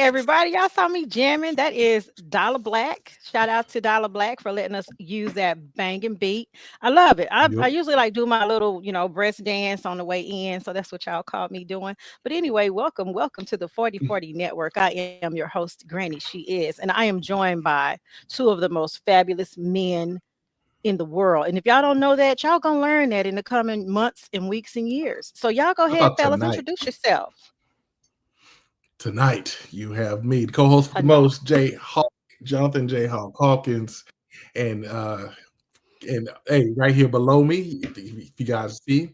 everybody. Y'all saw me jamming. That is Dollar Black. Shout out to Dollar Black for letting us use that banging beat. I love it. I Yep. usually like do my little, breast dance on the way in. So that's what y'all called me doing. But anyway, welcome to the 4040 Network. I am your host, Granny. She is. And I am joined by two of the most fabulous men in the world. And if y'all don't know that, y'all gonna learn that in the coming months and weeks and years. So y'all go How ahead, about fellas, tonight? introduce yourself. Tonight, you have me, the co-host for the Tonight. most, Jay Hawk, Jonathan J. Hawk Hawkins, and hey, right here below me, if you guys see,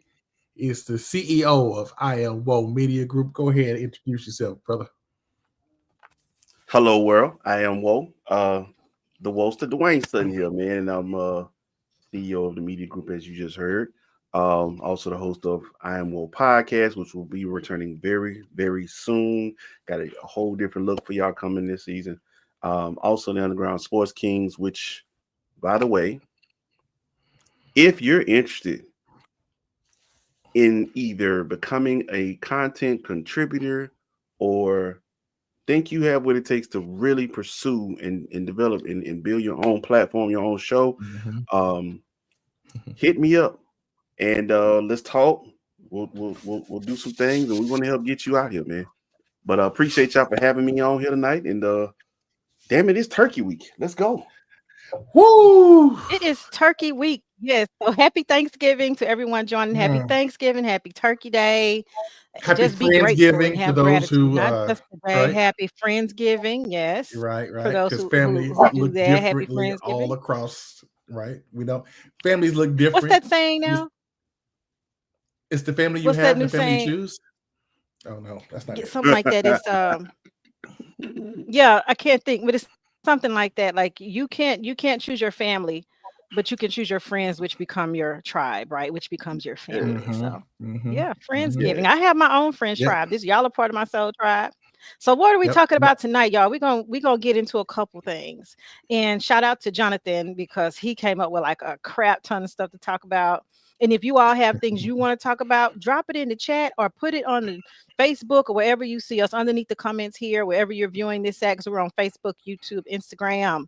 is the CEO of I Am Woe Media Group. Go ahead and introduce yourself, brother. Hello, world. I am Woe, the Woester Dwayne Sutton here, man, and I'm CEO of the media group, as you just heard. Also the host of I Am Woe podcast, which will be returning very, very soon. Got a whole different look for y'all coming this season. Also the Underground Sports Kings, which, by the way, if you're interested in either becoming a content contributor or think you have what it takes to really pursue and develop and build your own platform, your own show, Mhm. um, hit me up and let's talk. We'll do some things, and we want to help get you out here, man. But I appreciate y'all for having me on here tonight. And damn it, it's Turkey Week. Let's go. Woo! It is Turkey Week. Yes. So happy Thanksgiving to everyone joining. Happy Mm. Thanksgiving. Happy Turkey Day. Happy Just be grateful and Friendsgiving for have those gratitude. who, Not just today. right, Happy Friendsgiving. Yes. right, For right, those because who families who do look that. Happy differently all Friendsgiving. across. Right, we don't. Families look What's different. that saying It's, now? it's the family you What's that have and new the family you saying? choose. Oh no, that's not Get it. something like that. It's yeah, I can't think, but it's something like that. Like you can't choose your family, but you can choose your friends, which become your tribe, right? Which becomes your family. Mm-hmm. So Mm-hmm. yeah, Mm-hmm. Friendsgiving. Yeah. I have my own friends Yep. tribe. This y'all are part of my soul tribe. So what are we Yep. talking Yep. about tonight, y'all? We're gonna get into a couple things. And shout out to Jonathan because he came up with like a crap ton of stuff to talk about. And if you all have things you want to talk about, drop it in the chat or put it on the Facebook or wherever you see us underneath the comments here, wherever you're viewing this at, because we're on Facebook, YouTube, Instagram.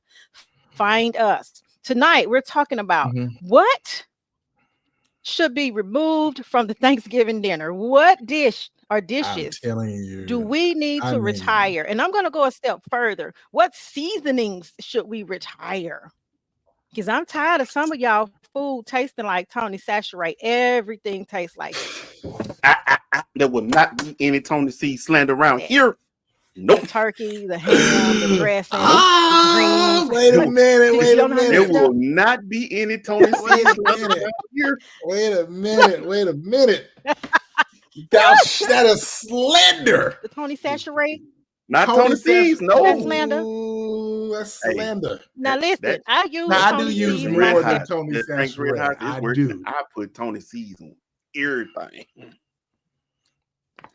Find us. Tonight, we're talking about Mm-hmm. what should be removed from the Thanksgiving dinner. What dish or I'm dishes telling do you. we need I to mean, retire? And I'm going to go a step further. What seasonings should we retire? Because I'm tired of some of y'all food tasting like Tony Saturate. Everything tastes like There will not be any Tony C slander around that. here. The Nope. turkey, the ham, the dressing, Nope. the greens. wait a What? minute, You wait a don't know how to There mix minute, it up? will not be any Tony C wait a slander minute, around here. wait a minute, wait a minute. That is slender. The Tony Saturate. Not Tony Tony says, C's. Is that No. slander? "Ooh, that's Hey, slander." Now that listen, that I use Now I that do Tony that use C's red more myself. than hot. Tony That Frank's red hot Sachet. is I working. do. I put Tony C's on everything.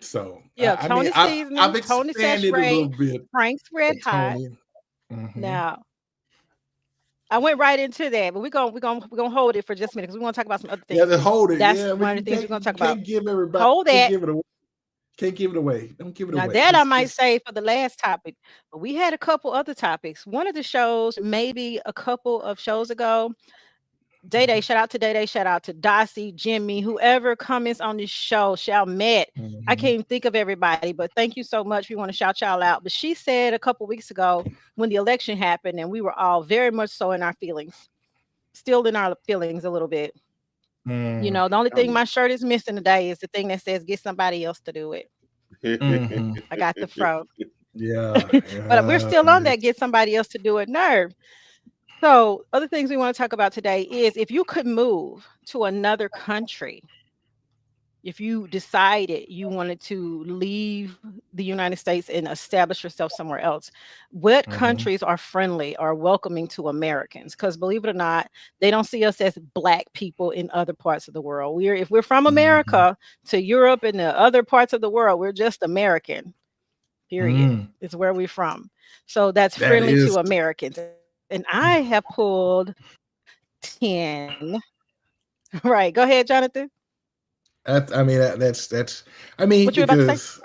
So Yeah, I mean, Tony I've seasoning, Tony expanded a little Saturate, bit Frank's Red of Hot. Tony. Hmm. Now, I went right into that, but we're gonna hold it for just a minute because we want to talk about some other Yeah, things to too. hold it. That's Yeah, but one of the things we're gonna you talk about. can't give everybody. Hold Can't that. give it away. Can't give it away. Don't give it Now away. that I might Just say for the last topic, but we had a couple other topics. One of the shows, maybe a couple of shows ago, Day Day, shout out to Day Day, shout out to Dossie, Jimmy, whoever comments on this show, shall met. I Mhm. can't even think of everybody, but thank you so much. We want to shout y'all out. But she said a couple weeks ago when the election happened, and we were all very much so in our feelings, still in our feelings a little bit. Mm, The only Oh thing my shirt is missing today is the thing that says get somebody else to do it. yeah. mhm. I got the fro. Yeah, But we're yeah. still on that get somebody else to do it nerve. So, other things we want to talk about today is if you could move to another country, if you decided you wanted to leave the United States and establish yourself somewhere else, what Mhm, countries are friendly or welcoming to Americans? Because believe it or not, they don't see us as black people in other parts of the world. If we're from mhm. America to Europe and the other parts of the world, we're just American. Period. Mm. It's where we're from. So that's That friendly is. to Americans. And I have pulled 10. Right. Go ahead, Jonathan. I mean, that's. I mean, What you about to say? because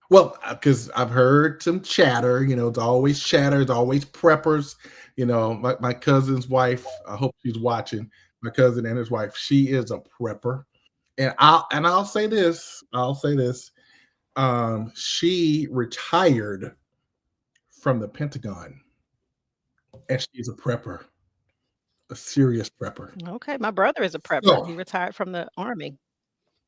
Well, because I've heard some chatter, it's always chatter, it's always preppers. My cousin's wife, I hope she's watching. My cousin and his wife, she is a prepper. And I'll say this, she retired from the Pentagon and she's a prepper, a serious prepper. Okay, my brother is a prepper. So, He retired from the army.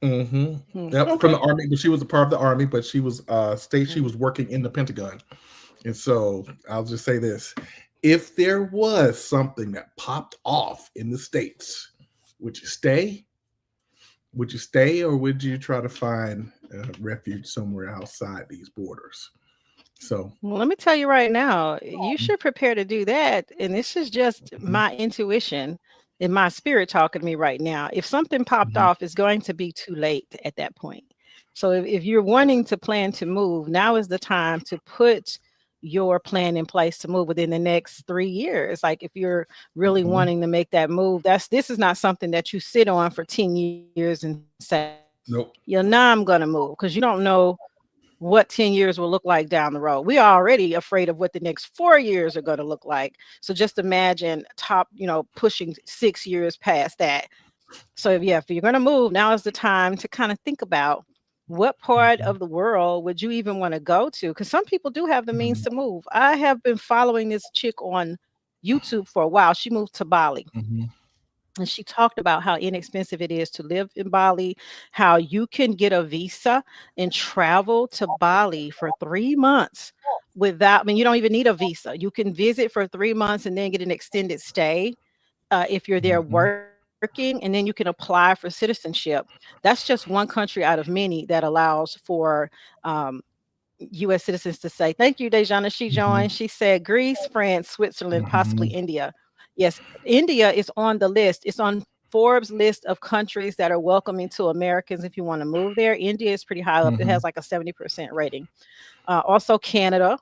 hmm Hmm. yep, from the Okay. army, but she was a part of the army, but she Mhm. was working in the Pentagon. And so I'll just say this. If there was something that popped off in the States, would you stay? Would you stay or would you try to find refuge somewhere outside these borders? So, Well, let me tell you right now, you should prepare to do that. And this is just mhm, my intuition and my spirit talking to me right now. If something popped mhm, off, it's going to be too late at that point. So if you're wanting to plan to move, now is the time to put your plan in place to move within the next 3 years. Like if you're really mhm, wanting to make that move, this is not something that you sit on for 10 years and say, yeah, nope. now I'm gonna move because you don't know what 10 years will look like down the road. We are already afraid of what the next 4 years are going to look like. So just imagine pushing 6 years past that. So if you're going to move, now is the time to kind of think about what part Mhm, of the world would you even want to go to? Because some people do have the means mhm, to move. I have been following this chick on YouTube for a while. She moved to Bali mhm, and she talked about how inexpensive it is to live in Bali, how you can get a visa and travel to Bali for 3 months without, I mean, you don't even need a visa. You can visit for 3 months and then get an extended stay if you're there mhm, working, and then you can apply for citizenship. That's just one country out of many that allows for um, U.S. citizens to say, thank you, Dejana. She mhm, joined. She said Greece, France, Switzerland, possibly mhm, India. Yes, India is on the list. It's on Forbes list of countries that are welcoming to Americans if you want to move there. India is pretty high up. It has mhm, like a 70% rating. Also, Canada,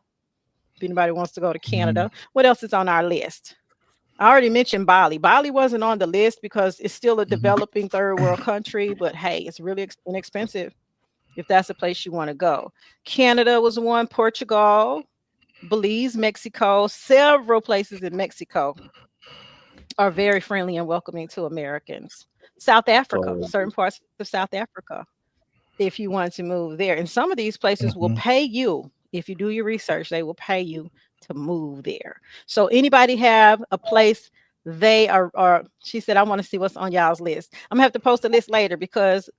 if anybody wants to go to mhm. Canada. What else is on our list? I already mentioned Bali. Bali wasn't on the list because it's still a Mhm. developing third world country, but hey, it's really inexpensive if that's a place you want to go. Canada was one, Portugal, Belize, Mexico, several places in Mexico are very friendly and welcoming to Americans. South Africa, So certain parts of South Africa, if you want to move there. And some of these places will Mhm. pay you, if you do your research, they will pay you to move there. So anybody have a place they are she said, I want to see what's on y'all's list. I'm gonna have to post a list later because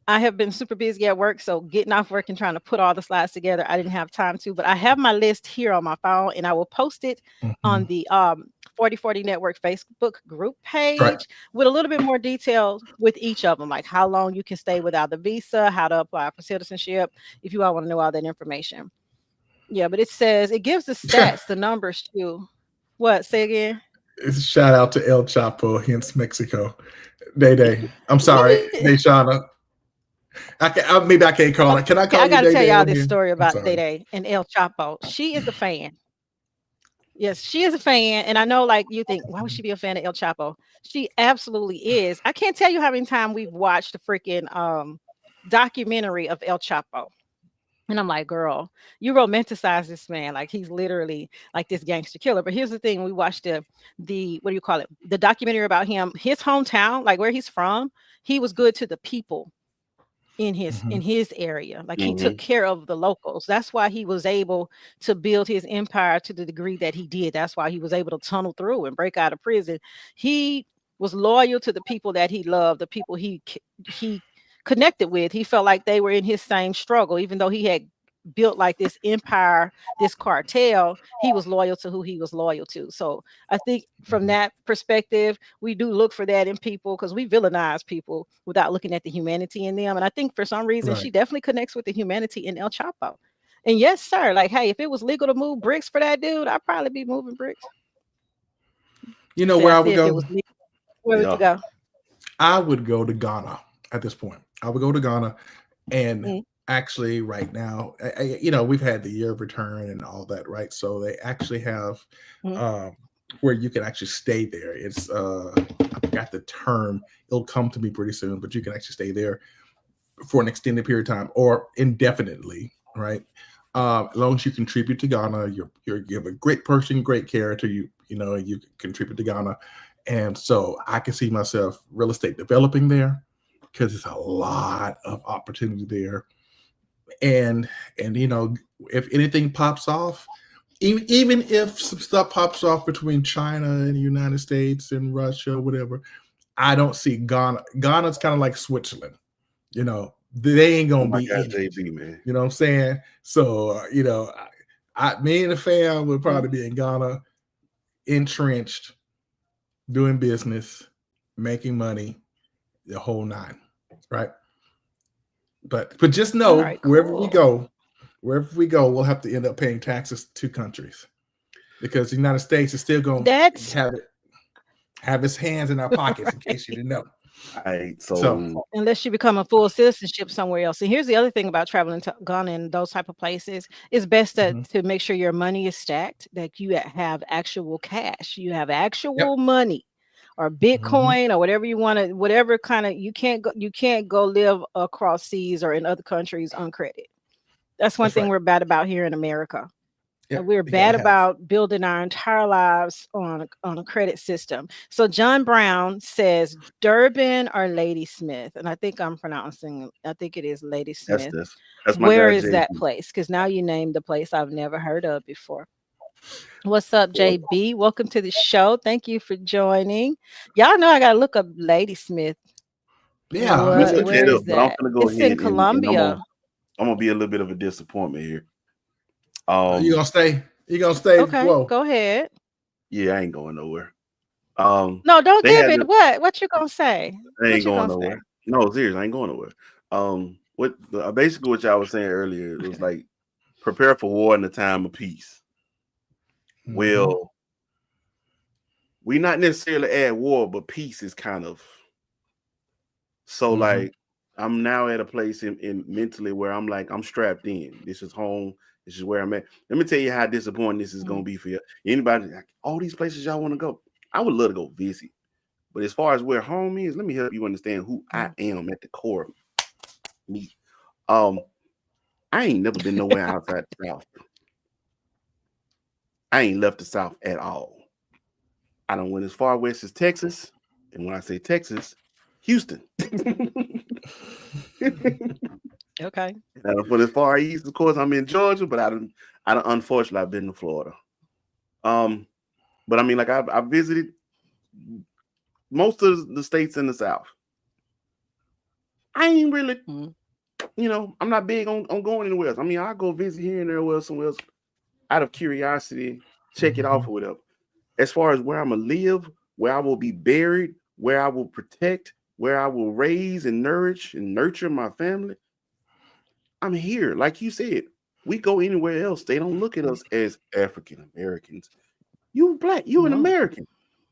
I have been super busy at work, so getting off work and trying to put all the slides together, I didn't have time to, but I have my list here on my phone and I will post it on Mhm. the 4040 Network Facebook group Right. page with a little bit more detail with each of them, like how long you can stay without the visa, how to apply for citizenship, if you all want to know all that information. Yeah, but it says it gives the stats, the numbers too. What? Say again? Shout out to El Chapo, hence Mexico. Day Day. I'm Let sorry, me Dayshana. Maybe I can't call it. Can I okay, I call you gotta Day tell Day y'all on this here? story I'm about Day sorry. Day and El Chapo. She is a fan. Yes, she is a fan, and I know, like, you think, "Why would she be a fan of El Chapo?" She absolutely is. I can't tell you how many times we've watched the freaking, documentary of El Chapo, and I'm like, "Girl, you romanticize this man like he's literally, like, this gangster killer." But here's the thing, we watched the what do you call it? The documentary about him, his hometown, like, where he's from, he was good to the people in Mhm. his area. Like he took hmm care of the locals. That's why he was able to build his empire to the degree that he did. That's why he was able to tunnel through and break out of prison. He was loyal to the people that he loved, the people he connected with. He felt like they were in his same struggle, even though he had built like this empire, this cartel. He was loyal to who he was loyal to. So I think from Mhm. that perspective, we do look for that in people because we villainize people without looking at the humanity in them. And I think for some reason, Right. she definitely connects with the humanity in El Chapo. And yes, sir. Like, hey, if it was legal to move bricks for that dude, I'd probably be moving bricks. You know See, where I I said would if it go? was legal, where would you yeah. go? I would go to Ghana at this point. I would go to Ghana and Mm, actually right now, we've had the year of return and all that, right? So they actually have mm. um, where you can actually stay there. It's I forgot the term. It'll come to me pretty soon, but you can actually stay there for an extended period of time or indefinitely. right? As long as you contribute to Ghana, you have a great person, great character. You contribute to Ghana, and so I can see myself real estate developing there because there's a lot of opportunity there. And if anything pops off, even if some stuff pops off between China and the United States and Russia, whatever, I don't see Ghana. Ghana's kind of like Switzerland. They ain't Oh gonna my be God, in it. JB, man. You know what I'm saying? So, me and the fam would Mm. probably be in Ghana, entrenched, doing business, making money, the whole nine, right? But just All know, right, cool. wherever we go, we'll have to end up paying taxes to countries because the United States is still going to That's have its hands in our pockets, in case you didn't know. All right, So, so unless you become a full citizenship somewhere else. And here's the other thing about traveling to Ghana and those type of places. It's best mhm, to make sure your money is stacked, that you have actual cash. You have yep. actual money or Hmm. Bitcoin or whatever you want to, whatever kind of you can't go live across seas or in other countries on credit. That's one That's thing right. we're bad about here in America. Yep. We're You got to bad have. about building our entire lives on a credit system. So John Brown says Durban or Ladysmith, and I think I'm pronouncing. I think it is that's Ladysmith. this. That's my Where guy is that JB. place? Because now you named the place I've never heard of before. What's up, Well, JB? Welcome to the show. Thank you for joining. Y'all know I gotta look up Ladysmith. Yeah, I'm gonna What? Mr. look Where that up, is JB. but I'm that? gonna go It's in ahead and Colombia. I'm gonna be a little bit of a disappointment here. You Um, gonna stay? You gonna stay? Okay, Whoa. go ahead. yeah, I ain't going nowhere. Um, No, don't they give had it. this. What you gonna say? I What ain't you going gonna say? nowhere. No, serious, I ain't going nowhere. What basically what y'all was saying earlier, it was like prepare for war in the time of peace. Hmm. Well, we not necessarily at war, but peace is kind of so Hmm. like I'm now at a place in mentally where I'm like I'm strapped in. This is home. This is where I'm at. Let me tell you how disappointing this is gonna Mm, be for you. Anybody, like, all these places y'all want to go. I would love to go visit. But as far as where home is, let me help you understand who I mm. am at the core of me. Um, I ain't never been nowhere outside the South. I ain't left the South at all. I don't went as far west as Texas, and when I say Texas, Houston. Okay. And I went as far east, of course, I'm in Georgia, but I don't unfortunately I've been to Florida. Um, but I mean, like I visited most of the states in the South. I ain't really, Mm, I'm not big on going anywhere else. I mean, I go visit here and there, well, somewhere else, out of curiosity, check it off Hmm. or whatever. As far as where I'm gonna live, where I will be buried, where I will protect, where I will raise and nourish and nurture my family, I'm here. Like you said, we go anywhere else. They don't look at us as African Americans. You black, you an no, American.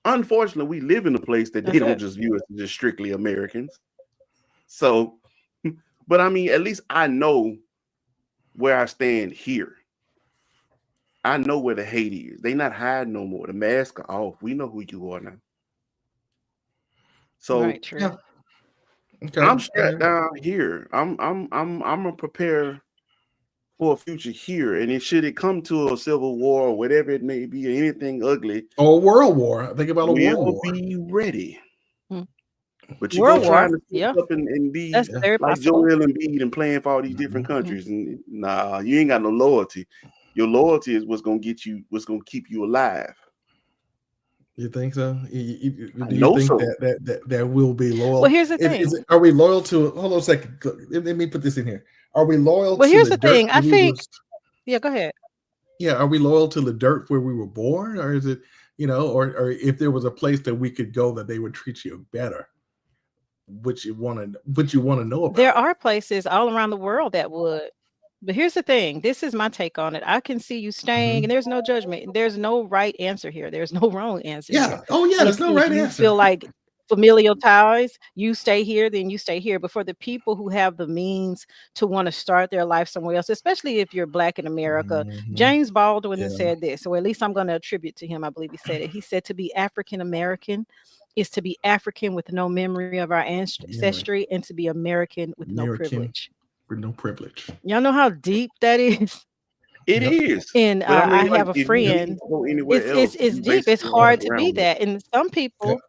Unfortunately, we live in a place that they that's don't it. just view us as just strictly Americans. So, but I mean, at least I know where I stand here. I know where the hate is. They not hiding no more. The mask are off. We know who you are now. So Right, true. Yeah. Okay. I'm strapped down here. I'm gonna prepare for a future here. And it should it come to a civil war or whatever it may be, or anything ugly, Or a world war. Think about a world we'll war. be ready. Mm. But you go World trying War. to Yeah, step up and be that's Yeah. very like possible. Joel Embiid and playing for all these different Hmm. Mm. countries. And nah, you ain't got no loyalty. Your loyalty is what's gonna get you, what's gonna keep you alive. You think so? I Do you know think so. that will be Well, loyal? here's the Is thing. it, are we loyal to? Hold on a second. Let me put this in here. Are we loyal Well, to here's the the dirt thing. I where we were? think. Yeah, go ahead. Yeah. Are we loyal to the dirt where we were born, or is it or if there was a place that we could go that they would treat you better, which you want to know There about? are places all around the world that would. But here's the thing. This is my take on it. I can see you staying, and Hmm. there's no judgment. There's no right answer here. There's no wrong answer here. Yeah. Oh yeah. There's no If right you answer. feel like familial ties, you stay here, then you stay here. But for the people who have the means to want to start their life somewhere else, especially if you're black in America, Hmm. James Baldwin has Yeah. said this, or at least I'm going to attribute to him. I believe he said it. He said to be African American is to be African with no memory of our Memory. ancestry and to be American with no American. privilege. with no privilege. Y'all know how deep that is? It Yep. is. And But I I mean, like, have a if you Yep. leave friend. to go anywhere It's else, it's you deep. It's basically live hard to be around it. that. And some Yep. people,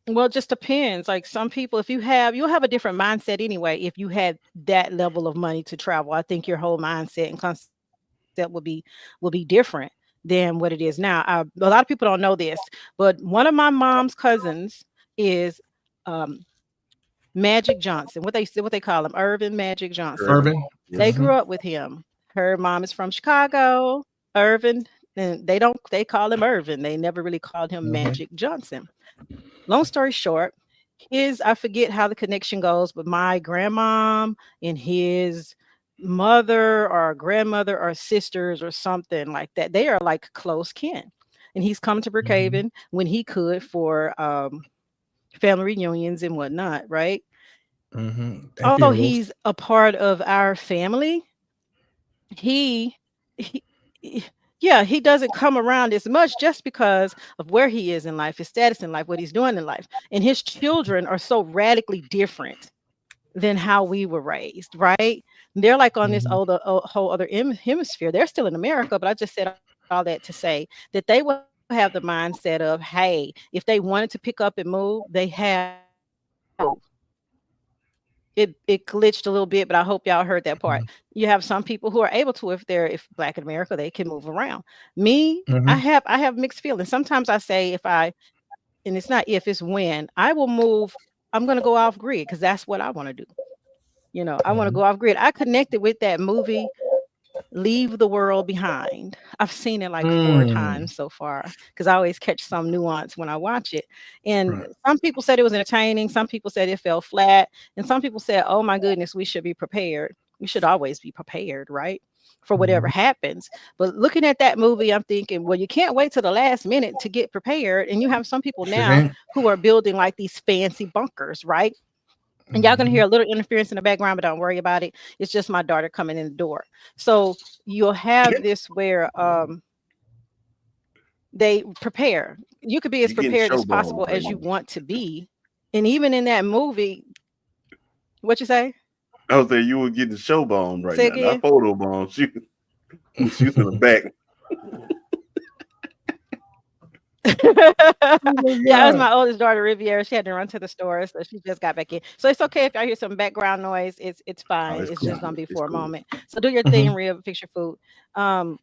well, it just depends. Like some people, if you have, you'll have a different mindset anyway. If you had that level of money to travel, I think your whole mindset and concept will be different than what it is now. A lot of people don't know this, but one of my mom's cousins is um, Magic Johnson. What they call him, Irvin Magic Johnson. Urban. Irvin. They Yes. Mm-hmm. grew up with him. Her mom is from Chicago, Irvin, and they call him Irvin. They never really called him Mm-hmm. Magic Johnson. Long story short, his I forget how the connection goes, but my grandmom and his mother or grandmother or sisters or something like that. They are like close kin. And he's come to Mm-hmm. Brookhaven when he could for family reunions and whatnot, right? Mm-hmm. And Although funerals. he's a part of our family, he, he he- yeah, he doesn't come around as much just because of where he is in life, his status in life, what he's doing in life. And his children are so radically different than how we were raised, right? They're like on this Mm-hmm. whole other hemisphere. They're still in America, but I just said all that to say that they will have the mindset of, hey, if they wanted to pick up and move, they have it glitched a little bit, but I hope y'all heard that part. You have some people who are able to, if black in America, they can move around. Me, Mm-hmm. I have mixed feelings. Sometimes I say if I and it's not if, it's when I will move, I'm gonna go off grid because that's what I want to do. I want to Mm-hmm. go off grid. I connected with that movie Leave the World Behind. I've seen it like 4 Mm. times so far because I always catch some nuance when I watch it. And Right. some people said it was entertaining, some people said it fell flat, and some people said, "Oh my goodness, we should be prepared." We should always be prepared, right? For whatever Mm-hmm. happens. But looking at that movie, I'm thinking, well, you can't wait till the last minute to get prepared. And you have some people Sure now can. who are building like these fancy bunkers, right? And y'all gonna Mm-hmm. hear a little interference in the background, but don't worry about it. It's just my daughter coming in the door. So you'll have this where they prepare. You could be as You're getting prepared as showbones possible right as you now. want to be. And even in that movie, what you say? I was saying you were getting showbone right Say now, not again. photo bone. She was in the back. Oh my Yeah, it was God. my oldest daughter, Riviera. She had to run to the store, so she just got back in. So it's okay if y'all hear some background noise. It's Oh, fine. it's It's cool. just gonna be It's for a cool. moment. So do your thing, Mm-hmm. Rib. Fix your food. Um,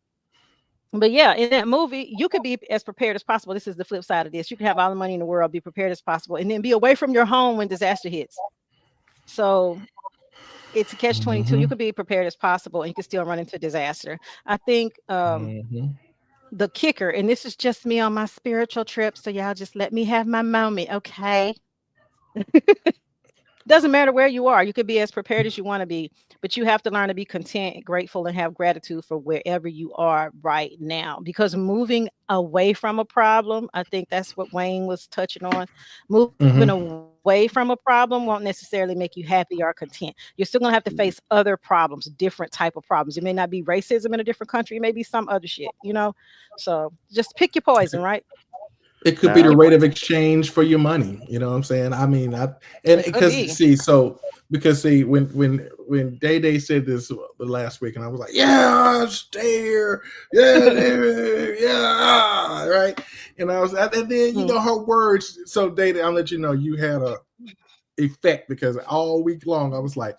But yeah, in that movie, you could be as prepared as possible. This is the flip side of this. You can have all the money in the world, be prepared as possible, and then be away from your home when disaster hits. So it's a catch 22. You Mm-hmm. could be prepared as possible and you can still run into disaster. I think Mm-hmm. the kicker, and this is just me on my spiritual trip, so y'all just let me have my moment, okay? Doesn't matter where you are. You could be as prepared as you want to be, but you have to learn to be content, grateful, and have gratitude for wherever you are right now. Because moving away from a problem, I think that's what Wayne was touching on. Moving Mm-hmm. away from a problem won't necessarily make you happy or content. You're still gonna have to face other problems, different type of problems. It may not be racism in a different country, it may be some other shit. So just pick your poison, right? It could Pick be your the Now, rate of poison. exchange for your money. You know what I'm saying? I mean, and It could because be. see, so because see, when Day said this the last week, and I was like, yeah, stay here, yeah, yeah, right. And I was, and then Mm. her words. So Day, I'll let you know you had a effect because all week long I was like,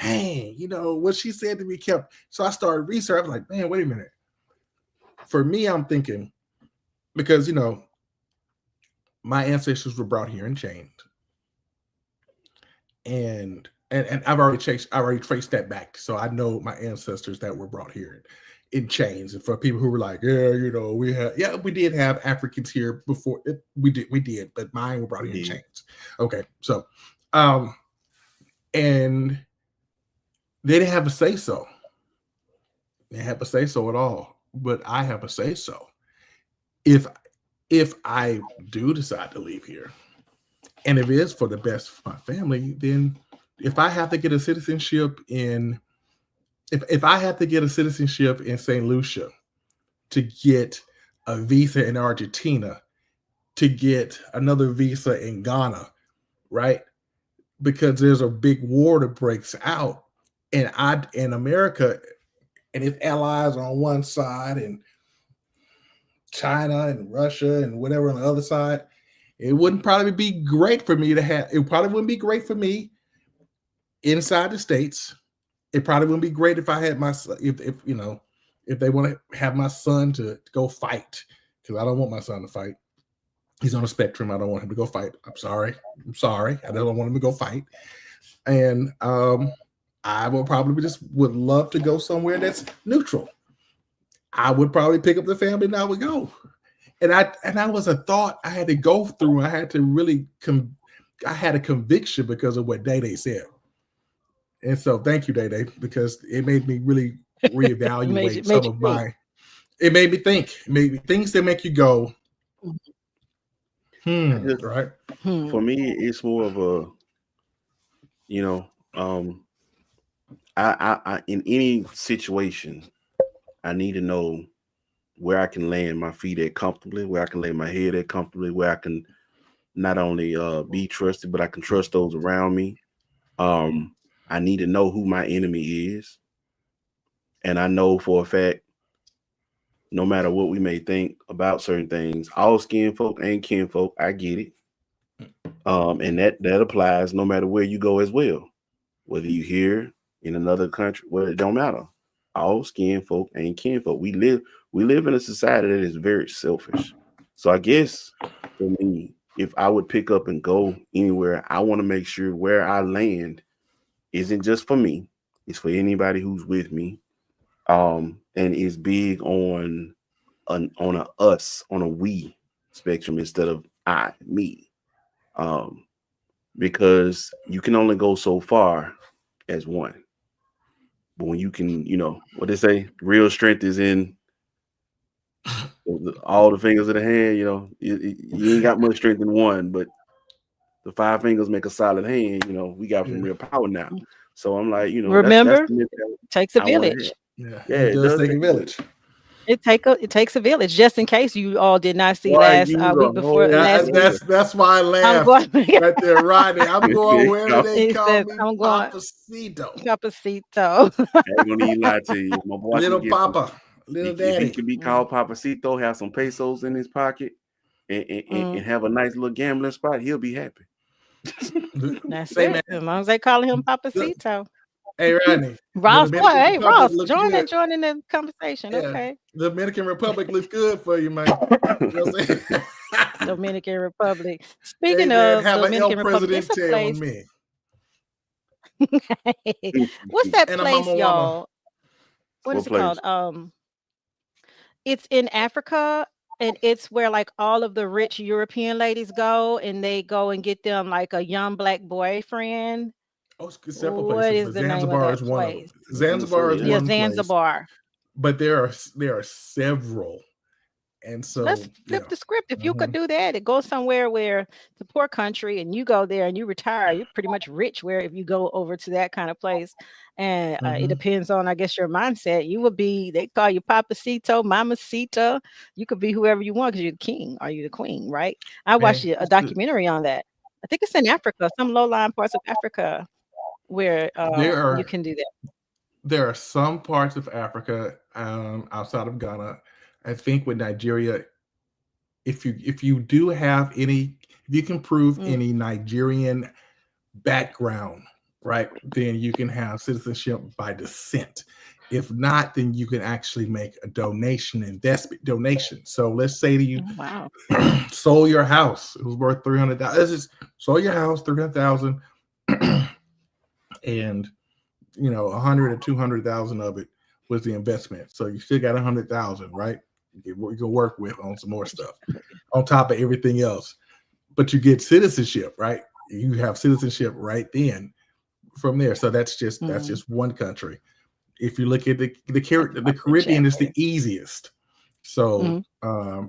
dang, what she said to me kept. So I started research. I was like, man, wait a minute. For me, I'm thinking because my ancestors were brought here and chained, and I've already traced that back, so I know my ancestors that were brought here in chains. And for people who were like, yeah, we did have Africans here before. We did, but mine were brought we here in did. chains. Okay, so um, and they didn't have a say so. They didn't have a say so at all, but I have a say so. If I do decide to leave here, and if it is for the best for my family, then if I have to get a citizenship in if I have to get a citizenship in St. Lucia, to get a visa in Argentina, to get another visa in Ghana, right? because there's a big war that breaks out, and I in America and its allies on one side, and China and Russia and whatever on the other side, it wouldn't probably be great for me to have. It probably wouldn't be great for me inside the states. It probably wouldn't be great if I had my if you know if they want to have my son to go fight, because I don't want my son to fight. He's on a spectrum. I don't want him to go fight. I'm sorry. I don't want him to go fight. And I will probably just would love to go somewhere that's neutral. I would probably pick up the family and I would go. And that was a thought I had to go through. I had to really I had a conviction because of what Day Day said. And so thank you, Day Day, because it made me really reevaluate some of my. It made me think. It made me things that make you go, right. For me, it's more of a, I in any situation, I need to know where I can land my feet at comfortably, where I can lay my head at comfortably, where I can not only be trusted, but I can trust those around me. I need to know who my enemy is. And I know for a fact, no matter what we may think about certain things, all skin folk ain't kinfolk. I get it. And that applies no matter where you go as well. Whether you here in another country, well, it don't matter. All skin folk ain't kinfolk. We live in a society that is very selfish. So I guess for me, if I would pick up and go anywhere, I want to make sure where I land isn't just for me. It's for anybody who's with me. And is big on a us, on a we spectrum instead of I, me. Because you can only go so far as one. But when you can, what they say, real strength is in all the fingers of the hand. You ain't got much strength in one, but the 5 fingers make a solid hand. We got some real power now. So I'm like, remember, that's it takes a village. Yeah, it does take a village. It takes a village. Just in case you all did not see last week before last week. That's why I laughed right there, Rodney. I'm going where they call me Papacito. Papacito. I ain't gonna even lie to you, my boy. Little Papa, little Daddy. If he can be called Papacito, have some pesos in his pocket, and have a nice little gambling spot, he'll be happy. That's it. Man. As long as they call him Papacito. Hey, Rodney. Ross, join in the conversation. Yeah. Okay. The Dominican Republic looks good for you, man. Dominican Republic. Speaking of Dominican Republic, it's a place. What's that place, y'all? What is it called? It's in Africa, and it's where like all of the rich European ladies go, and they go and get them like a young black boyfriend. Oh, several places. What is the Zanzibar name of that is one place? Of them. Zanzibar is one Zanzibar. Place, but there are several. And so let's flip the script. If you could do that, it goes somewhere where it's a poor country and you go there and you retire, you're pretty much rich. Where if you go over to that kind of place, and it depends on, I guess, your mindset. You would be, they call you Papacito, Mamacita. You could be whoever you want because you're the king or you're the queen, right? I watched a documentary on that. I think it's in Africa, some low-lying parts of Africa where you can do that. There are some parts of Africa outside of Ghana. I think with Nigeria, if you do have any, if you can prove any Nigerian background, right, then you can have citizenship by descent. If not, then you can actually make a investment donation. So let's say to you, sold your house, it was worth $300,000. Sold your house, $300,000, and 100 or 200,000 of it was the investment. So you still got 100,000, right? You can work with on some more stuff on top of everything else. But you get citizenship, right? You have citizenship right then from there. So that's just one country. If you look at the Caribbean is the easiest. So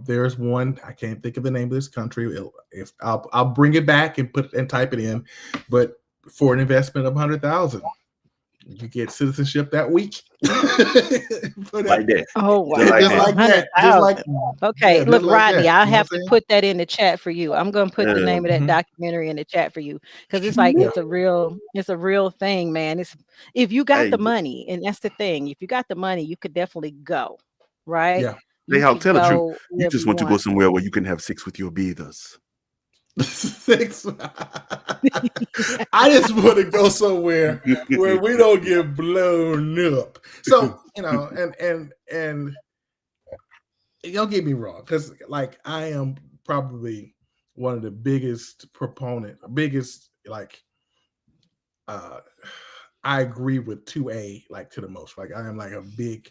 there's one, I can't think of the name of this country. If I'll bring it back and type it in, but for an investment of 100,000, you get citizenship that week. Like that. Oh wow, Just like Just that. like that. Just like 100,000. Okay, yeah, look, just like Rodney, that. I You know have what to I'm put that in the chat for you. I'm gonna put the Yeah. name of that saying? documentary in the chat for you because it's like Yeah. it's a real thing, man. It's if you got Hey, the money, and that's the thing. If you got the money, you could definitely go, right? Yeah. You how could tell the truth. go You wherever just you want to go want. somewhere where you can have sex with your beavers. Six. I just want to go somewhere where we don't get blown up. So, and don't get me wrong, because like I am probably one of the biggest I agree with 2A like to the most. Like I am like a big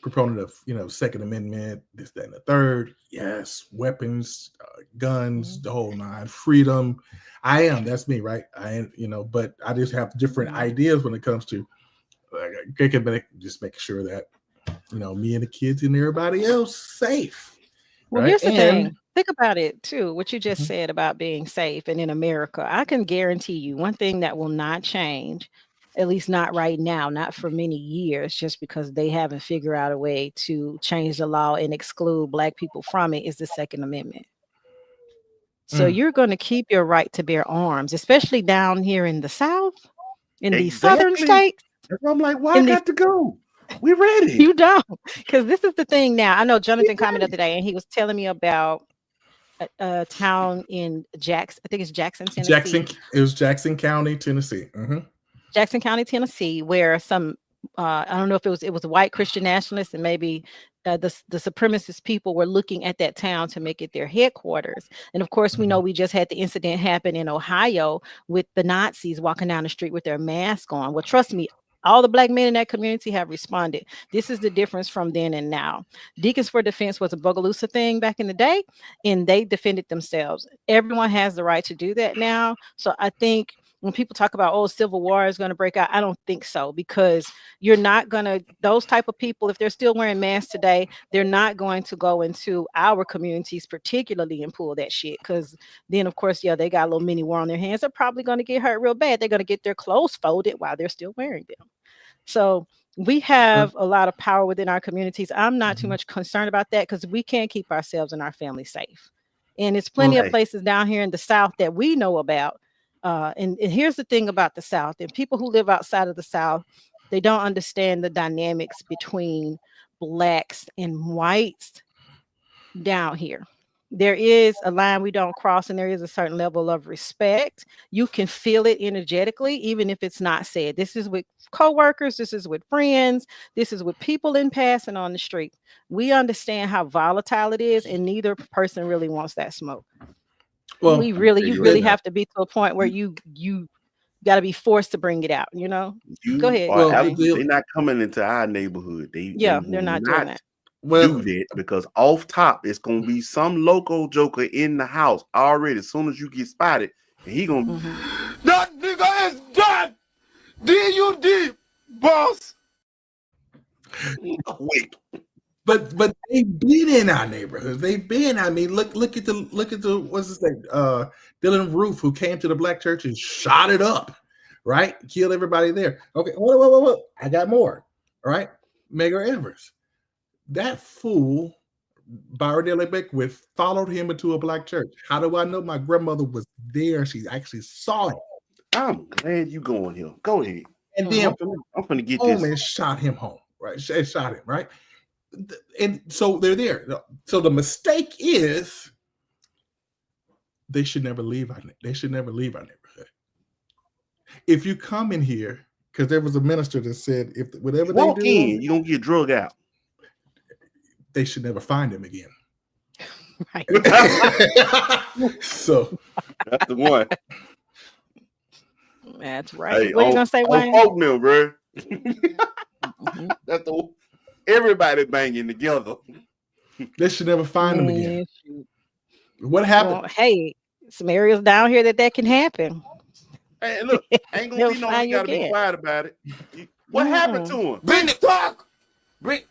proponent of Second Amendment, this, that, and the third. Yes, weapons, guns, the whole nine, freedom. I am. That's me, right? But I just have different ideas when it comes to just making sure that me and the kids and everybody else safe, Well, right? here's the And thing. Think about it too, what you just said about being safe and in America. I can guarantee you one thing that will not change, at least not right now, not for many years, just because they haven't figured out a way to change the law and exclude Black people from it, is the Second Amendment. So mm, you're going to keep your right to bear arms, especially down here in the South, in these southern Exactly. states, That's why I'm like, why I in these got to go? We ready. you don't. Because this is the thing now. I know Jonathan commented today and he was telling me about a town in I think it's Jackson, Jackson, Tennessee. it was Jackson County, Tennessee. Jackson County, Tennessee, where some I don't know if it was white Christian nationalists and maybe the supremacist people were looking at that town to make it their headquarters. And of course, we know we just had the incident happen in Ohio with the Nazis walking down the street with their mask on. Well, trust me, all the Black men in that community have responded. This is the difference from then and now. Deacons for Defense was a Bogalusa thing back in the day, and they defended themselves. Everyone has the right to do that now. So I think when people talk about, oh, civil war is going to break out, I don't think so, because you're not going to, those type of people, if they're still wearing masks today, they're not going to go into our communities particularly and pull that shit, because then of course, yeah, they got a little mini war on their hands. They're probably going to get hurt real bad. They're going to get their clothes folded while they're still wearing them. So we have a lot of power within our communities. I'm not too much concerned about that because we can keep ourselves and our family safe. And it's plenty Well, of Hey, places down here in the South that we know about. And here's the thing about the South, and people who live outside of the South, they don't understand the dynamics between Blacks and whites down here. There is a line we don't cross, and there is a certain level of respect. You can feel it energetically, even if it's not said. This is with coworkers, this is with friends, this is with people in passing on the street. We understand how volatile it is, and neither person really wants that smoke. well, I'm gonna tell You you right really it, now. have to be to a point where you got to be forced to bring it out. Go You ahead, are well, Jay. they're not coming into our neighborhood. They Yeah, will they're not doing not that. do well, that because off top it's gonna be some local joker in the house already. As soon as you get spotted, and he gonna That nigga is dead! D-U-D, boss! quick. but they've been in our neighborhoods. They've been. I mean, look at the what's his name? Dylan Roof, who came to the Black church and shot it up, right? Killed everybody there. Okay, whoa. I got more. All right, Medgar Evers. That fool, Byron Dale Beckwith, followed him into a Black church. How do I know? My grandmother was there. She actually saw it. I'm glad you going here. Go ahead. And then I'm finna get home this. and shot him home, right? Shot him, right? And so they're there. So the mistake is they should never leave our neighborhood. If you come in here, because there was a minister that said if whatever they Walk do, in, you don't get drug out. they should never find him again. Right. So That's the one. That's right. Hey, What are you on gonna say, Wayne? folk mill, bro. Mhm. That's the everybody banging together. they should never find him again. Man, shoot. What happened? Well, hey, some areas down here that can happen. Hey, look, ain't gonna They'll be no. You find you gotta be again. quiet about it. What happened to him? Bring the talk!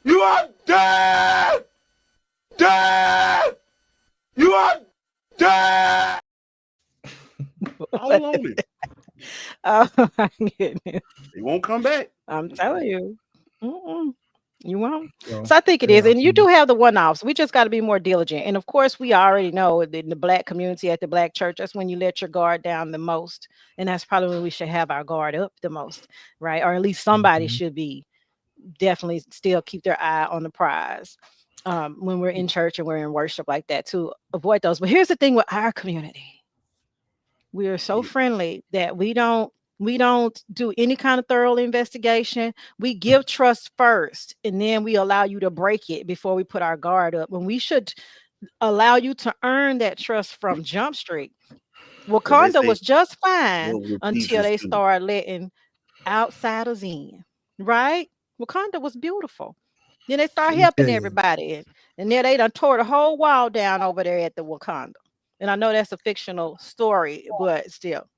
You are dead! Dead! You are dead! All on it. Oh my goodness. They won't come back. I'm telling you. Mm-mm. You won't. So, So I think it is. yeah. And you do have the one offs. We just got to be more diligent. And of course, we already know that in the black community at the black church, that's when you let your guard down the most. And that's probably when we should have our guard up the most, right? Or at least somebody Mhm. should be definitely still keep their eye on the prize when we're in church and we're in worship like that to avoid those. But here's the thing with our community, we are so Yeah. friendly that we don't do any kind of thorough investigation. We give trust first and then we allow you to break it before we put our guard up, when we should allow you to earn that trust from Jump Street. Because they Wakanda say was just fine love with until Jesus they too. started letting outsiders in, right? Wakanda was beautiful. Then they start Let me helping tell you. everybody, and then they done tore the whole wall down over there at the Wakanda. And I know that's a fictional story, but still,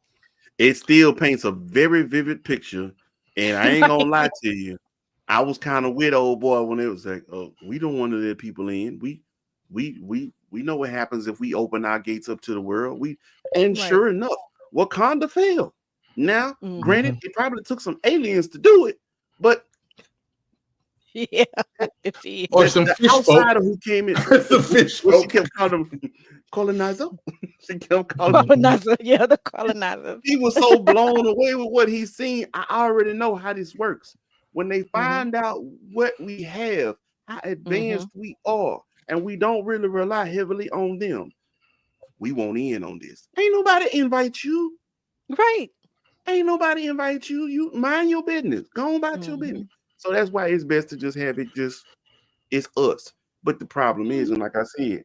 It still paints a very vivid picture. And I ain't gonna lie right? to you. I was kind of with old boy when it was like, oh, we don't want to let people in. We know what happens if we open our gates up to the world. And Right. sure enough, Wakanda failed. Now, Hmm. granted, Mhm. it probably took some aliens to do it, but Yeah, that, it is. Or the, some the fish folk. outsider who came in, Some fish well, she folk. kept calling him colonizer. She kept calling him. Mhm. Colonizer, yeah, the colonizers. He was so blown away with what he's seen. I already know how this works. When they Hmm. find out what we have, how Hmm. advanced we are, and we don't really rely heavily on them, we won't in on this. Ain't nobody invite you. Right. Ain't nobody invite you. You mind your business. Go on about your business. Hmm. So that's why it's best to just have it just it's us. But the problem is, and like I said,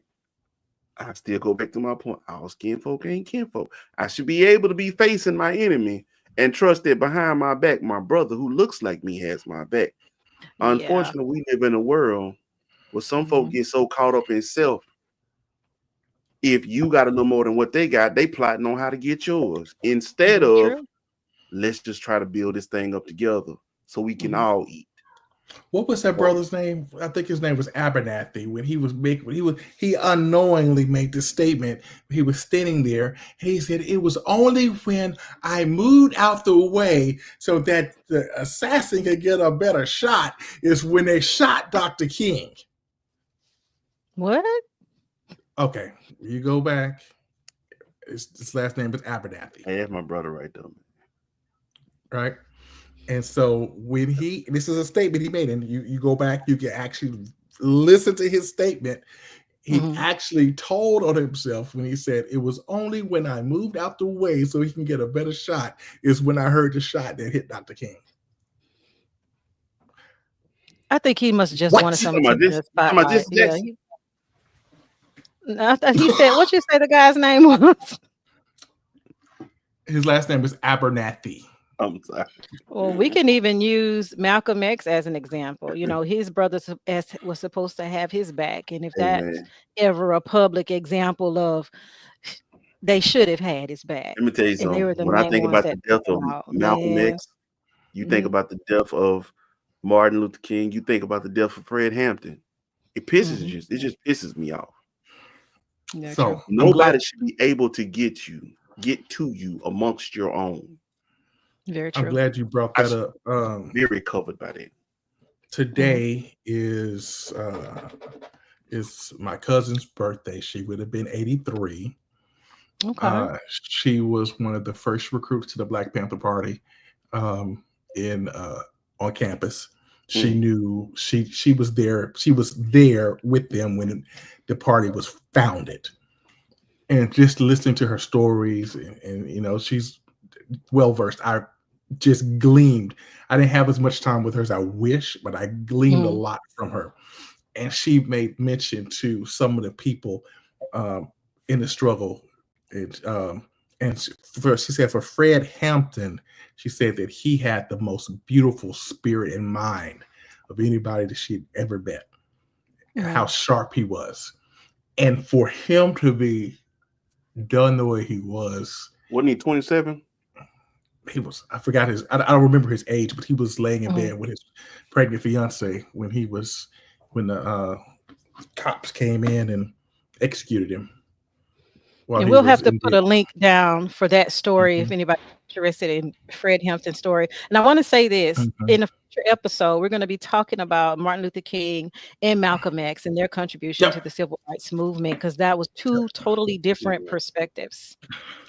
I still go back to my point. All skin folk ain't kinfolk. I should be able to be facing my enemy and trust that behind my back, my brother who looks like me has my back. Yeah. Unfortunately, we live in a world where some folk Hmm. get so caught up in self. If you got a little more than what they got, they plotting on how to get yours. Instead Very of true. let's just try to build this thing up together so we can Hmm. all eat. What was that Or brother's name? I think his name was Abernathy. When he unknowingly made this statement. He was standing there and he said, "It was only when I moved out the way so that the assassin could get a better shot is when they shot Dr. King." What? Okay, you go back. His last name was Abernathy, hey, that's my brother right there. right? And so this is a statement he made, and you go back, you can actually listen to his statement. He Hmm. actually told on himself when he said, "It was only when I moved out the way so he can get a better shot is when I heard the shot that hit Dr. King." I think he must just wanted What? You some talking about attention this? in the You talking about spotlight. this Yeah. Jackson? I thought he said, what you say the guy's name was? His last name was Abernathy. I'm sorry. Well, we can even use Malcolm X as an example. You know, his brother was supposed to have his back. And if Hey that's man, ever a public example of they should have had his back. let me tell you And they something. were the When I main think ones about that the took death him of out. Malcolm Man. X, you think Hmm. about the death of Martin Luther King, you think about the death of Fred Hampton. Hmm. It just pisses me off. Yeah, true. So I'm glad Nobody should be able to get to you amongst your own. Very I'm true. glad you brought I that should up. be very covered by that. Hmm. Today is my cousin's birthday. She would have been 83. Okay. She was one of the first recruits to the Black Panther Party um, in on campus. She Mm. knew she was there. She was there with them when the party was founded, and just listening to her stories, and she's well versed. I just gleamed. I didn't have as much time with her as I wish, but I gleamed a Hmm. lot from her. And she made mention to some of the people in the struggle. She said for Fred Hampton, she said that he had the most beautiful spirit and mind of anybody that she'd ever met, and how Hmm. sharp he was. And for him to be done the way he was, Wasn't he 27? I forgot I don't remember his age, but he was laying in Hmm. bed with his pregnant fiance when the cops came in and executed him while And he we'll was have to in put the. a link down for that story if Mhm. anybody interested in Fred Hampton's story. And I want to say this Mhm. in a future episode, we're going to be talking about Martin Luther King and Malcolm X and their contribution to Yep. the civil rights movement, because that was Yep. two totally different perspectives.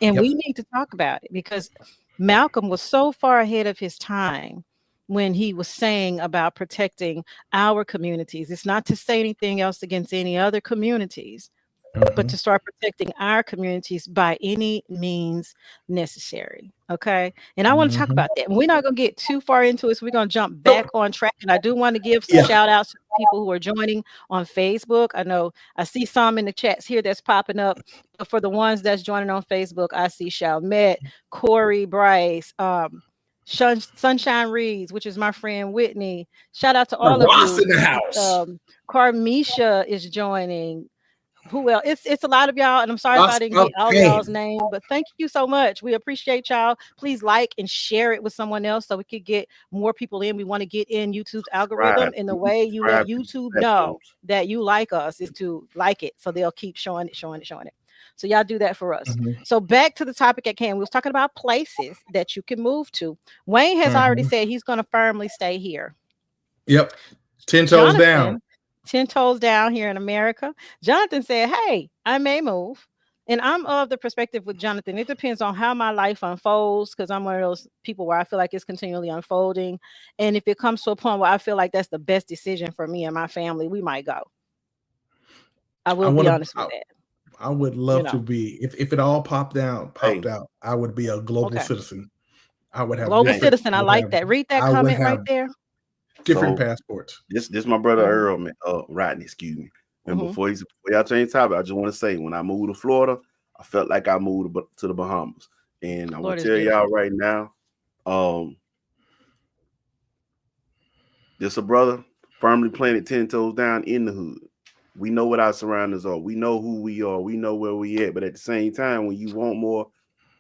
And Yep. we need to talk about it because Malcolm was so far ahead of his time when he was saying about protecting our communities. It's not to say anything else against any other communities, but to Mhm. start protecting our communities by any means necessary. Okay. And I want to talk Mhm. about that. And we're not going to get too far into it. So we're going to jump back Nope. on track. And I do want to give some Yeah. shout outs to people who are joining on Facebook. I know I see some in the chats here that's popping up. But for the ones that's joining on Facebook, I see Shalmet, Corey, Bryce, Sunshine Reeds, which is my friend Whitney. Shout out to all of Ross you. in the house. Carmisha is joining. Who else? It's a lot of y'all, and I'm sorry if I Ross didn't of get all of y'all's fame. name, but thank you so much. We appreciate y'all. Please like and share it with someone else so we could get more people in. We want to get in YouTube's algorithm, Subscribe. and the Please way you let subscribe to these YouTube know platforms. that you like us is to like it, so they'll keep showing it, showing it, showing it. So y'all do that for us. Mhm. So back to the topic at hand. We was talking about places that you can move to. Wayne has already Mhm. said he's going to firmly stay here. Yep. 10 toes down. Jonathan, 10 toes down here in America. Jonathan said, hey, I may move. And I'm of the perspective with Jonathan. It depends on how my life unfolds because I'm one of those people where I feel like it's continually unfolding. And if it comes to a point where I feel like that's the best decision for me and my family, we might go. I I will be want to. honest with that. I would You love to know, be if it all popped Hey, out. I would be a global okay. citizen. I would have Global hey. different. citizen. I like that. Read that I would comment right have there. different So passports. this my brother Mhm, Earl, man, Rodney, excuse me. And mhm. before y'all change topic, I just want to say when I moved to Florida, I felt like I moved to the Bahamas. And I'm gonna Florida's tell y'all beautiful. right now, um, this a brother firmly planted 10 toes down in the hood. We know what our surroundings are. We know who we are. We know where we at. But at the same time, when you want more,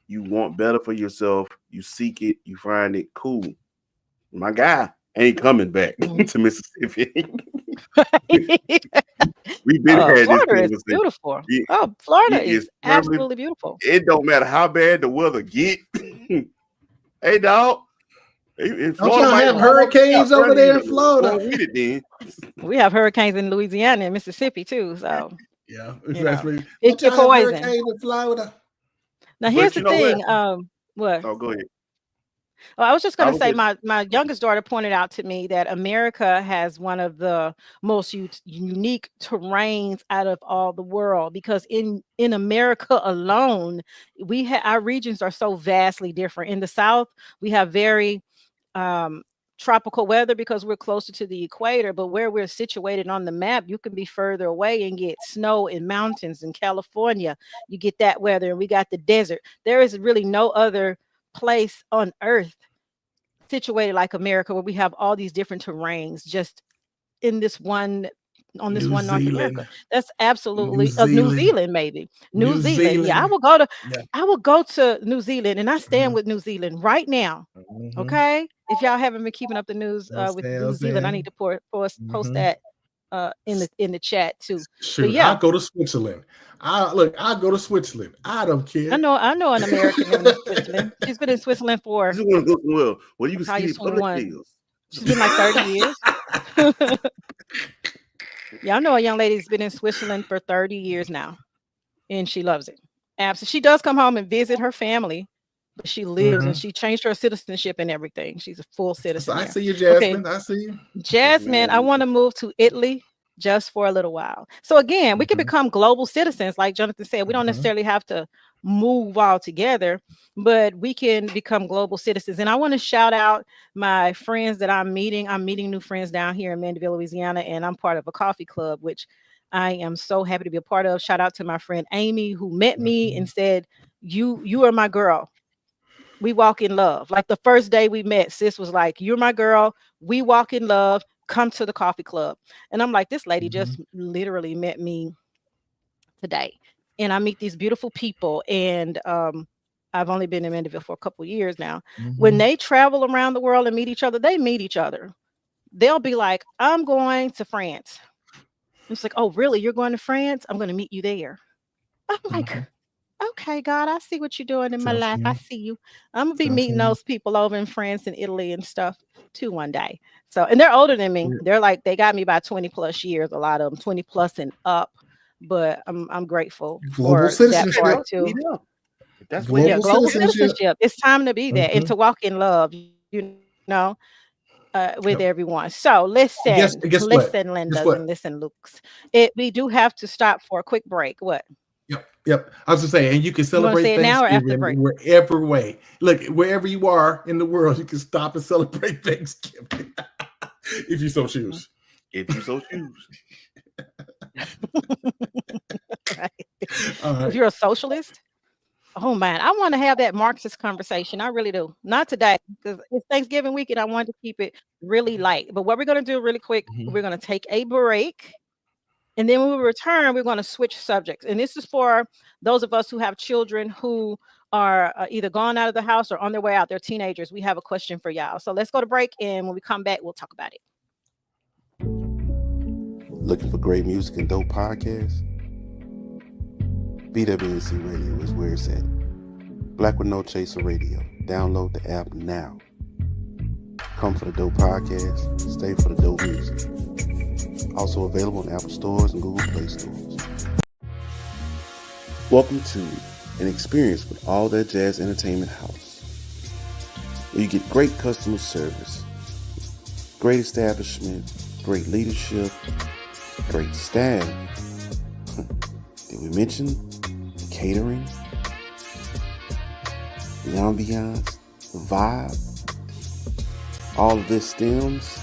you want better for yourself, you seek it, you find it cool. My guy ain't coming back Mhm. to Mississippi. We've been had this Florida is conversation. beautiful. It, Oh, Florida it is is firmly. absolutely beautiful. It don't matter how bad the weather get. Hey, dog. In Don't Florida y'all might have warm up now. hurricanes over Sunny, there in Florida? going with it then. We have hurricanes in Louisiana and Mississippi too. So, Yeah, you know, especially. pick Don't your y'all have poison. hurricanes in Florida? Now, here's But the you know what? thing. What? Oh, go ahead. Oh, I was just going I to was say, just my youngest daughter pointed out to me that America has one of the most unique terrains out of all the world because in America alone, our regions are so vastly different. In the South, we have very um, tropical weather because we're closer to the equator, but where we're situated on the map, you can be further away and get snow in mountains. In California, you get that weather, and we got the desert. There is really no other place on earth situated like America where we have all these different terrains just in this one on this New one North America. Zealand. That's New absolutely New Zealand. Zealand, maybe. New New Zealand. Yeah, Zealand. Yeah. I will go to New Zealand and I stand Mhm. with New Zealand right now. Mhm. Okay. If y'all haven't been keeping up the news Those with New tails Zealand, I need in. to post Mhm. that in the chat too. But Shoot, I yeah, go to Switzerland. I go to Switzerland. I don't care. I know an American in Switzerland. She's been in Switzerland you for just want to go somewhere where you can see probably the public 21. bills. She's been like 30 years. Yeah, I know a young lady's been in Switzerland for 30 years now, and she loves it. Absolutely. She does come home and visit her family, but she lives and Mhm. she changed her citizenship and everything. She's a full So citizen I there. see you, Okay, Jasmine. I see you. Yes, Jasmine, I man. want to move to Italy just for a little while. So again, we can Mhm. become global citizens, like Jonathan said. We don't Mhm. necessarily have to move all together, but we can become global citizens. And I want to shout out my friends that I'm meeting. I'm meeting new friends down here in Mandeville, Louisiana, and I'm part of a coffee club, which I am so happy to be a part of. Shout out to my friend Amy, who met me and Mhm. said, You are my girl. We walk in love. Like the first day we met, sis was like, You're my girl. We walk in love. Come to the coffee club. And I'm like, This lady Mhm. just literally met me today. And I meet these beautiful people. And I've only been in Mandeville for a couple of years now. When Mhm. they travel around the world and meet each other, they meet each other. They'll be like, I'm going to France. It's like, oh, really? You're going to France? I'm going to meet you there. I'm like, Mhm. Okay, God, I see what you're doing in my Sounds life. I familiar. see you. I'm gonna be Sounds meeting familiar. those people over in France and Italy and stuff too one day. So, and they're older than me. Yeah. They're like they got me by 20 plus years. A lot of them 20 plus and up. But I'm grateful Global for that Okay, part well, citizenship. too. meet up. If that's where Yeah, Global you global citizenship. citizenship. It's time to be that and Mhm. to walk in love. With everyone. So Guess listen, guess what? Lindas, and Guess listen, what? Lukes. We do have to stop for a quick break. What? Yep. I was just saying, and you can You want to say celebrate it now or after the Thanksgiving break? wherever way. Look, wherever you are in the world, you can stop and celebrate Thanksgiving if you so Mhm. choose. if you so choose. Right. All If right. you're a socialist, oh man, I want to have that Marxist conversation. I really do. Not today because it's Thanksgiving weekend. I wanted to keep it really light. But what we're going to do really quick, we're Mhm. going to take a break. And then when we return, we're going to switch subjects. And this is for those of us who have children who are either gone out of the house or on their way out. They're teenagers. We have a question for y'all. So let's go to break. And when we come back, we'll talk about it. Looking for great music and dope podcasts? BWNC Radio is where it's at. Black with No Chaser Radio. Download the app now. Come for the dope podcast. Stay for the dope music. Also available on Apple Stores and Google Play Stores. Welcome to an experience with All That Jazz Entertainment House, where you get great customer service, great establishment, great leadership, great staff. Did we mention the catering, the ambiance, the vibe? All of this stems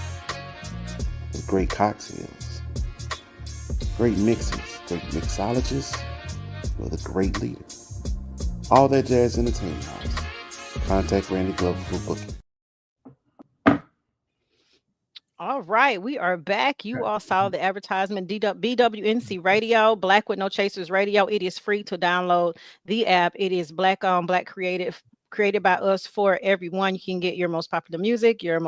with great cocktails, great mixes, great mixologists, with a great leader. All That Jazz Entertainment House. Contact Randy Glover for booking. All right, we are back. You all saw the advertisement BWNC Radio, Black with No Chasers Radio. It is free to download the app. It is black on black created by us for everyone. You can get your most popular music, your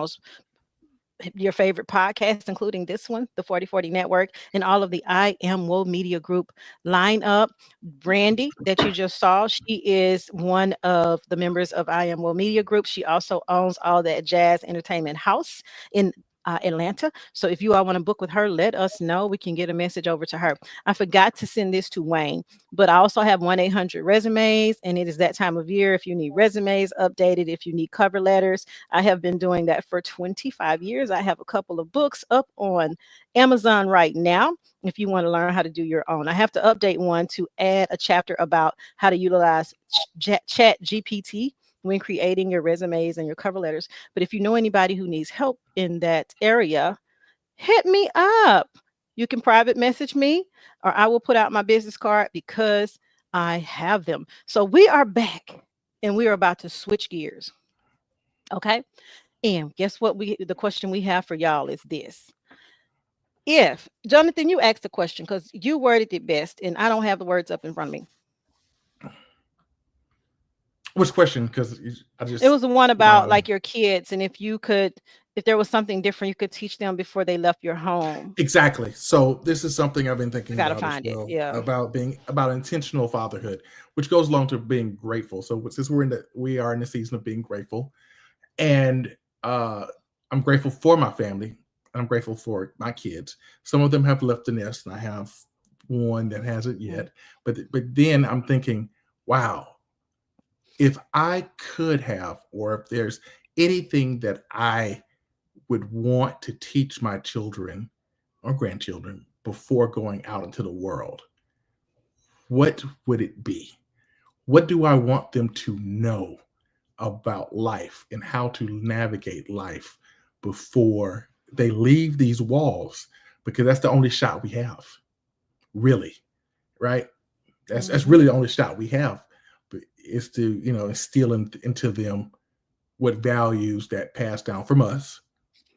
favorite podcast, including this one, the 4040 Network, and all of the I Am Woe Media Group lineup. Brandy, that you just saw, she is one of the members of I Am Woe Media Group. She also owns All That Jazz Entertainment House in Atlanta. So if you all want to book with her, let us know. We can get a message over to her. I forgot to send this to Wayne, but I also have 1-800 resumes, and it is that time of year. If you need resumes updated, if you need cover letters, I have been doing that for 25 years. I have a couple of books up on Amazon right now. If you want to learn how to do your own, I have to update one to add a chapter about how to utilize Chat GPT when creating your resumes and your cover letters. But if you know anybody who needs help in that area, hit me up. You can private message me, or I will put out my business card because I have them. So we are back and we are about to switch gears. Okay. And guess what? The question we have for y'all is this. If Jonathan, you asked the question because you worded it best, and I don't have the words up in front of me. Which question? Because I It just was the one about like your kids, and if there was something different you could teach them before they left your home. exactly. So this is something I've been I thinking gotta about as find it. well, Yeah. about intentional fatherhood, which goes along to being grateful. So since we are in the season of being grateful, and I'm grateful for my family, and I'm grateful for my kids. Some of them have left the nest, and I have one that hasn't yet. But then I'm thinking, wow, if I could have, or if there's anything that I would want to teach my children or grandchildren before going out into the world, what would it be? What do I want them to know about life and how to navigate life before they leave these walls? Because that's the only shot we have, really, right? That's really the only shot we have, is to instill into them what values that pass down from us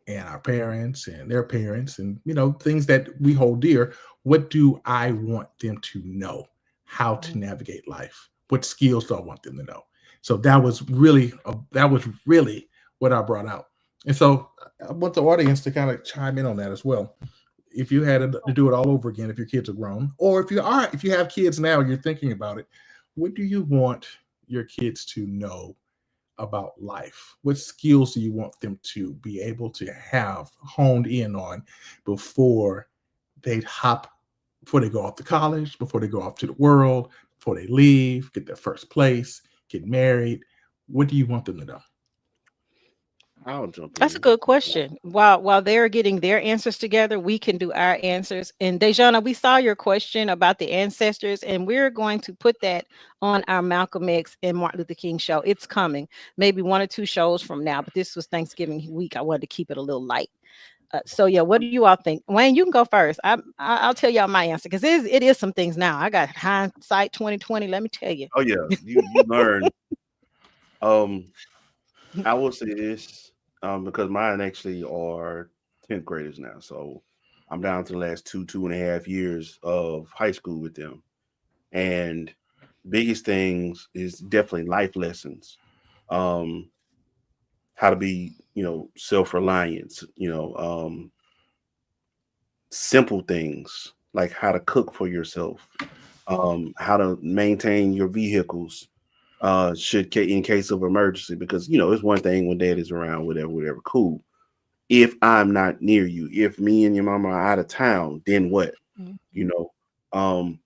and our parents and their parents, and things that we hold dear. What do I want them to know? How to navigate life? What skills do I want them to know? So that was really what I brought out. And so I want the audience to kind of chime in on that as well. If you had to do it all over again, if your kids are grown, or if you have kids now, you're thinking about it, what do you want your kids to know about life? What skills do you want them to be able to have honed in on before they hop, before they go off to college, before they go off to the world, before they leave, get their first place, get married? What do you want them to know? I'll jump That's a in. good question. While they're getting their answers together, we can do our answers. And Dejana, we saw your question about the ancestors, and we're going to put that on our Malcolm X and Martin Luther King show. It's coming, maybe one or two shows from now. But this was Thanksgiving week. I wanted to keep it a little light. So yeah, what do you all think? Wayne, you can go first. I'll tell y'all my answer because it is some things now. I got hindsight 2020. Let me tell you. Oh yeah, you learn. Um, I will say this, because mine actually are 10th graders now, so I'm down to the last 2.5 years of high school with them, and biggest things is definitely life lessons. Um, how to be, self-reliant. Simple things like how to cook for yourself, how to maintain your vehicles, in case of emergency, because it's one thing when dad is around, whatever, cool. If I'm not near you, if me and your mama are out of town, then what? You know, um,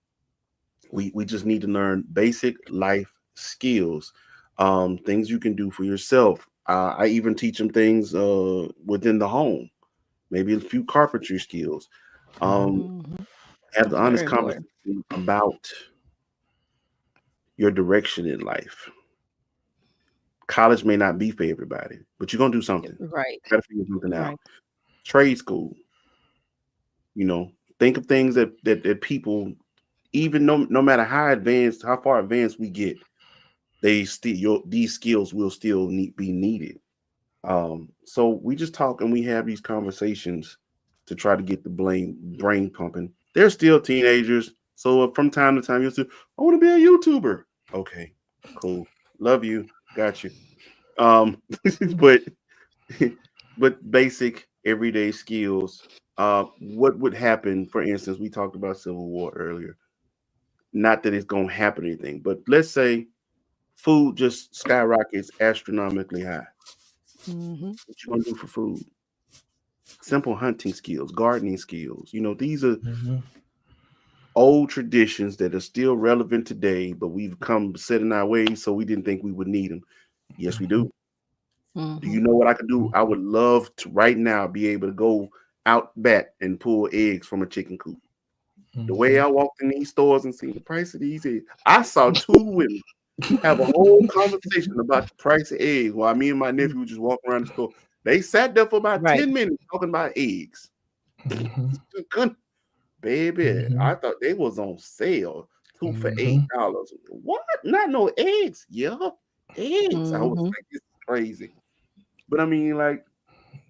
we just need to learn basic life skills, things you can do for yourself. I even teach them things within the home, maybe a few carpentry skills. Um, Mhm. have the That's very honest important. conversation about your direction in life. College may not be for everybody, but you're gonna do something. Right. Got to figure something out. Right. Trade school, you know, think of things that people, even no matter how far advanced we get, they still these skills will still be needed. So we just talk and we have these conversations to try to get the brain pumping. They're still teenagers, so from time to time you'll say, "I want to be a YouTuber." Okay, cool, love you, got you. Um, but but basic everyday skills. What would happen? For instance, we talked about Civil War earlier. Not that it's gonna happen or anything, but let's say food just skyrockets astronomically high. Hmm. What you gonna do for food? Simple hunting skills, gardening skills. These are Mhm. old traditions that are still relevant today, but we've come set in our ways, so we didn't think we would need them. Yes, we Mhm. do. Do you Hmm. know what I could do? I would love to right now be able to go out back and pull eggs from a chicken coop. The way Mhm. I walked in these stores and seen the price of these eggs, I saw two women have a whole conversation about the price of eggs while me and my nephew were just walking around the store. They sat there for about Right. 10 minutes talking about eggs. Mhm. Good baby, Mhm. I thought they was on sale. Two for Mhm. $8. What? Not no eggs. Yeah, eggs. I was Hmm. like, this is crazy. But I mean, like,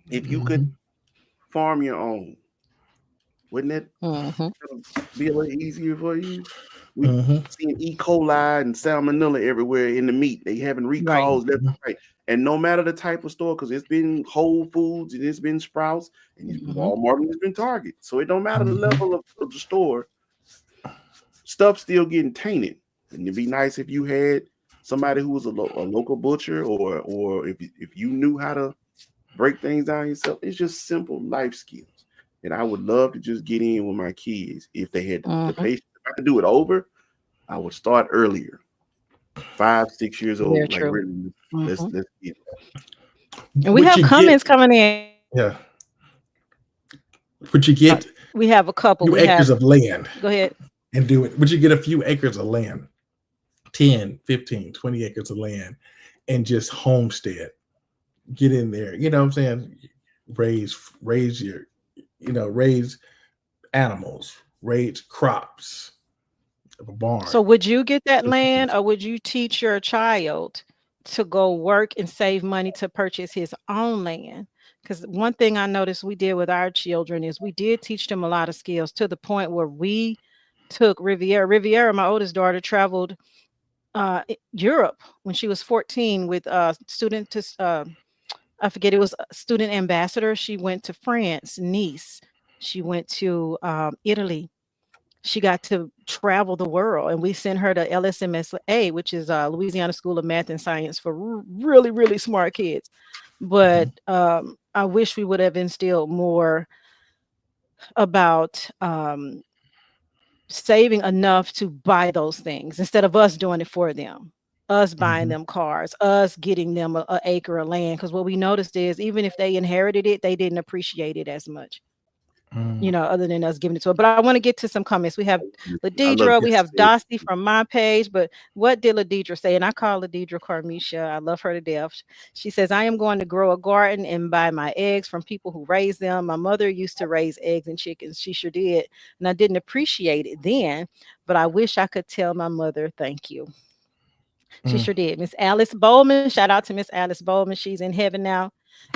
if you could Mhm. farm your own, wouldn't it Hmm. be a little easier for you? We Mhm. seeing E. coli and salmonella everywhere in the meat. They having Right. recalls left and right. And no matter the type of store, because it's been Whole Foods and it's been Sprouts and it's been Hmm. Walmart and it's been Target. So it don't matter the Mhm. level of the store, stuff still getting tainted. And it'd be nice if you had somebody who was a local butcher, or if you knew how to break things down yourself. It's just simple life skills. And I would love to just get in with my kids if they had the Hmm. patience. If I could do it over, I would start earlier, 5, 6 years Very old. Like true. really, let's Hmm. let's get And we Would have you get, comments coming in. yeah, would you Uh, get we have a couple. few We acres have. of land Go ahead. and do it? Would you get a few acres of land, 10, 15, 20 acres of land, and just homestead? Get in there. You know what I'm saying? Raise your, raise animals, raise crops, a barn. So would you get that land, or would you teach your child to go work and save money to purchase his own land? Because one thing I noticed we did with our children is we did teach them a lot of skills to the point where we took Riviera. Riviera, my oldest daughter, traveled Europe when she was 14 with student to I forget, it was a student ambassador. She went to France, Nice. She went to Italy. she got to travel the world, and we sent her to LSMSA, which is Louisiana School of Math and Science for really, really smart kids. But I wish we would have instilled more about saving enough to buy those things instead of us doing it for them, us buying them cars, us getting them a acre of land. Because what we noticed is even if they inherited it, they didn't appreciate it as much, other than us giving it to her. But I want to get to some comments. We have I love Ladidra, we this. have Dossie from my page. But what did Ladidra say? And I call Ladidra Carmisha. I love her to death. She says, I am going to grow a garden and buy my eggs from people who raise them. My mother used to raise eggs and chickens. She sure did. And I didn't appreciate it then, but I wish I could tell my mother thank you. She sure did. Miss Alice Bowman. Shout out to Miss Alice Bowman. She's in heaven now.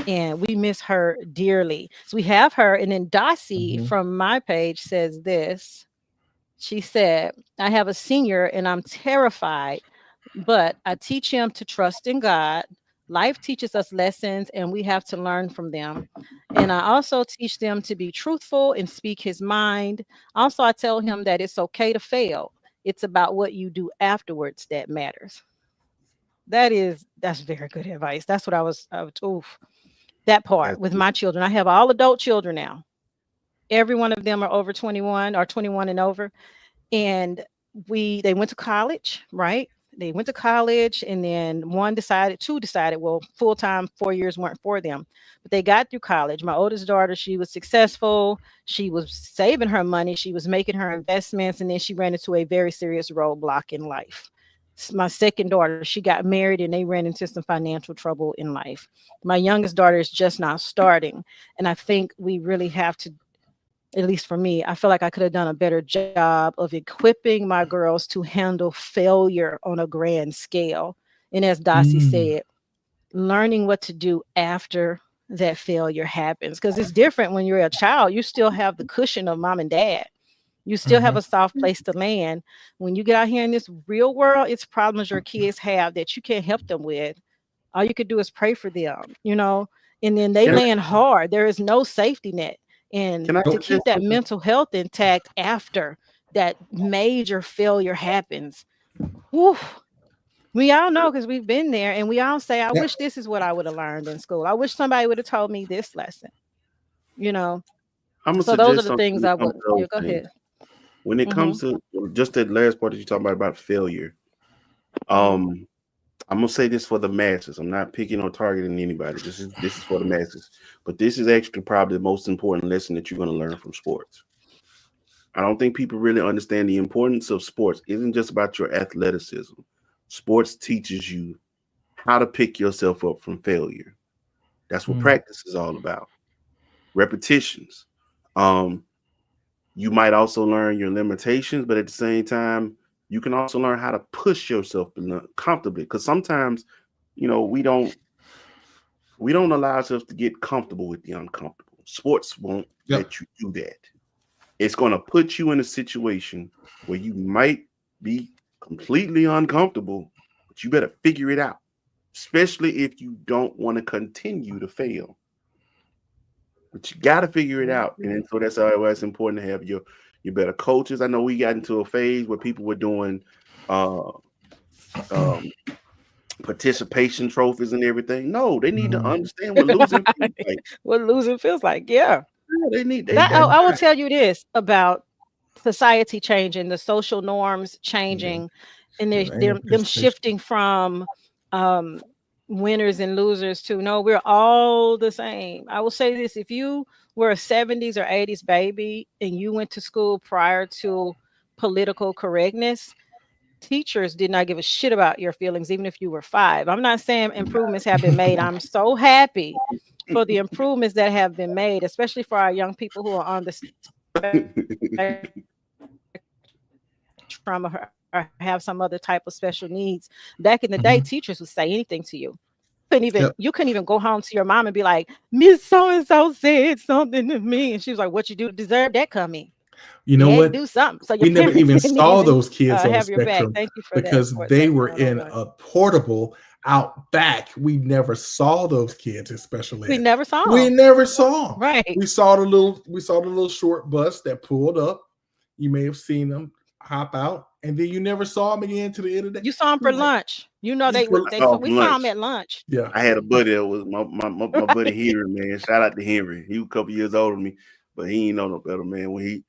And we miss her dearly. So we have her. And then Dossie from my page says this. She said, I have a senior and I'm terrified, but I teach him to trust in God. Life teaches us lessons and we have to learn from them. And I also teach them to be truthful and speak his mind. Also, I tell him that it's okay to fail. It's about what you do afterwards that matters. That's very good advice. That's what I was oof. That part That's with my children. I have all adult children now. Every one of them are over 21 or 21 and over. And they went to college, right? They went to college, and then two decided, well, full-time 4 years weren't for them. But they got through college. My oldest daughter, she was successful. She was saving her money. She was making her investments, and then she ran into a very serious roadblock in life. My second daughter, she got married and they ran into some financial trouble in life. My youngest daughter is just now starting. And I think we really have to, at least for me, I feel like I could have done a better job of equipping my girls to handle failure on a grand scale. And as Dossie said, learning what to do after that failure happens. Because it's different when you're a child. You still have the cushion of mom and dad. You still have a soft place to land. When you get out here in this real world, it's problems your kids have that you can't help them with. All you could do is pray for them, and then they Can I, land hard. There is no safety net. And can I to suggest keep that something? mental health intact after that major failure happens, whew, we all know because we've been there and we all say, I wish this is what I would have learned in school. I wish somebody would have told me this lesson, you know. I'm gonna So those are suggest the something things when it I comes would, to yeah, those go things. ahead. When it Mm-hmm, comes to just that last part that you talking about failure, mm-hmm. I'm gonna say this for the masses. I'm not picking or targeting anybody. This is for the masses. But this is actually probably the most important lesson that you're gonna learn from sports. I don't think people really understand the importance of sports. It isn't just about your athleticism. Sports teaches you how to pick yourself up from failure. That's what practice is all about. Repetitions. Um, you might also learn your limitations, but at the same time, you can also learn how to push yourself comfortably. Because sometimes, we don't allow ourselves to get comfortable with the uncomfortable. Sports won't let you do that. It's going to put you in a situation where you might be completely uncomfortable, but you better figure it out, especially if you don't want to continue to fail. But you got to figure it out. And so that's why it's important to have your better coaches. I know we got into a phase where people were doing uh, um, participation trophies and everything. No, they need to understand what losing feels like. What losing feels like. Yeah. Yeah, they need they, That that I will tell you this about society changing, the social norms changing, and them shifting from um winners and losers to no, we're all the same. I will say this: if you were a 70s or 80s baby and you went to school prior to political correctness, teachers did not give a shit about your feelings, even if you were 5. I'm not saying improvements have been made. I'm so happy for the improvements that have been made, especially for our young people who are on the trauma or have some other type of special needs. Back in the day, teachers would say anything to you. You couldn't even go home to your mom and be like, Miss So and so said something to me, and she was like, "What you do to deserve that coming? You You know had to what? do something." So your We never parents even didn't saw even those kids on the have your back. spectrum Thank you for that because sports they were segment. in a portable out back. We never saw those kids in special We ed. never saw We them. never saw them. Right. We saw the little short bus that pulled up You may have seen them hop out, and then you never saw them again to the end of the day. You saw them for lunch. You know He's they for- would. They Oh, we saw them lunch. at lunch. Yeah. I had a buddy that was my buddy Henry, man. Shout out to Henry. He was a couple years older than me, but he ain't know no better, man. When he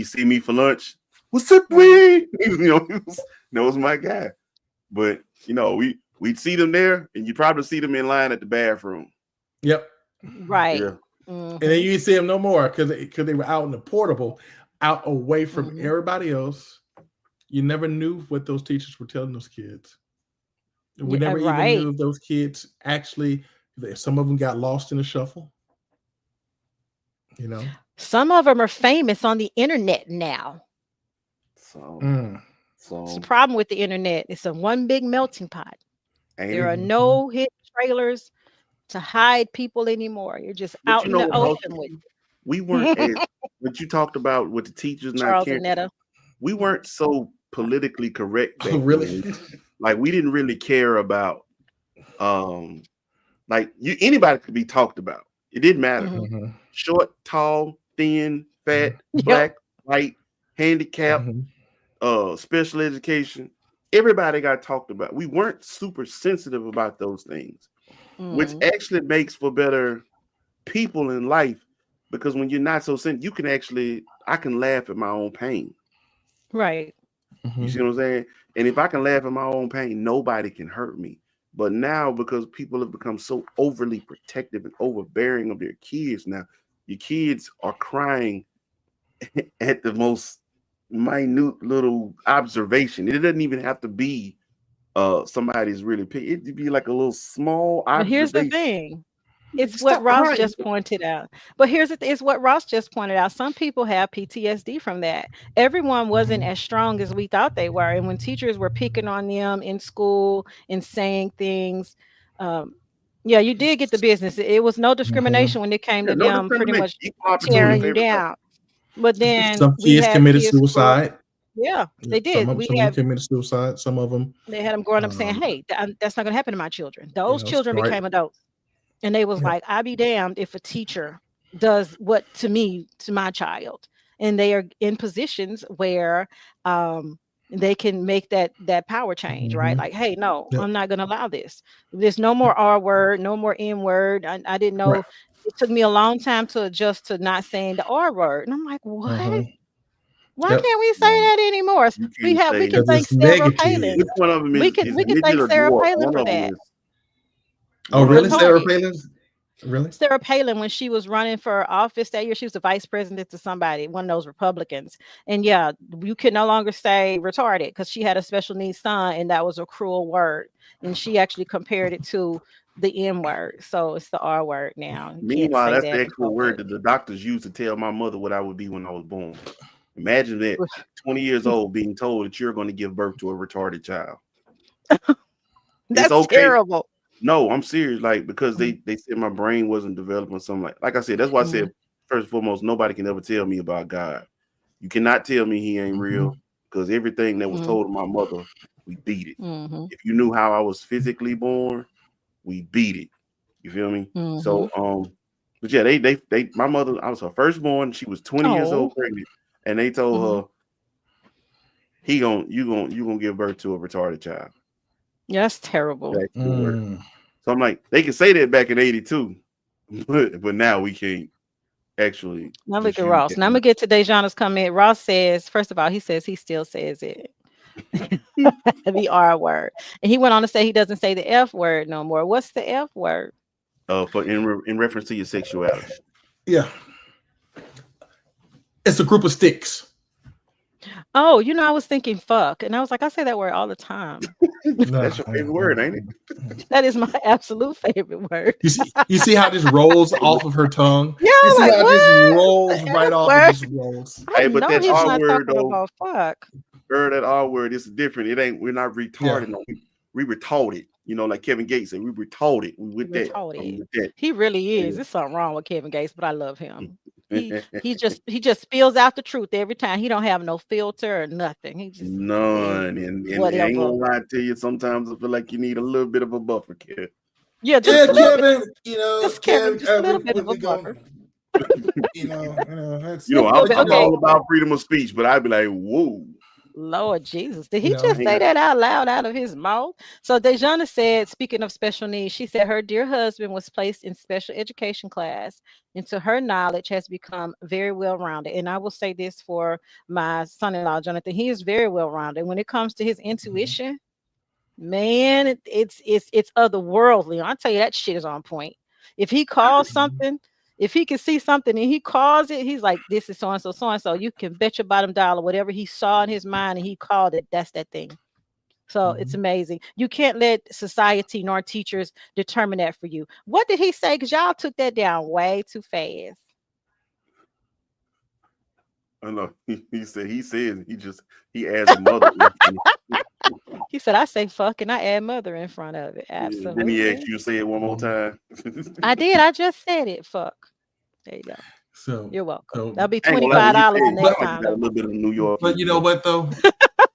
see me for lunch, what's up, Wayne? That was my guy. But we'd see them there, and you'd probably see them in line at the bathroom. Yep. Right. Yeah. And then you see them no more because they were out in the portable, out away from everybody else. You never knew what those teachers were telling those kids. We never even knew if those kids actually, some of them got lost in the shuffle. Some of them are famous on the internet now. So It's the problem with the internet. It's a one big melting pot. There are no hit trailers to hide people anymore. You're just out in the open with it. We weren't as what you talked about with the teachers not Charles caring. and Netta. We weren't so politically correct back really? then. Like we didn't really care about anybody could be talked about. It didn't matter. Short, tall, thin, fat, black, white, handicapped, special education. Everybody got talked about. We weren't super sensitive about those things, which actually makes for better people in life, because when you're not so sensitive, I can laugh at my own pain. Right. You see what I'm saying? And if I can laugh at my own pain, nobody can hurt me. But now, because people have become so overly protective and overbearing of their kids, now your kids are crying at the most minute little observation. It doesn't even have to be somebody's really pick. It'd be like a little small observation. But here's the thing. It's what Ross just pointed out. But it's what Ross just pointed out. Some people have PTSD from that. Everyone wasn't as strong as we thought they were. And when teachers were picking on them in school and saying things, you did get the business. It was no discrimination when it came to them pretty much tearing you down. But then some kids committed suicide. They did. Some of them committed suicide. Some of them, they had them growing up saying, "Hey, that's not going to happen to my children." Those children became adults. And they was like, I'd be damned if a teacher does what to my child. And they are in positions where they can make that power change, right? Like, hey, no, I'm not going to allow this. There's no more R word, no more N word. I didn't know. It took me a long time to adjust to not saying the R word. And I'm like, what? Why can't we say that anymore? We can thank Sarah Palin. Which one of them we can thank Sarah Palin for that. Oh, really? Sarah Palin? Really? Sarah Palin, when she was running for office that year, she was the vice president to somebody, one of those Republicans. And you can no longer say retarded because she had a special needs son, and that was a cruel word. And she actually compared it to the N word. So it's the R word now. Meanwhile, that's the actual word that the doctors used to tell my mother what I would be when I was born. Imagine that 20 years old being told that you're going to give birth to a retarded child. That's terrible. No, I'm serious. Like, because they said my brain wasn't developing something like I said, that's why I said, first and foremost, nobody can ever tell me about God. You cannot tell me he ain't real, because everything that was told to my mother, we beat it. If you knew how I was physically born, we beat it. You feel me? So, but yeah, they my mother, I was her firstborn. She was 20 years old pregnant, and they told her, you gonna give birth to a retarded child. Yeah, that's terrible. So I'm like, they can say that back in 82, but now we can't actually. Now look at Ross. Now I'm gonna get to Dejana's comment. Ross says, first of all, he says he still says it. The R word. And he went on to say he doesn't say the F word no more. What's the F word? In reference to your sexuality. Yeah. It's a group of sticks. Oh, I was thinking fuck. And I was like, I say that word all the time. That's your favorite word, ain't it? That is my absolute favorite word. You see how this rolls off of her tongue? Yeah, you see how this rolls right off of this rolls. Hey, but that R word though, fuck. That R word is different. We're not retarded. No, we retarded. Like Kevin Gates said, we retarded. We with that. He really is. There's something wrong with Kevin Gates, but I love him. He just spills out the truth every time. He don't have no filter or nothing. He just none. And I ain't gonna lie to you. Sometimes I feel like you need a little bit of a buffer, kid. Yeah, just Kevin. just a little bit of a buffer. That's You know, I'm, But I'm okay, all about freedom of speech, but I'd be like, whoa. Lord Jesus, did you he know, just say Man. that out loud out of his mouth? So Dejana said, speaking of special needs, she said her dear husband was placed in special education class, and to her knowledge has become very well rounded. And I will say this for my son-in-law, Jonathan, he is very well rounded. When it comes to his mhm, intuition, man, it's otherworldly. I tell you, that shit is on point. If he calls mhm, something, if he can see something and he calls it, he's like, "This is so and so, so and so." You can bet your bottom dollar, whatever he saw in his mind and he called it, that's that thing. So it's mhm. amazing. You can't let society nor teachers determine that for you. What did he say? Because y'all took that down way too fast. I know. He adds a mother in front of He said, "I say fuck and I add mother in front of it." it. Then he Absolutely. asked you to say it one more Mhm. time. I did. I just said it. Fuck. There you go. So, You're welcome. so, That'll be I ain't gonna lie, when you $25 say the it, next sound but like you time. got a little bit of New York but in you you know though. what though?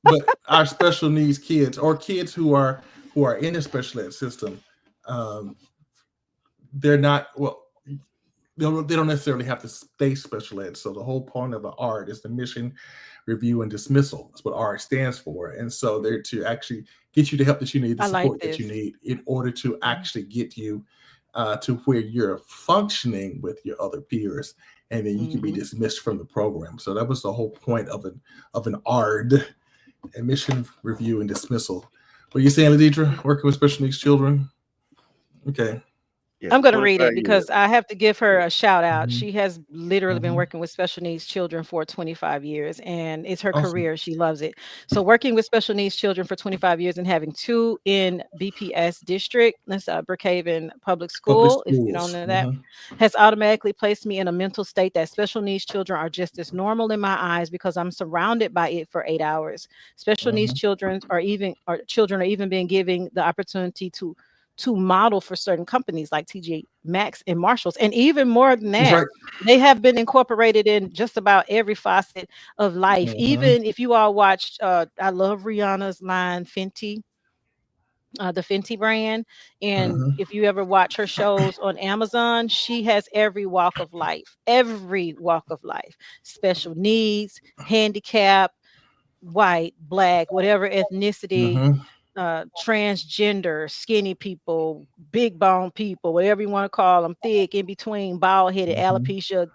But our special needs kids or kids who are in the special ed system, um, they're not well. They don't necessarily have to stay special ed. So the whole point of the art is the mission, review, and dismissal. That's what art stands for. And so they're to actually get you the help that you need, the I like support that you this. need in order to Mhm. actually get you to where you're functioning with your other peers, and then you can be Mhm. dismissed from the program. So that was the whole point of an ARD, admission, review, and dismissal. What are you saying, Ladidra? Working with special needs children? Okay. Yeah, I'm going to read 25 it years. because I have to give her Yeah. a shout out. Mhm. She has literally been Mhm. working with special needs children for 25 years and it's her Awesome. career. She loves it. So, working with special needs children for 25 years and having two in BPS district, that's Brookhaven Public Public School, if you don't schools. know that, Mhm. has automatically placed me in a mental state that special needs children are just as normal in my eyes because I'm surrounded by it for 8 hours. Special needs Mhm. children or children are even being given the opportunity to model for certain companies like TJ Maxx and Marshalls. And even more than That's that, right. they have been incorporated in just about every facet of life. Mhm. Even if you all watched, I love Rihanna's line Fenty, the Fenty brand. And Mhm. if you ever watch her shows on Amazon, she has every walk of life, special needs, handicap, white, black, whatever ethnicity, Mhm. transgender, skinny people, big bone people, whatever you want to call them, thick, in between, bald headed, Mhm. alopecia,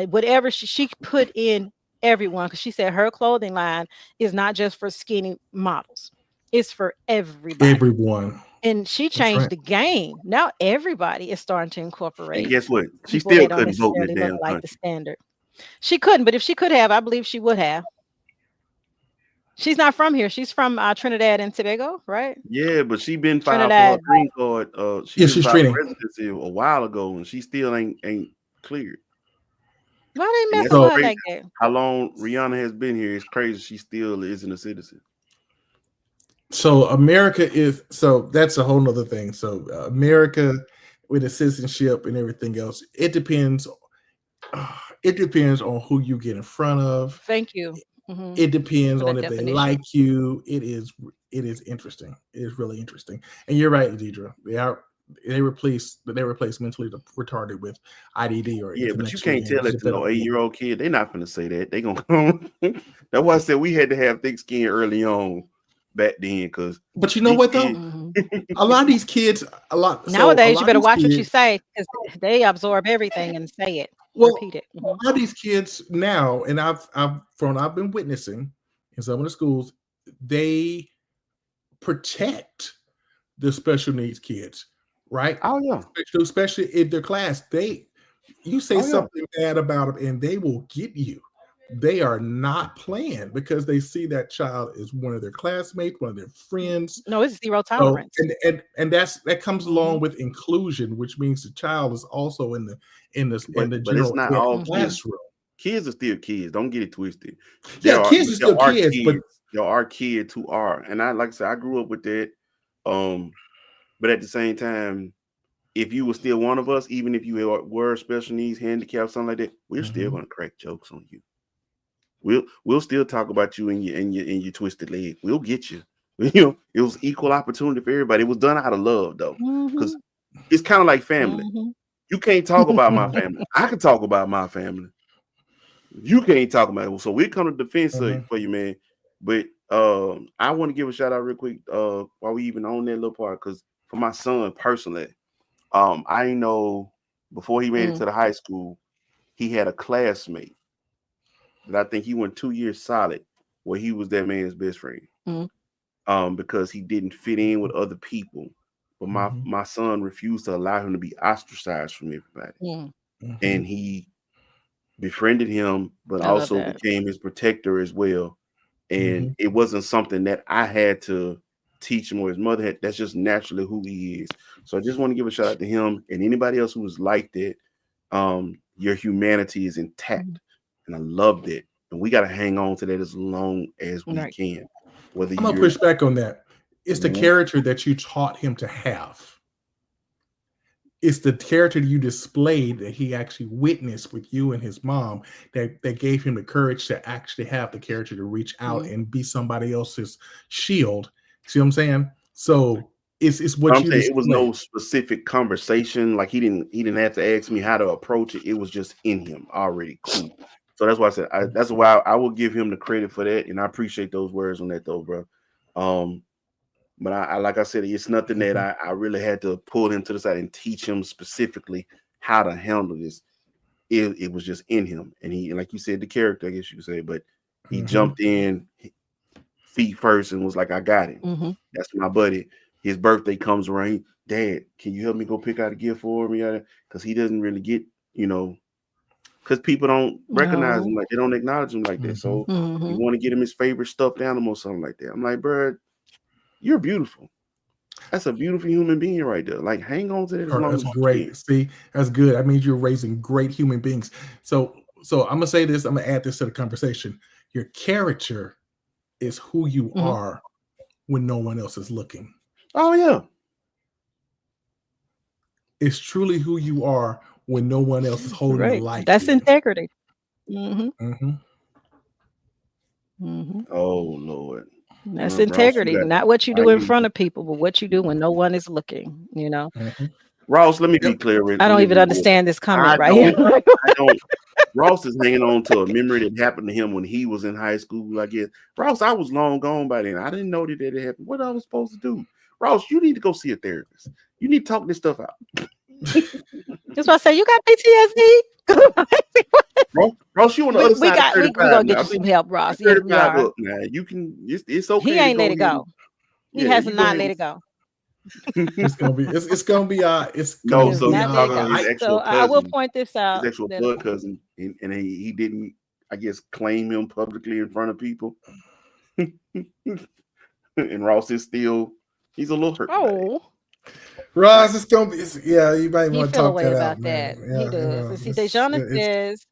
whatever she put in everyone. Because she said her clothing line is not just for skinny models, it's for everybody. Everyone. And she That's changed right. the game. Now everybody is starting to And incorporate guess what? She people still that don't couldn't vote in this necessarily look damn like the country. standard. She couldn't, but if she could have, I believe she would have. She's not from here. She's from Trinidad and Tobago, right? Yeah, but she been filed for a Trinidad. green card. She Yeah, been she's filed training. for residency a while ago, and she still ain't cleared. Why they And that's messing So with her crazy. like that? How long Rihanna has been here is crazy. She still isn't a citizen. America is that's a whole nother thing. So America with the citizenship and everything else, it depends. It depends on who you get in front of. Thank you, It depends for on that if they definition. like you. It is interesting. It is really interesting. And you're right, Deidre. They replace mentally retarded with IDD or Yeah, but you intellectually can't and tell that to no developmentally. 8-year-old kid. They're not gonna say that. They gonna come. That's why I said we had to have thick skin early on back then, because But you know these what though? kids. Mhm. A lot of these kids, a lot. So a Nowadays, you lot of better these watch what you kids. say because they absorb everything and say it, Well, repeat it. a lot of these kids now, and I've been witnessing in some of the schools, they protect the special needs kids, right? Oh yeah, Especially in their class, you say oh yeah. something bad about them, and they will get you. They are not playing because they see that child is one of their classmates, one of their friends. No, it's zero So, tolerance. and that comes along Mhm, with inclusion, which means the child is also in the But it's general not ed all mhm. kids. classroom. Kids are still kids. Don't get it twisted. Yeah, There are kids are there still are kids, but kids. There are kids who are, and I like I said, I grew up with that. Um, but at the same time, if you were still one of us, even if you were special needs, handicapped, something like that, we're still Mhm. gonna crack jokes on you. We'll still talk about you and your twisted leg. We'll get you. You know, it was equal opportunity for everybody. It was done out of love though, because Mhm, it's kind of like family. mhm. You can't talk about my family. I can talk about my family. You can't talk about it. So we come to defense for you, man. But I want to give a shout out real quick while we even on that little part, because for my son personally, I know before he made it to the high school, he had a classmate that I think he went 2 years solid where he was that man's best friend. Because he didn't fit in with other people. But my son refused to allow him to be ostracized from everybody. And he befriended him, but I love also that. became his protector as well. And it wasn't something that I had to teach him or his mother had. That's just naturally who he is. So I just want to give a shout out to him and anybody else who was like that. Your humanity is intact, and I loved it. And we got to hang on to that as long as we Right. can. Whether I'm gonna you're push back on that. It's the character that you taught him to have. It's the character you displayed that he actually witnessed with you and his mom that gave him the courage to actually have the character to reach out and be somebody else's shield. See what I'm saying? So it's what I'm you saying it was display. no specific conversation. Like he didn't have to ask me how to approach it. It was just in him already. Cool. So that's why I said that's why I will give him the credit for that, and I appreciate those words on that though, bro. But I like I said, it's nothing that I really had to pull him to the side and teach him specifically how to handle this. It was just in him, and he, like you said, the character, I guess you could say, but he jumped in feet first and was like, "I got him." That's my buddy. His birthday comes around. Dad, can you help me go pick out a gift for me? Because he doesn't really get, because people don't recognize him, like they don't acknowledge him like that. So you want to get him his favorite stuffed animal or something like that. I'm like, bro, you're beautiful. That's a beautiful human being right there. Like, hang on to that as long That's as you great. can. See, that's good. I mean, you're raising great human beings. So I'm gonna say this. I'm gonna add this to the conversation. Your character is who you are when no one else is looking. Oh yeah. It's truly who you are when no one else is holding the light. That's to you. integrity. Oh Lord. That's Ross, integrity. Not what you do in front of people, but what you do when no one is looking, Ross, let me be clear. I don't even understand this comment right here. I don't. Ross is hanging on to a memory that happened to him when he was in high school. I guess Ross, I was long gone by then. I didn't know that it happened. What I was supposed to do? Ross, you need to go see a therapist. You need to talk this stuff out. That's why I say you got PTSD. Ross, you on the other side. We gonna get you some help, Ross. Yes, we are. Look, now you can. It's okay. He ain't let it go. He has not let it go. It's gonna be. It's gonna be. It's no. gonna So be, you're talking about his actual cousin. I will point this out. His actual blood cousin, and he didn't, I guess, claim him publicly in front of people. And Ross is still. He's a little hurt. Oh. Ross, it's gonna be. Yeah, you might want to talk away that about out, that. man. Yeah, he does. Let's see, Dejana says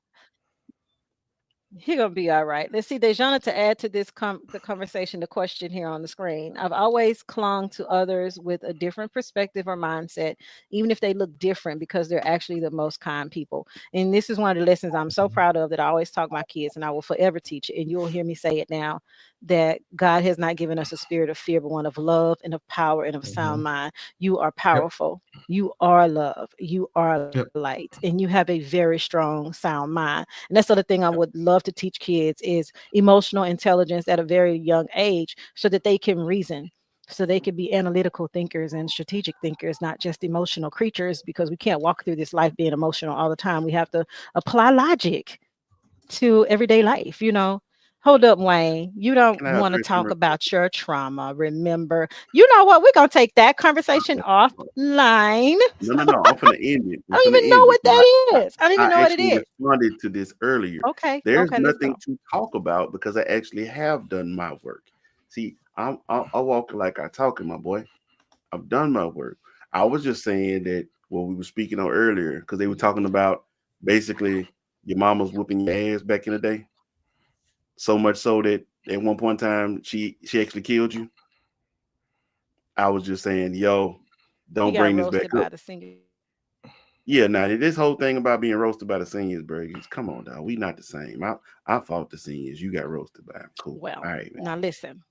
he gonna be all right. Let's see, Dejana, to add to this the conversation, the question here on the screen. I've always clung to others with a different perspective or mindset, even if they look different, because they're actually the most kind people. And this is one of the lessons I'm so proud of that I always talk to my kids, and I will forever teach it. And you'll hear me say it now, that God has not given us a spirit of fear, but one of love and of power and of sound mind. You are powerful. Yep. You are love. You are light. And you have a very strong, sound mind. And that's the other thing I would love to teach kids is emotional intelligence at a very young age, so that they can reason, so they can be analytical thinkers and strategic thinkers, not just emotional creatures, because we can't walk through this life being emotional all the time. We have to apply logic to everyday life, Hold up, Wayne. You don't want to talk about your trauma. Remember, you know what? We're going to take that conversation offline. No. I'm going to end it. I don't even know what that is. I don't even know what it is. I responded to this earlier. Okay. There's nothing to talk about because I actually have done my work. See, I walk like I talk, my boy. I've done my work. I was just saying that what we were speaking on earlier, because they were talking about basically your mom was whooping your ass back in the day. So much so that at one point in time, she actually killed you. I was just saying, yo, don't bring this back up. Yeah, now this whole thing about being roasted by the seniors, Burgers, come on, dog. We not the same. I fought the seniors. You got roasted by them. Cool. Well, all right, man. Now listen.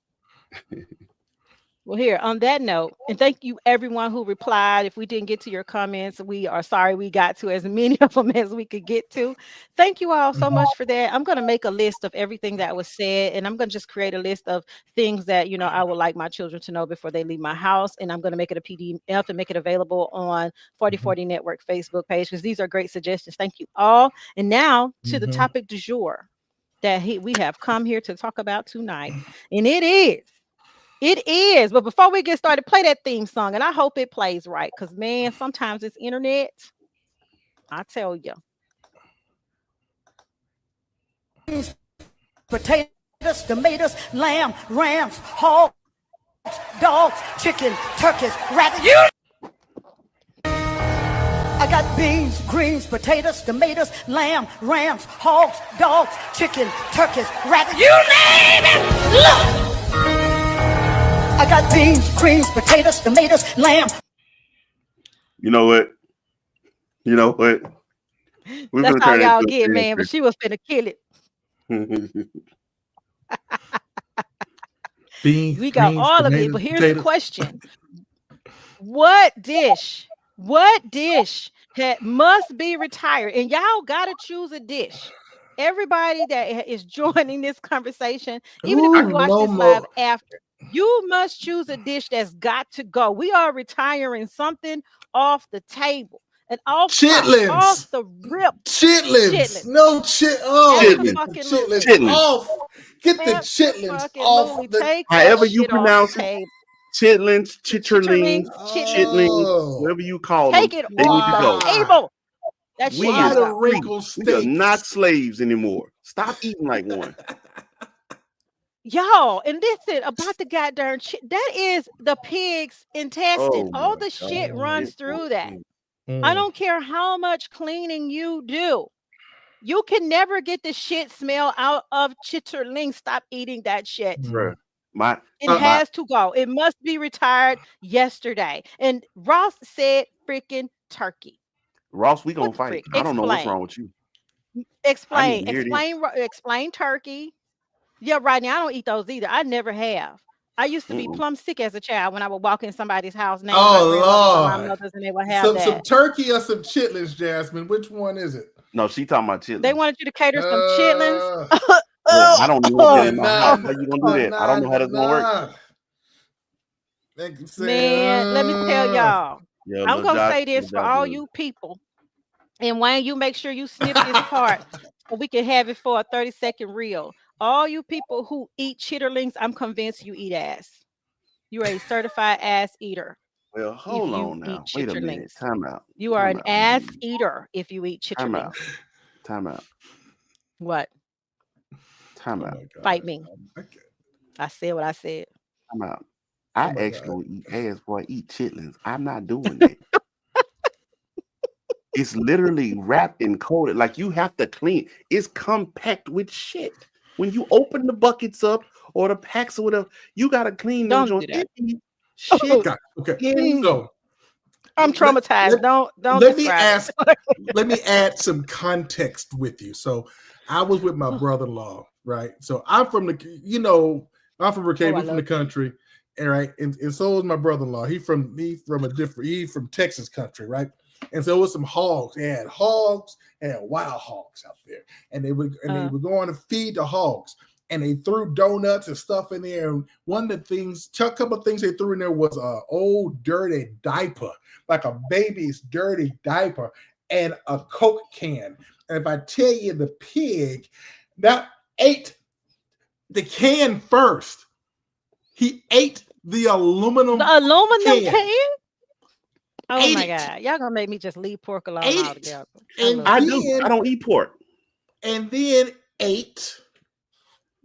Well, here on that note, and thank you everyone who replied. If we didn't get to your comments, we are sorry. We got to as many of them as we could get to. Thank you all so much for that. I'm going to make a list of everything that was said, and I'm going to just create a list of things that I would like my children to know before they leave my house, and I'm going to make it a PDF and make it available on 4040 Network Facebook page because these are great suggestions. Thank you all. And now to the topic du jour that we have come here to talk about tonight, and it is. It is. But before we get started, play that theme song. And I hope it plays right. Because, man, sometimes it's internet. I tell you. Potatoes, tomatoes, lamb, rams, hogs, dogs, chicken, turkeys, rabbits. I got beans, greens, potatoes, tomatoes, lamb, rams, hogs, dogs, chicken, turkeys, rabbits. You name it! Look! I got beans, greens, potatoes, tomatoes, lamb. You know what? You know what? We're That's gonna how turn y'all into get, man. But she was finna kill it. Beans, We got greens, all of it. tomatoes, But here's potatoes. the question. What dish must be retired? And y'all got to choose a dish. Everybody that is joining this conversation, even if you Ooh, watch no this live more. after, you must choose a dish that's got to go. We are retiring something off the table. And off top, off Chitlins. the rip, Chitlins. chitlins. No chit. Oh, get the Absolutely. chitlins Chitlins. off. Get the chitlins off Absolutely. the. Take that However you shit off the pronounce it, table. chitlins, chitterlings, Chitlins. Oh, whatever you call them, Take it they need off to the go. why? table. That shit We Why gotta is the go. free. wrinkled We are not steaks? slaves anymore. Stop eating like one. Y'all, and listen about the goddamn shit. That is the pig's intestine. Oh All my the shit God. runs It's through that. mm, I Mm. don't care how much cleaning you do. You can never get the shit smell out of chitterling. Stop eating that shit. Mm. bruh. My It my has to go. It must be retired yesterday. And Ross said freaking turkey. Ross, we What gonna the fight. frick? I don't know what's Explain. wrong with you. I need Explain. to hear this. Explain turkey. Yeah, right now I don't eat those either. I never have. I used to be Mm-mm. plumb sick as a child when I would walk in somebody's house, name my grandmother's or my Oh Lord. mother's, and they would have Some that. turkey or some chitlins, Jasmine. Which one is it? No, she talking about They chitlins. wanted you to cater some chitlins. Uh, Yeah, I don't even want that nah, in my nah, house. nah, How you gonna do nah, that? I don't know how that's gonna work. nah. They can say, Man, let me tell y'all. Yeah, I'm little gonna Josh, say this for all you people. And Wayne, you make sure you snip this part so we can have it for a 30-second reel. All you people who eat chitterlings, I'm convinced you eat ass. You're a certified ass eater Well, if hold you on eat now. Wait a minute. chitterlings. Time out. You are Time an out. ass eater if you eat Time out. chitterlings. Time out. What? Time oh out. my God. Fight me. Okay. I said what I said. Time out. Oh I my actually God. will eat ass before I eat chitlins. I'm not doing that. It's literally wrapped and coated. Like you have to clean. It's compact with shit. When you open the buckets up or the packs or whatever, you gotta clean them Don't do joints. that. It be shit Okay. Okay. in. So I'm let, traumatized. Don't let me describe ask, let me add some context with you. So I was with my it. brother-in-law, right? So I'm from the, I'm from Brookhaven, I from the love country, and right, and so is my brother-in-law. He from Texas country, right? And so it was some hogs. They had hogs and wild hogs out there, and they were going to feed the hogs. And they threw donuts and stuff in there. And one of the things, a couple of things they threw in there was an old dirty diaper, like a baby's dirty diaper, and a Coke can. And if I tell you, the pig that ate the can first, he ate the aluminum The aluminum can. Oh ate my it, God. Y'all gonna make me just leave pork alone ate it, altogether. I and love I it. do. I don't eat pork. then ate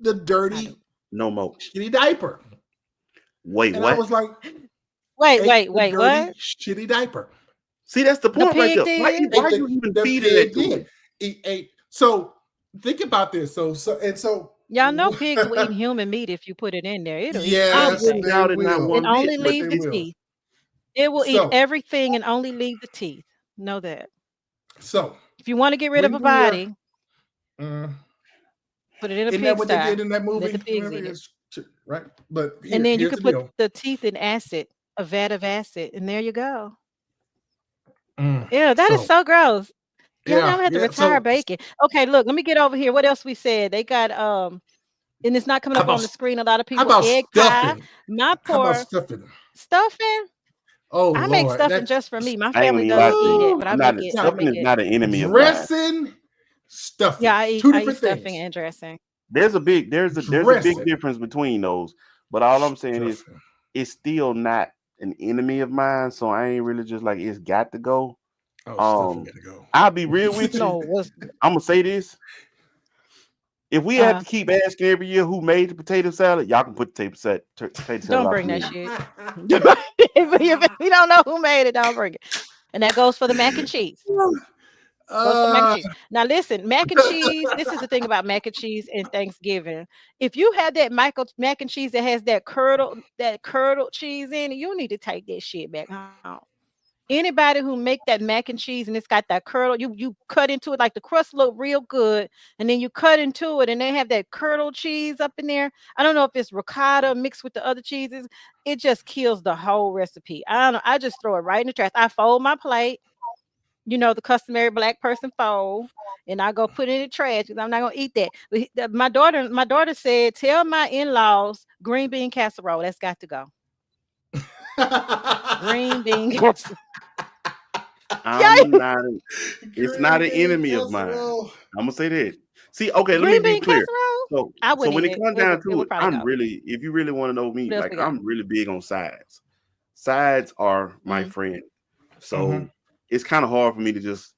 the dirty No more. shitty diaper. Wait, And I what? was like, Wait, ate the what? dirty shitty diaper. See, that's the The point right pig there. Why did? are you even The feeding that pig to did. him? He ate. So think about this. So Y'all know pigs will eat human meat if you put it in there. It'll eat I yes, anything. wouldn't they doubt it not will. It one bit. only But Yes, leave they the will. teeth. It will eat So, everything and only leave the teeth. Know that. so If you want to get rid of when a we are, body, uh, put it in a isn't that what they pigsty. did in that Let movie? the pigs Remember, eat it. right? But And then you here's could the put deal. the teeth in acid, a vat of acid, and there you go. Mm, Yeah, that is so so gross. Yeah, I'm yeah, gonna have to yeah. retire So bacon. Okay, look, let me get over here. What else we said? They got and it's not coming how up on about the screen. A lot of how people about egg pie. stuffing? My How about poor stuffing? stuffing. Oh I make Lord, stuffing that just for me. My I ain't gonna family even lie doesn't to eat you. it, ooh, but I I'm make not it. I now stuffing make is it. not an enemy of mine. dressing, stuffing, Yeah, two I eat different stuffing things. and dressing. There's a big Dressing, difference between those. But all I'm saying is stuffing. it's still not an enemy of mine, so I ain't really just like it's got to go. Oh, stuffing Um, gotta go. I'll be real with you. No, what's I'm gonna say this: if we have uh to keep asking every year who made the potato salad, y'all can put the potato salad don't off bring the that menu. shit. If we don't know who made it, don't bring it. And that goes for the mac and cheese. Goes for mac and Uh, cheese. Now listen, mac and cheese. This is the thing about mac and cheese and Thanksgiving. If you have that mac and cheese that has that curdled cheese in it, you need to take that shit back home. Anybody who make that mac and cheese and it's got that curdle, you cut into it like the crust look real good, and then you cut into it and they have that curdled cheese up in there. I don't know if it's ricotta mixed with the other cheeses. It just kills the whole recipe. I don't know. I just throw it right in the trash. I fold my plate, the customary black person fold, and I go put it in the trash because I'm not gonna eat that. But my daughter said, tell my in-laws green bean casserole. That's got to go. Green bean casserole. I'm Yeah, not. It's not green an bean enemy of mine. casserole. I'm gonna say that. See, okay, let me green be bean clear. casserole. I So wouldn't when eat it it. comes It down would it to would it, probably go. if you really want to know me, What else like we got? I'm really big on sides. Sides are my Mm, friend. Mm-hmm, So it's kind of hard for me to just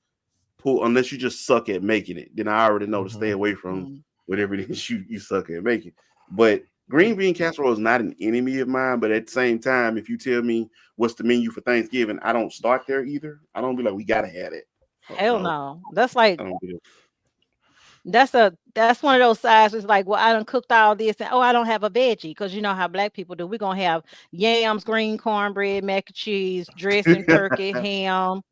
pull unless you just suck at making it. Then I already know to stay mm-hmm. away from mm, whatever it is you suck at making. But green bean casserole is not an enemy of mine. But at the same time, if you tell me what's the menu for Thanksgiving, I don't start there either. I don't be like, we gotta have it. Fuck hell no, no. That's like I don't do that's one of those sides. It's like, well, I done cooked all this, and I don't have a veggie because you know how black people do. We're gonna have yams, green cornbread, mac and cheese, dressing, turkey, that. ham,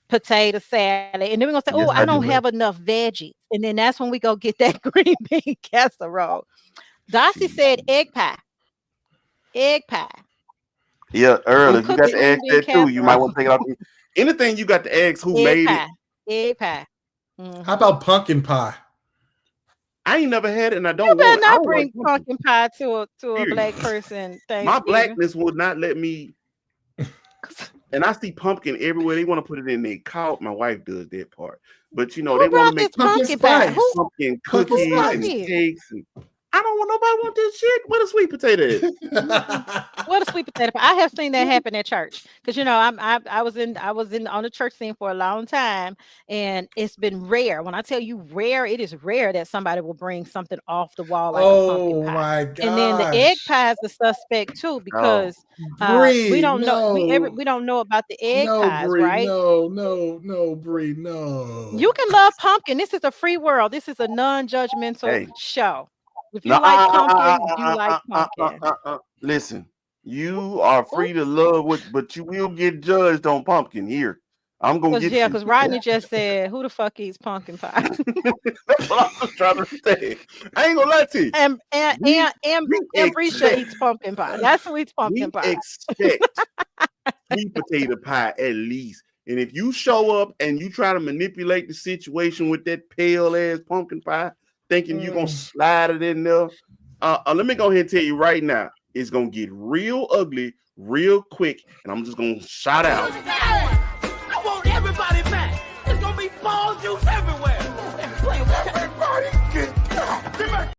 potato salad, and then we're gonna say, oh, Yes, I I don't do. have enough veggies, and then that's when we go get that green bean casserole. Darcy Shit. said egg pie, egg pie. Yeah, Earl, I'm if you got cooking to ask green bean that too, you might want casserole, to take it off. Anything you got to ask who egg made it. pie, egg pie. How Hmm. about pumpkin pie? I ain't never had it and I You don't better want it. I not don't like bring pumpkin. pumpkin pie to a Period. black person My Thanksgiving. blackness would not let me. And I see pumpkin everywhere. They want to put it in their cow. My wife does that part. But Who they want to brought make this Pumpkin pumpkin pie? Who spice. pumpkin Pumpkin who cookies brought and spice. this? cakes. And I don't want nobody want this shit. Where the sweet potato at? Mm-mm. What a sweet potato pie. I have seen that happen at church because I was in on the church scene for a long time, and it's been rare. When I tell you rare, it is rare that somebody will bring something off the wall like a pumpkin Oh pie. my And then the egg gosh. pie is the suspect too Oh, because we Bree, don't know no. we don't know about the egg No, pies, Bree, right? no, no, no, Bree, You no. can love pumpkin. This is a free world. This is a non-judgmental hey. show. If No, you like pumpkin, you like pumpkin. listen, you are free to love what, but you will get judged on pumpkin here. I'm gonna Cause get yeah, you. cause Rodney just said, "Who the fuck eats pumpkin pie?" That's what I was trying to say. I ain't gonna lie to you. and and We and and, we and Brisha expect eats pumpkin pie. That's who eats pumpkin we pie. expect sweet potato pie at least. And if you show up and you try to manipulate the situation with that pale ass pumpkin pie, thinking you're gonna Mm. slide it in there, let me go ahead and tell you right now, it's gonna get real ugly real quick, and I'm just gonna shout out. I want everybody back. There's gonna be ball juice everywhere. Everybody get back.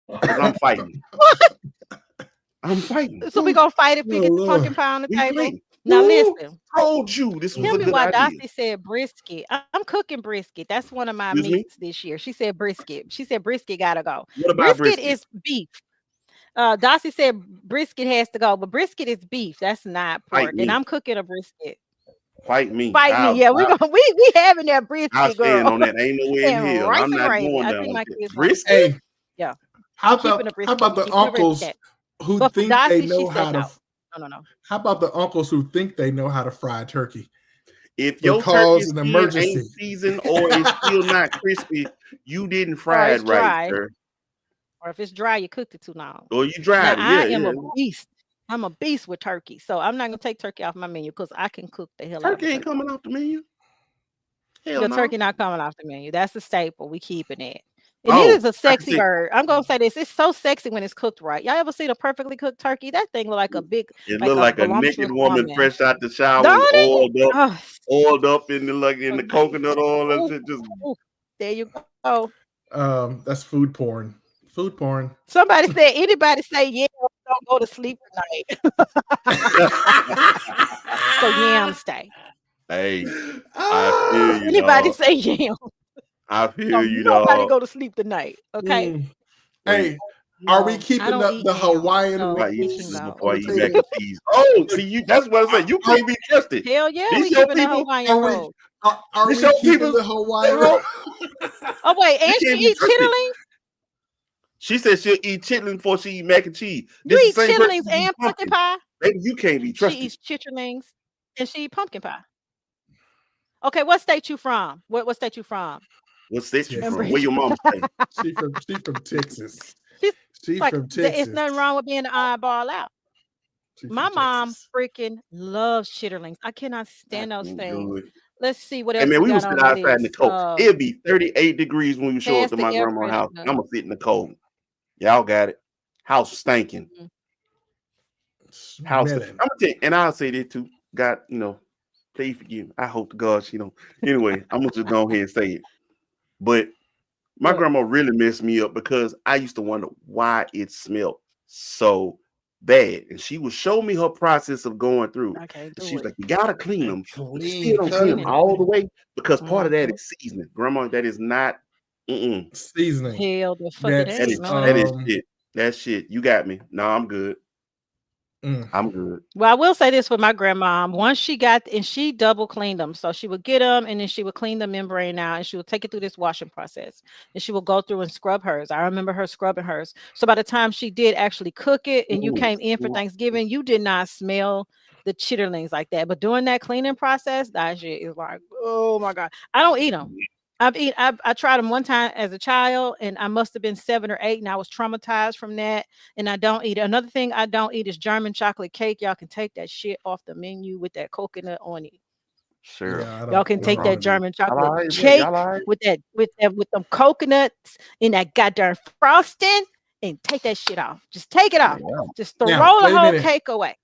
Because I'm fighting. I'm fighting. So we gonna fight if we Oh get the pumpkin Lord. pie on the We tell. fighting. Now Who listen, told you this was tell a me good why idea? Dossie said brisket. I'm cooking brisket. That's one of my Excuse me? meats this year. She said brisket. She said brisket gotta go. What about Brisket brisket? is beef. Dossie said brisket has to go, but brisket is beef. That's not Fight pork. And me. I'm cooking a brisket. Fight me. Fight me. Yeah, we having that I'll brisket, stand girl. on that. Ain't nowhere in And hell. rice I'm and not gravy. going I down think like my that. kids want it. Brisket? Hey, Yeah, how keeping about a brisket. the Keeping a uncles brisket. who But for think they Dossie, she know how said to no. No. how about the uncles who think they know how to fry turkey If but your turkey cause an skin ain't emergency? seasoned or it's still not crispy, you didn't Or fry it's it right, dry. sir. or if it's dry, you cooked it too long. Or you Now drive it. I Yeah, am yeah. a beast. I'm a beast with turkey, so I'm not gonna take turkey off my menu because I can cook the hell out of Turkey a ain't turkey. coming off the menu. Hell The no. turkey not coming off the menu. That's a staple. We keeping it. And it Oh, is a I can sexy see. bird. I'm gonna say this. It's so sexy when it's cooked right. Y'all ever seen a perfectly cooked turkey? That thing look like a big, It like look a like a naked voluptuous woman woman. fresh out the shower and Don't it? Oh, oiled up in the in so the nice. coconut oil and Ooh, shit. Just ooh. There you go. That's food porn. Food porn. Somebody said, anybody say yeah, don't go to sleep tonight. So yam stay. hey, I feel Ah, you, Anybody dog. say yam. I feel Don't you, nobody dog. go to sleep tonight. Okay. mm. Wait, Hey, are we No, I keeping don't the eat yam. Hawaiian So I rolls eat we can chitlins go. before I on the eat mac table? and cheese. Oh, see you. That's what I say. You Are, can't be trusted. Hell yeah, we These your keeping the people. Hawaiian are we rolls. are This we your keeping people. the Hawaiian Girl, rolls? Oh wait, you and can't she be eat trusted. chitterlings. She said she'll eat chitlins before she eat mac and cheese. You This is eat the same person chitterlings who eat and pumpkin pumpkin. pie. Baby, you can't be She trusted. eats chitterlings and she eat pumpkin pie. Okay, what state you from? What state you from? What state you And from? Where Texas. Bridget, your mom stay? She from Texas. she's She like, from it's Texas. nothing wrong with being an eyeball out. She My from mom Texas. freaking loves chitterlings. I cannot I stand those can't things. do it. Let's see what Hey else man, we we got would sit on the outside in the list. cold. It'd be 38 degrees when we show up Pass to the my air grandma's house. freshener. I'm gonna sit in the cold. Y'all got it. House stinking. Mm. House. I'm Smelling. gonna tell you, and I'll say this too. God, please forgive me. I hope to God she don't. Anyway, I'm gonna just go ahead and say it. But my What? grandma really messed me up because I used to wonder why it smelled so bad. And she would show me her process of going through it. I can't And do she's it. like, you gotta clean them, but you still Clean, don't clean them Cleaning cutting, it. all the way because part of that Mhm. is seasoning. Grandma, that is not seasoning. Hell the fuck it That's that ain't, is man. shit. That's shit. You got me. No, I'm good. mm, I'm good. Well, I will say this with my grandma. Once she got and she double cleaned them. So she would get them and then she would clean the membrane out and she would take it through this washing process. And she would go through and scrub hers. I remember her scrubbing hers. So by the time she did actually cook it and you Ooh, came in for ooh. Thanksgiving, you did not smell the chitterlings like that. But during that cleaning process, that shit is like, oh my God. I don't eat them. I tried them one time as a child and I must have been 7 or 8 and I was traumatized from that and I don't eat it. Another thing I don't eat is German chocolate cake. Y'all can take that shit off the menu with that coconut on it. Syrup. yeah, Y'all can I don't take that want to do. German Y'all chocolate all right, man? cake Y'all all right? with them coconuts and that goddamn frosting and take that shit off. Just take it off. Man, y'all, Just throw Now, the wait a whole minute. cake away.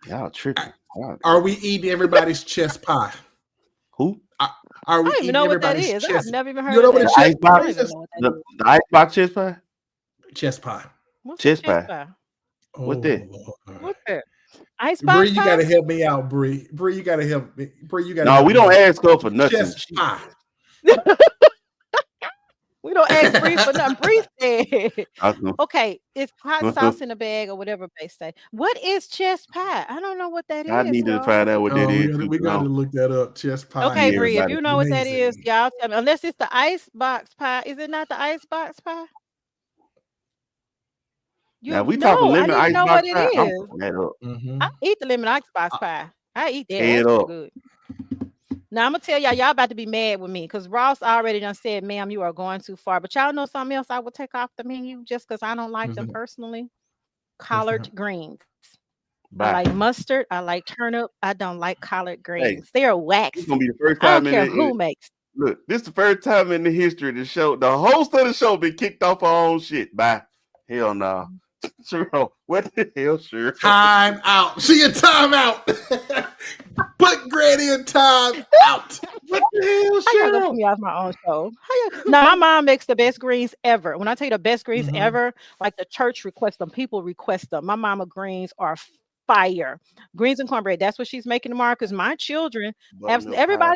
y'all tripping. Are we eating everybody's chest pie? Who? Are I we don't even eating know what that everybody's is. I've chest? never even You heard know of what a The that. ice chest? I What don't box? is even it? know what that The, is. the ice box chest pie? Chest pie. What's a Chest chest pie. pie? What Oh that? Lord. What's that? Icebox Bree, you pie? gotta help me out, Bree. Bree, you gotta help me. Bree, you gotta No, help we me don't out. ask her for nothing. Chest pie. We don't ask Bree for nothing. Bree said, I know. okay, it's hot sauce in a bag or whatever they say. What is chest pie? I don't know what that I is, needed to y'all. find out what that Oh, is too. we gotta look that up. Chest pie Okay, See is Bree, if everybody. you know what that is, amazing. y'all tell me. Unless it's the ice box pie. Is it not the ice box pie? Now You we talking know, I lemon need to ice know what box it pie. I'm is. putting that up. Mm-hmm. I eat the lemon ice box pie. I eat that. Head That's up. good. Now I'm gonna tell y'all about to be mad with me because Ross already done said, ma'am, you are going too far. But y'all know something else I would take off the menu just because I don't like What's them that? personally. What's that? Collard greens. I Bye. like mustard. I like turnip. I don't like collard Hey, greens. They are this gonna waxy. be the first I don't time in care the who makes. look. This the first time in the history of the show. The host of the show been kicked off her own shit. Bye. Hell no. Sure. What the hell? Sure. Time out. She in time out. Put Grannee in time out. What the hell, How y'all gonna put Cheryl? me off my own show? Now my mom makes the best greens ever. When I tell you the best greens Mm-hmm. ever, like the church requests them, people request them. My mama greens are fire. Greens and cornbread. That's what she's making tomorrow. Because my children, Buttermilk pie. everybody,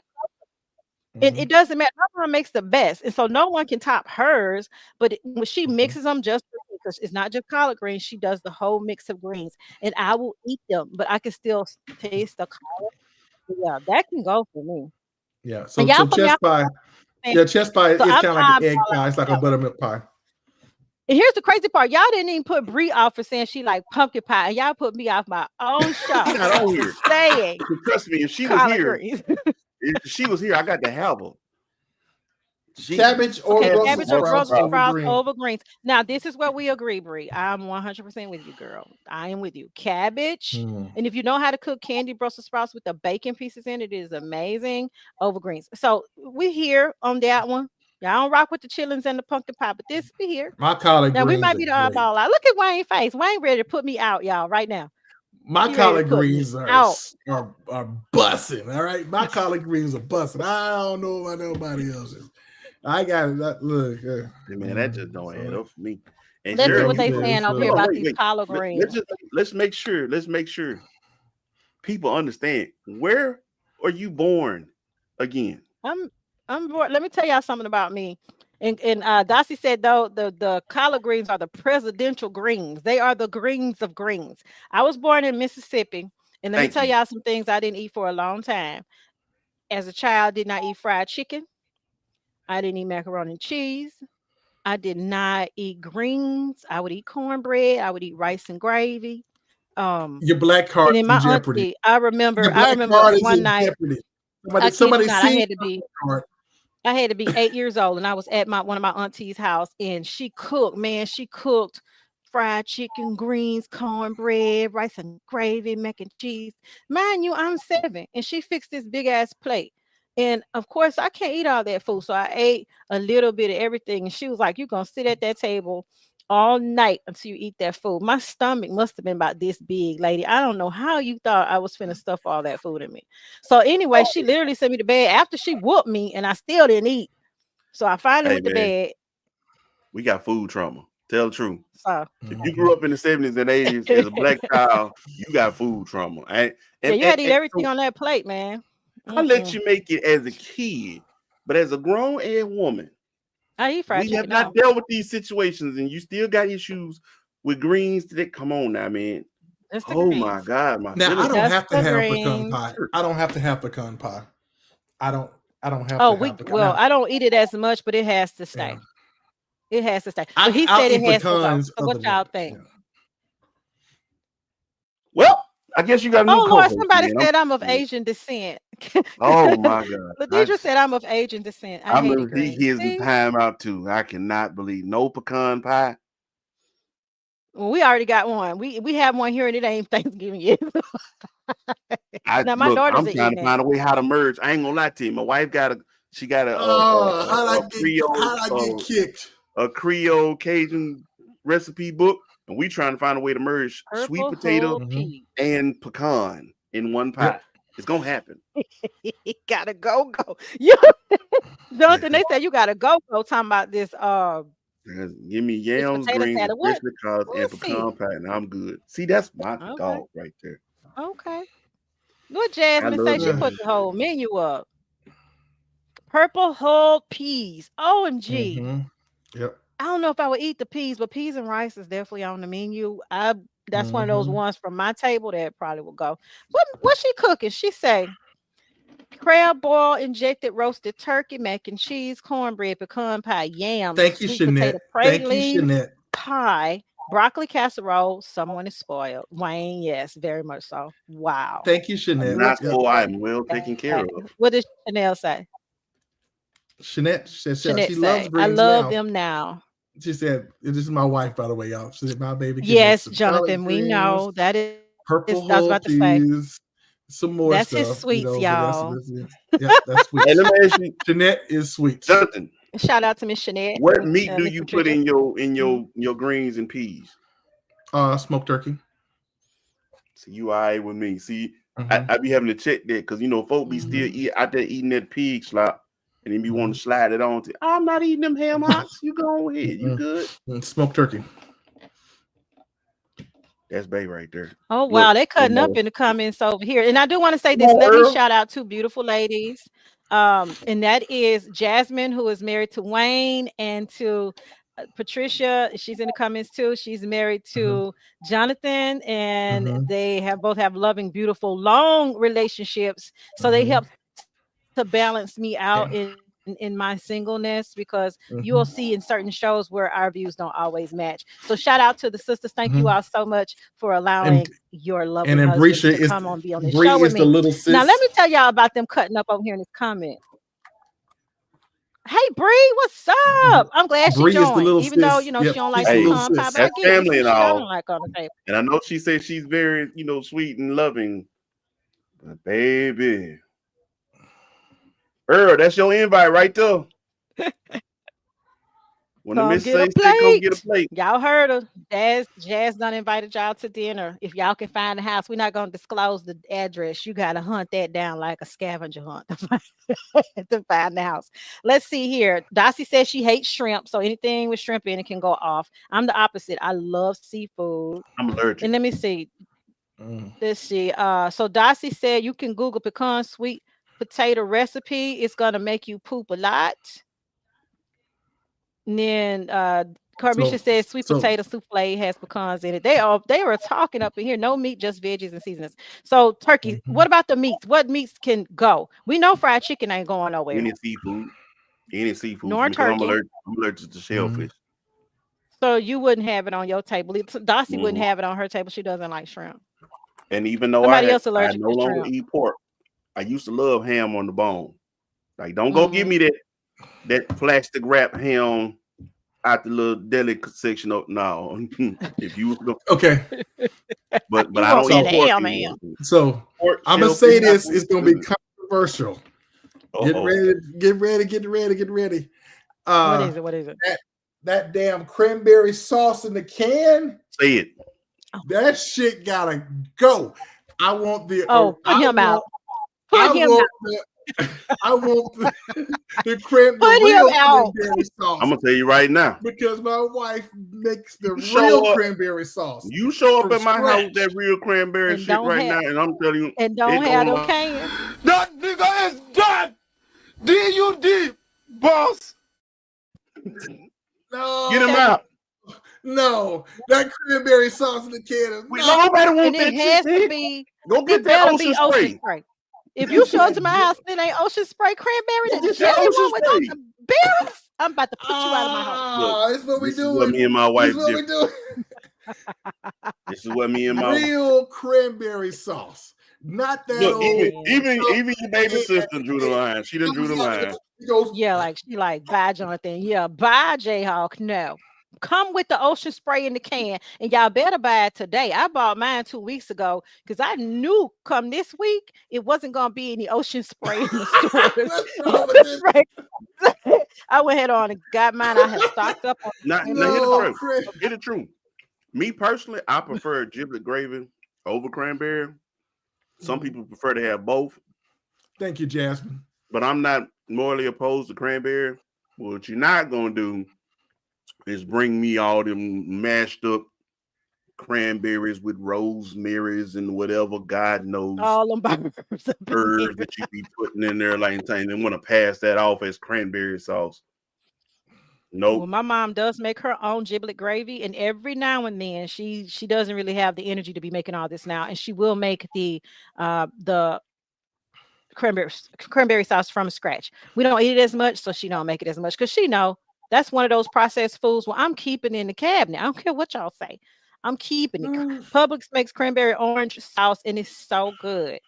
it Mm-hmm. doesn't matter. My mom makes the best, and so no one can top hers. But when she Mm-hmm. mixes them just because it's not just collard greens, she does the whole mix of greens, and I will eat them, but I can still taste the collard. Yeah, that can go for me. Yeah. And So y'all put me chest off. pie. Yeah, chest pie So is I'm kind of like an egg eyeballing pie. It's like a that one. buttermilk pie. And here's the crazy part. Y'all didn't even put Brie off for saying she like pumpkin pie. And y'all put me off my own She show not on here. saying Trust me, if she was collard here, greens. I got to have her. Cabbage or Okay, Brussels cabbage or sprouts Brussels over sprouts green. over greens. Now, this is where we agree, Bree. I'm 100% with you, girl. I am with you. Cabbage, Hmm. and if you know how to cook candy Brussels sprouts with the bacon pieces in it, it is amazing over greens. So we here on that one. Y'all don't rock with the chillings and the pumpkin pie, but this we here. My collard Now we greens might are be the great. oddball out. Look at Wayne's face. Wayne ready to put me out, y'all, right now. My He ready to collard put me greens out. are bussing. All right, my collard greens are bussing. I don't know about nobody else's. I got it. Look, Hey, man, that just don't add up for me. And Let's see Shirley, what you they know, saying over here hold on, about wait, these wait. collard greens. Let's make sure. Let's make sure people understand. Where are you born again? I'm let me tell y'all something about me. And Darcy said though the collard greens are the presidential greens. They are the greens of greens. I was born in Mississippi, and let me Thank tell you. y'all some things I didn't eat for a long time. As a child, did not eat fried chicken. I didn't eat macaroni and cheese. I did not eat greens. I would eat cornbread. I would eat rice and gravy. Um, your black card and then is in my jeopardy. auntie, I remember, Your I black remember card is one in night. jeopardy. I kid you Somebody not, I seen had to my be card. I had to be 8 years old, and I was at my one of my auntie's house, and she cooked. Man, she cooked fried chicken, greens, cornbread, rice and gravy, mac and cheese. Mind you, I'm 7, and she fixed this big ass plate. And of course, I can't eat all that food, so I ate a little bit of everything. And she was like, "You're gonna sit at that table all night until you eat that food." My stomach must have been about this big, lady. I don't know how you thought I was finna stuff all that food in me. So anyway, she literally sent me to bed after she whooped me, and I still didn't eat. So I finally Hey went to man, bed. we got food trauma. Tell the truth. So If you Mhm. grew up in the 70s and 80s as a black child, you got food trauma. And yeah, and, you and, had to eat and everything so on that plate, man. I let Mm-mm. you make it as a kid, but as a grown ass woman, I eat fried we have chicken not now. dealt with these situations, and you still got issues with greens today. Come on now, man. That's the Oh my greens. God, my Now I feelings don't are That's have to the have pecan greens. pie. hurt. I don't have to have pecan pie. I don't. I don't have Oh, to have pecan. well, Now, I don't eat it as much, but it has to yeah, stay. It has to stay. But he I'll said it eat has to go. pecans So other what than y'all that. think? Yeah. Well, I guess you got a new Oh Lord, co-host, somebody man. said I'm of Asian descent. Oh my God. Ladidra said I'm of Asian descent. I I'm hated gonna green. here's the See? time out too. I cannot believe no pecan pie. Well, we already got one. We have one here and it ain't Thanksgiving yet. I Now my look, daughters I'm are trying eating to it. find a way how to merge. I ain't gonna lie to you. My wife she got Oh, how I get kicked? a Creole Cajun recipe book, and we trying to find a way to merge sweet Purple potato hull Hmm. pea. and pecan in one pie. Yep. It's gonna happen. Gotta go. You Jonathan, they said you gotta go talking about this Give me this yams, potato greens, and salad. fresh What? cause and Let's see. pecan pie, and I'm good. See, that's my Okay. dog right there. Okay. What I Jasmine say? love She it, Yeah. put man. the whole menu up. Purple hull peas. OMG. Hmm. Yep. I don't know if I would eat the peas, but peas and rice is definitely on the menu. That's one of those Hmm. ones from my table that probably will go. What she cooking? She say crab boil, injected roasted turkey, mac and cheese, cornbread, pecan pie, yams, Thank you, sweet potato Shanette. Thank you, praline, Shanette. pie, broccoli casserole. Someone is spoiled. Wayne, yes, very much so. Wow. Thank you, I'm Shanette. What not Yep. so Chanel I'm well taken care say? of. What does Chanel say? Shanette said Chanel she loves say, I greens love now. them now. She said, "This is my wife, by the way, y'all." She said, "My baby can make Yes, some collard Jonathan, we greens, know that is. I purple was about to hull say peas, some more that's his stuff, sweets, but that's y'all. it. Yep, that's Hey, sweets. let me ask you, Jeanette is sweets. Jonathan, Shout out to Miss Chanette what and meat do Miss you put Patricia. in Mhm. your greens and peas? Smoked turkey. See, you all right with me. See, Hmm. I be having to check that because folk be still Mhm. out there eating that pig slop and then be wanting Hmm. to slide it on to. I'm not eating them ham hocks. You go ahead. You good? Smoked turkey. That's Bay right there. Oh wow, Look, they cutting up Lamar. in the comments over here. And I do want to say Come this. on, Let me Earl. shout out two beautiful ladies. And that is Jasmine, who is married to Wayne, and to Patricia. She's in the comments too. She's married Hmm. to Jonathan, and Hmm. they have both have loving, beautiful, long relationships. So they Hmm. help to balance me out in my singleness, because you'll see in certain Hmm. shows where our views don't always match. So shout out to the sisters. Thank you all so Hmm. much for allowing And your lovely and husbands to Brescia is come on, be on this Bree show with is the me. little Now let sis. me tell y'all about them cutting up over here in this comment. Hey Bree, what's up? I'm glad she Bree is the joined, little even though sis. you know Yep, she don't like she's the Hey, little pecan pie, sis. but I that's get it. There's family some and shit I don't all. like on the table. And I know she said she's very, sweet and loving. But baby, Earl, that's your invite right there. When the Come Miss get a say, come get a plate. plate. Y'all heard her. Jazz done invited y'all to dinner. If y'all can find the house, we're not gonna disclose the address. You gotta hunt that down like a scavenger hunt to find the house. Let's see here. Dossie says she hates shrimp, so anything with shrimp in it can go off. I'm the opposite. I love seafood. I'm allergic. And let me see. Mm. Let's see. So Dossie said you can Google pecan sweet potato recipe. It's gonna make you poop a lot. And then Carmisha So, says sweet so potato souffle has pecans in it. They were talking up in here. No meat, just veggies and seasonings. So turkey. mhm. What about the meats? What meats can go? We know fried chicken ain't going nowhere. Any seafood. Any seafood for Nor me because turkey. I'm allergic to Mhm. shellfish. So you wouldn't have it on your table. Dossie wouldn't Mhm. have it on her table. She doesn't like shrimp. And even though Somebody else I allergic no to longer shrimp. eat pork, I used to love ham on the bone. Like, don't go give Hmm. me that plastic wrap ham out the little deli section. No, if you, Okay, but You I want don't that eat so pork ham, anymore. ham. so Pork, I'm gonna shellfish, say I this. think It's it's gonna be good. controversial. Get Uh-oh. ready, get ready, get ready, get ready. What Uh, is it? What is it? that damn cranberry sauce in the can. Say it. That shit gotta go. I want the. Oh, put him out. I Put him out. want the. I want the Put him real out. cranberry I'm sauce gonna tell you right now. because my wife makes the You real show up. cranberry sauce You show up from at my house with scratch. that real cranberry And shit don't right now, have and I'm telling you, and it don't have don't them lie. cans. That nigga is dead. D-U-D, boss. Get him No, Okay. out. no, that cranberry sauce in the can is We not. nobody And want it that shit, has to man. be, Go get it that better ocean be ocean spray. spray. If you That's show up that. to my house and it ain't ocean spray cranberry, Go the get that jelly ocean one without spray. the berries, I'm about to put you out of my house. Look, That's what we this is what doing. me and my This wife is what we did. doing. This is what me and my Real cranberry sauce, not that look. old. Man. Even your baby It, sister drew the line. She done drew the line. it goes. Yeah, like she like, bye, Jonathan. Yeah, bye, Jayhawk. No. Come with the ocean spray in the can, and y'all better buy it today. I bought mine 2 weeks ago because I knew come this week it wasn't gonna be any ocean spray in the stores. What's wrong with this? Spray. I went ahead on and got mine. I have stocked up on Now hear cranberry the No, sauce. truth. Hear the truth. Me personally, I prefer giblet gravy over cranberry. Some people prefer to have both, Thank you, Jasmine. but I'm not morally opposed to cranberry. What you're not gonna do is bring me all them mashed up cranberries with rosemaries and whatever God knows All them herbs up in herbs there. that you be putting in there, like saying they want to pass that off as cranberry sauce. Well, Nope. my mom does make her own giblet gravy, and every now and then she doesn't really have the energy to be making all this now, and she will make the cranberry sauce from scratch. We don't eat it as much, so she don't make it as much because she know that's one of those processed foods. Well, I'm keeping in the cabinet. I don't care what y'all say. I'm keeping it. Publix makes cranberry orange sauce, and it's so good.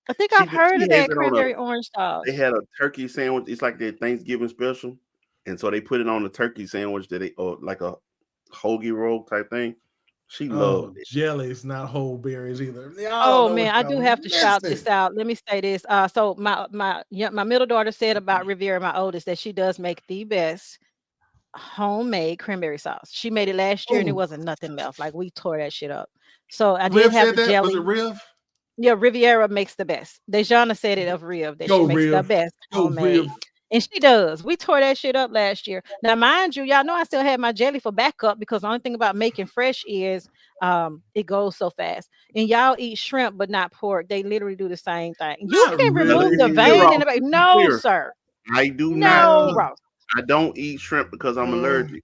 I think I've heard She of has that it on a. cranberry orange They sauce. had a turkey sandwich. It's like their Thanksgiving special, and so they put it on the turkey sandwich that they or like a hoagie roll type thing. She Oh, loved it. jellies, not whole berries either. Y'all Oh know what man, I do y'all have to shout missing. this out. Let me say this. So my middle daughter said about Riviera, my oldest, that she does make the best homemade cranberry sauce. She made it last year and it Oh, wasn't nothing left. Like we tore that shit up. So I did Riv have said the that. Was it jelly. Riv? Yeah, Riviera makes the best. Dejana said it of Riv that she Go makes the Riv. best Go homemade. Riv. And she does. We tore that shit up last year. Now, mind you, y'all know I still had my jelly for backup because the only thing about making fresh is it goes so fast. And y'all eat shrimp but not pork. They literally do the same thing. You Not can Now, let remove me the be really. clear, vein in Ross. the back. Let me be No, clear. sir. I do not No, eat. Uh, Ross. I don't eat shrimp because I'm allergic,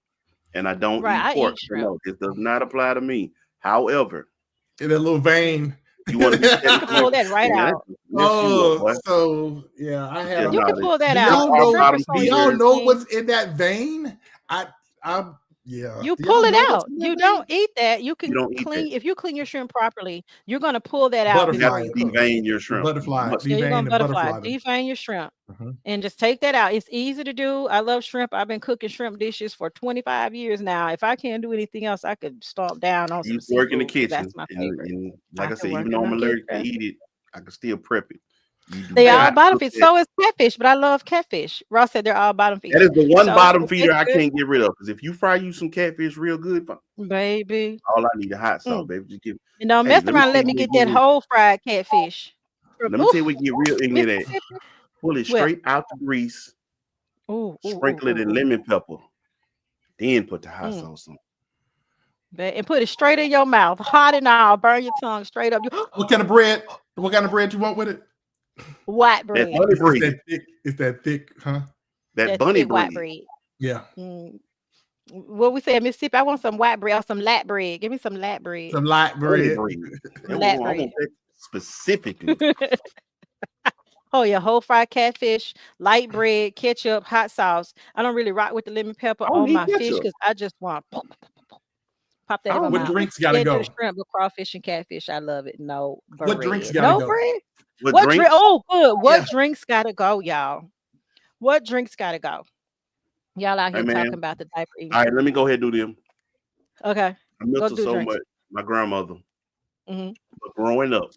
and I don't Right. eat I pork. eat So shrimp. no, this does not apply to me. However, in that little vein. you want to be You can technically, pull that right man, out. mess you up, boy. So yeah, I had Yeah, a. You nah, can pull that Do out. y'all our Shrimp know? are bottom so Do easy y'all feeders. to know clean. what's in that vein? I Yeah. You Do y'all pull it know what's out. in that You thing? don't eat that. You You can don't eat clean that. if you clean your shrimp properly. You're gonna pull that out You have before to you cook. devein your shrimp. Butterfly. Yeah, you're Devein gonna and butterfly, butterfly them. devein your shrimp, Mhm. and just take that out. It's easy to do. I love shrimp. I've been cooking shrimp dishes for 25 years now. If I can't do anything else, I could stomp down on You some used to work in the seafood because kitchen, that's my and, favorite. and like I I can said, work even though in I'm the allergic to kitchen. eat it, I can still prep it. You do They all not bottom cook feed. that. So is catfish, but I love catfish. Ross said they're all bottom That is feeders. the one So bottom if feeder they I good, can't get rid of. Because if you fry you some catfish real good, baby. all I need is hot sauce, Mm. baby. Just give. And don't Hey, mess let me around and tell let you me what get get that real. whole fried catfish. Let me tell you Oof, what get real ignorant at. Mississippi. Pull it Well, straight out the grease, ooh, ooh, ooh, sprinkle it in ooh, ooh. lemon pepper, then put the hot Mm. sauce on. And put it straight in your mouth, hot and all. Burn your tongue straight up. You What kind of bread? What kind of bread you want with it? white That bread. bunny It's bread. that thick. It's that thick, huh? That That bunny thick white bread. bread. Yeah. Mm. What we say in Mississippi, I want some white bread or some lat bread. Give me some lat bread. Some light Bunny bread. bread. Some I lat want bread. that specifically. Oh yeah, whole fried catfish, light bread, ketchup, hot sauce. I don't really rock with the lemon pepper I don't on need my fish ketchup. because I just want pop I that in my don't What mouth. drinks gotta Yeah, to go? the shrimp with crawfish and catfish. I love it. No What drinks bread. gotta No go? bread. What What drink? drinks? Oh, good. What Yeah. drinks gotta go, y'all? What drinks gotta go? Y'all out Hey here talking man. about the diaper eating All right, let me children. go ahead and do them. Okay, I miss go her do so drinks. much. My grandmother. Hmm. But growing up,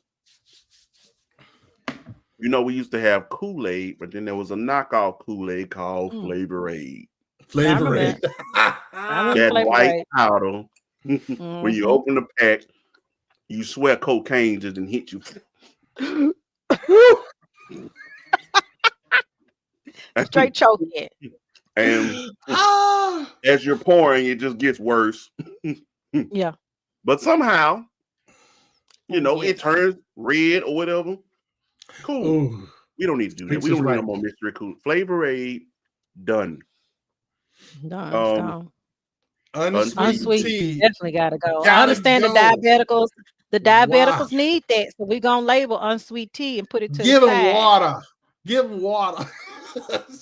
we used to have Kool-Aid, but then there was a knockoff Kool-Aid called Mm. Flavor Aid. I remember Flavor Aid. that. I remember That Flavor white Aid. powder. When you Hmm. open the pack, you swear cocaine just didn't hit you. Straight choking. And Ah. as you're pouring, it just gets worse. Yeah. But somehow, Oh, it yes. turns red or whatever. Cool. Ooh. We don't need to do that. Thanks We is don't need no right. more mystery cool. Flavor Aid, done. No, it's Um, gone. Unsweet Unsweet tea definitely gotta go. I gotta understand the go. diabeticals. The Why? diabeticals need that, so we're gonna label unsweet tea and put it to the Give them side. water. Give them water.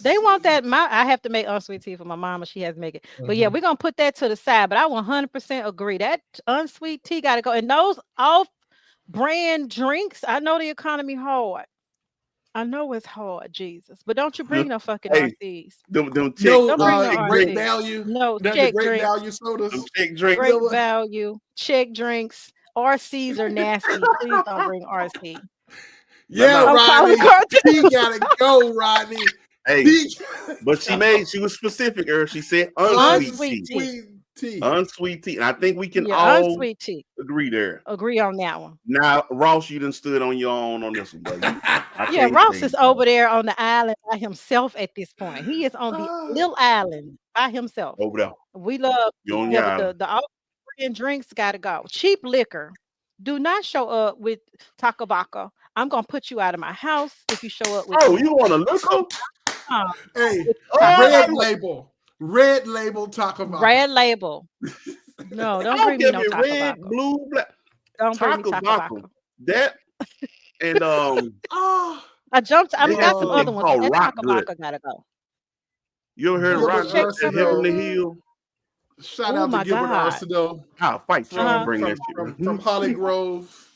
They want that. I have to make unsweet tea for my mama. She has to make it. But yeah, Mhm. we're gonna put that to the side. But I 100% agree that unsweet tea gotta go. And those off brand drinks, I know the economy hard. I know it's hard, Jesus. But don't you bring no fucking hey, RCs. them check, No, Don't bring no great RCs. value. No The check great drinks. value sodas. them check drinks. Great what? value. Check drinks. RCs are nasty. Please don't bring RC. Yeah, No. I'm calling Rodney. cartel. He gotta go, Rodney. Hey, He but she was specific, She said unsweet Unsweet tea. tea. tea. Unsweet tea. And I think we can Yeah, all unsweet tea. agree there. Agree on that one. Now, Ross, you done stood on your own on this one, buddy. I Yeah, can't Ross say is you, over there on the island by himself at this point. He is on the Ah. little island by himself. over there. We love, You on yeah, your but island. the all-brand drinks gotta go. Cheap liquor. Do not show up with Takabaka. I'm gonna put you out of my house if you show up with Oh, this. you want to look up? Hey, With Oh, red Takabaka. label. Red label Takabaka. Red label. No, I don't don't bring me care no if it red, Takabaka. blue, black. Don't bring me Takabaka. Takabaka. That and Ah, I jumped. I they got got some something other ones, but called that Rock Good. Takabaka gotta go. You ever heard of What's Rock the Gilbert Good check at Heavenly Arsenault. Hill? Shout Oh out to my Gilbert God. Arsenault I'll fight you Uh-huh. and bring that from shit. Holly Grove,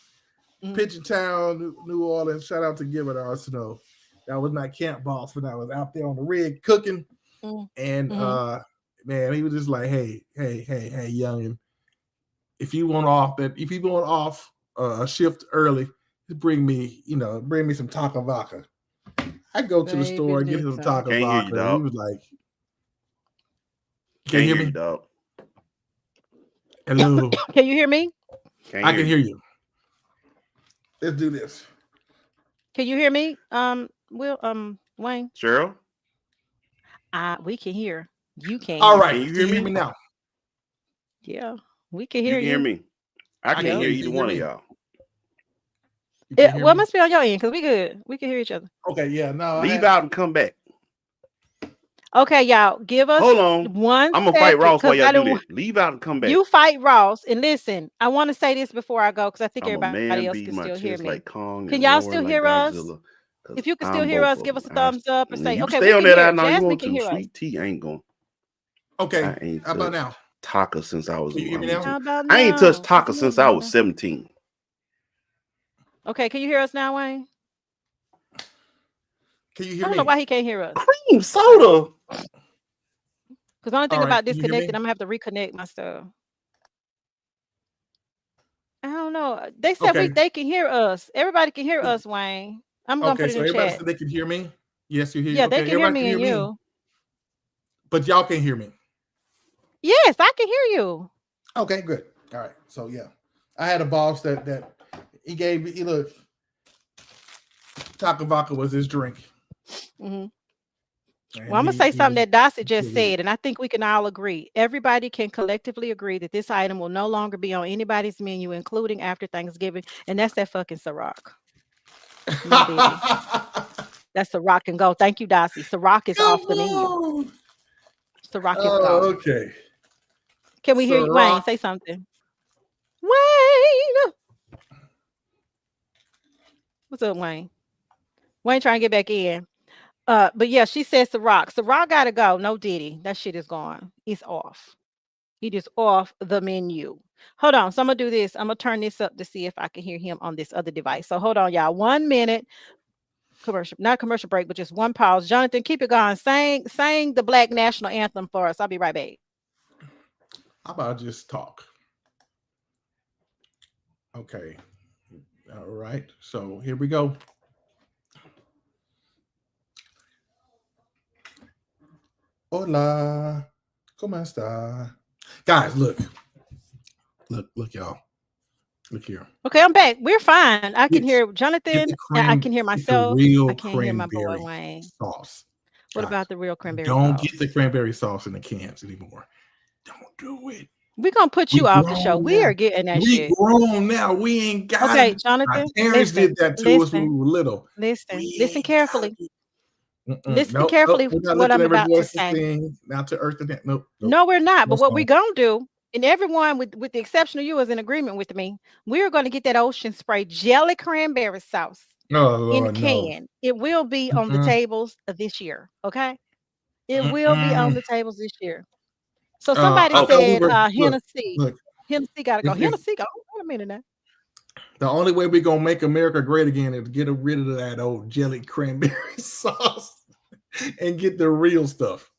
Mhm. Pigeon Town, New Orleans. Shout out to Gilbert Arsenault. That was my camp boss when I was out there on the rig cooking. Mm. And Mhm. man, he was just like, hey, youngin, if you want off a shift early, just bring me some taco vodka. I go to the Baby store and get him some listen. taco Can't hear you, vodka. And he dog. was like, Can't hear me? you, dog. Hello. Can you hear me? I can hear you. Let's do this. Can you hear me? Wayne. Cheryl, We can hear. You can't All hear. right. can you Can hear you hear me? me now? Yeah, we can You hear can hear you. me. I can't Yep. hear You either can one hear of me? y'all. You can hear Well, it me? must be on your end because we good. We can hear each other. Okay, yeah. No, Leave out and come back. Okay, y'all. Give us Hold on. 1 I'm gonna fight second Ross while because y'all I do don't. that. Leave out and come back. You fight Ross and listen. I want to say this before I go because I think I'm a everybody man else beating can my still hear chest me. like Kong Can and y'all roaring still like hear us? Godzilla. 'Cause If you can still I'm hear both us, of give us a them. thumbs up and say, You okay, stay we on can that hear. island all you Jasmine want can to. hear us. Sweet tea ain't going. Okay. I ain't How about touch. now? Taka since I was. Can you hear me now? How about I ain't touched now? Taka Is it since moving I or was no? 17. Okay, can you hear us now, Wayne? Can you I hear don't know me? why he can't hear us. Cream soda. Because the only thing All right, about can you hear me? disconnecting, I'm gonna have to reconnect my stuff. I don't know. They said Okay. they can hear us. Everybody can hear us, Wayne. I'm gonna Okay, put it so in the everybody chat. said they can hear me. Yes, you hear. Yeah, they Okay, can hear everybody can me hear and me, you. but y'all can't hear me. Yes, I can hear you. Okay, good. All right. So yeah, I had a boss that he gave me. Look, Taka vodka was his drink, hmm and Well, I'm gonna say he something was. that Dossie just said, and I think we can all agree. Everybody can collectively agree that this item will no longer be on anybody's menu, including after Thanksgiving, and that's that fucking Ciroc. No diddy. That's Ciroc and go. Thank you, Dossie. Ciroc is Come off the menu. on. Ciroc is Oh, gone. okay. Can we hear you, Wayne? Ciroc. Say something. Wayne, what's up, Wayne? Wayne trying to get back in. But yeah, she says Ciroc. Ciroc gotta go. No Diddy. That shit is gone. It's off. It is off the menu. Hold on. So I'm gonna do this. I'm gonna turn this up to see if I can hear him on this other device. So hold on, y'all. 1 minute. Commercial, not commercial break, but just one pause. Jonathan, keep it going. Sing the Black National Anthem for us. I'll be right back. How about just talk? Okay. All right. So here we go. Hola. ¿Cómo está? Guys, look, y'all. Look here. Okay, I'm back. We're fine. I can Get, hear get Jonathan. the I cran. can hear Get the myself. I real can't hear my boy cranberry Wayne. sauce. What Guys, about the real cranberry don't sauce? get the cranberry sauce in the cans anymore. Don't do it. We're gonna put We you off the show. grown We now. are getting that We shit. grown now. We ain't got Okay, it. Our Jonathan, parents listen, did that to us when listen, we were little. listen, We listen ain't got carefully. it. Listen Nope, nope. carefully We're to not what lifting I'm every about to voice to say. sing. Not to earth and that. Nope, nope. No, we're not. But No what we song. gonna do, and everyone with the exception of you is in agreement with me, we're gonna get that ocean spray jelly cranberry sauce Oh in the Lord, no. can. It will be on the Mm-mm, tables this year. Okay. It will be on mm-mm. the tables this year. So somebody I thought we said were Hennessy. look. Hennessy gotta go. If Hennessy go. Wait a minute now. the only way we're gonna make America great again is to get rid of that old jelly cranberry sauce and get the real stuff.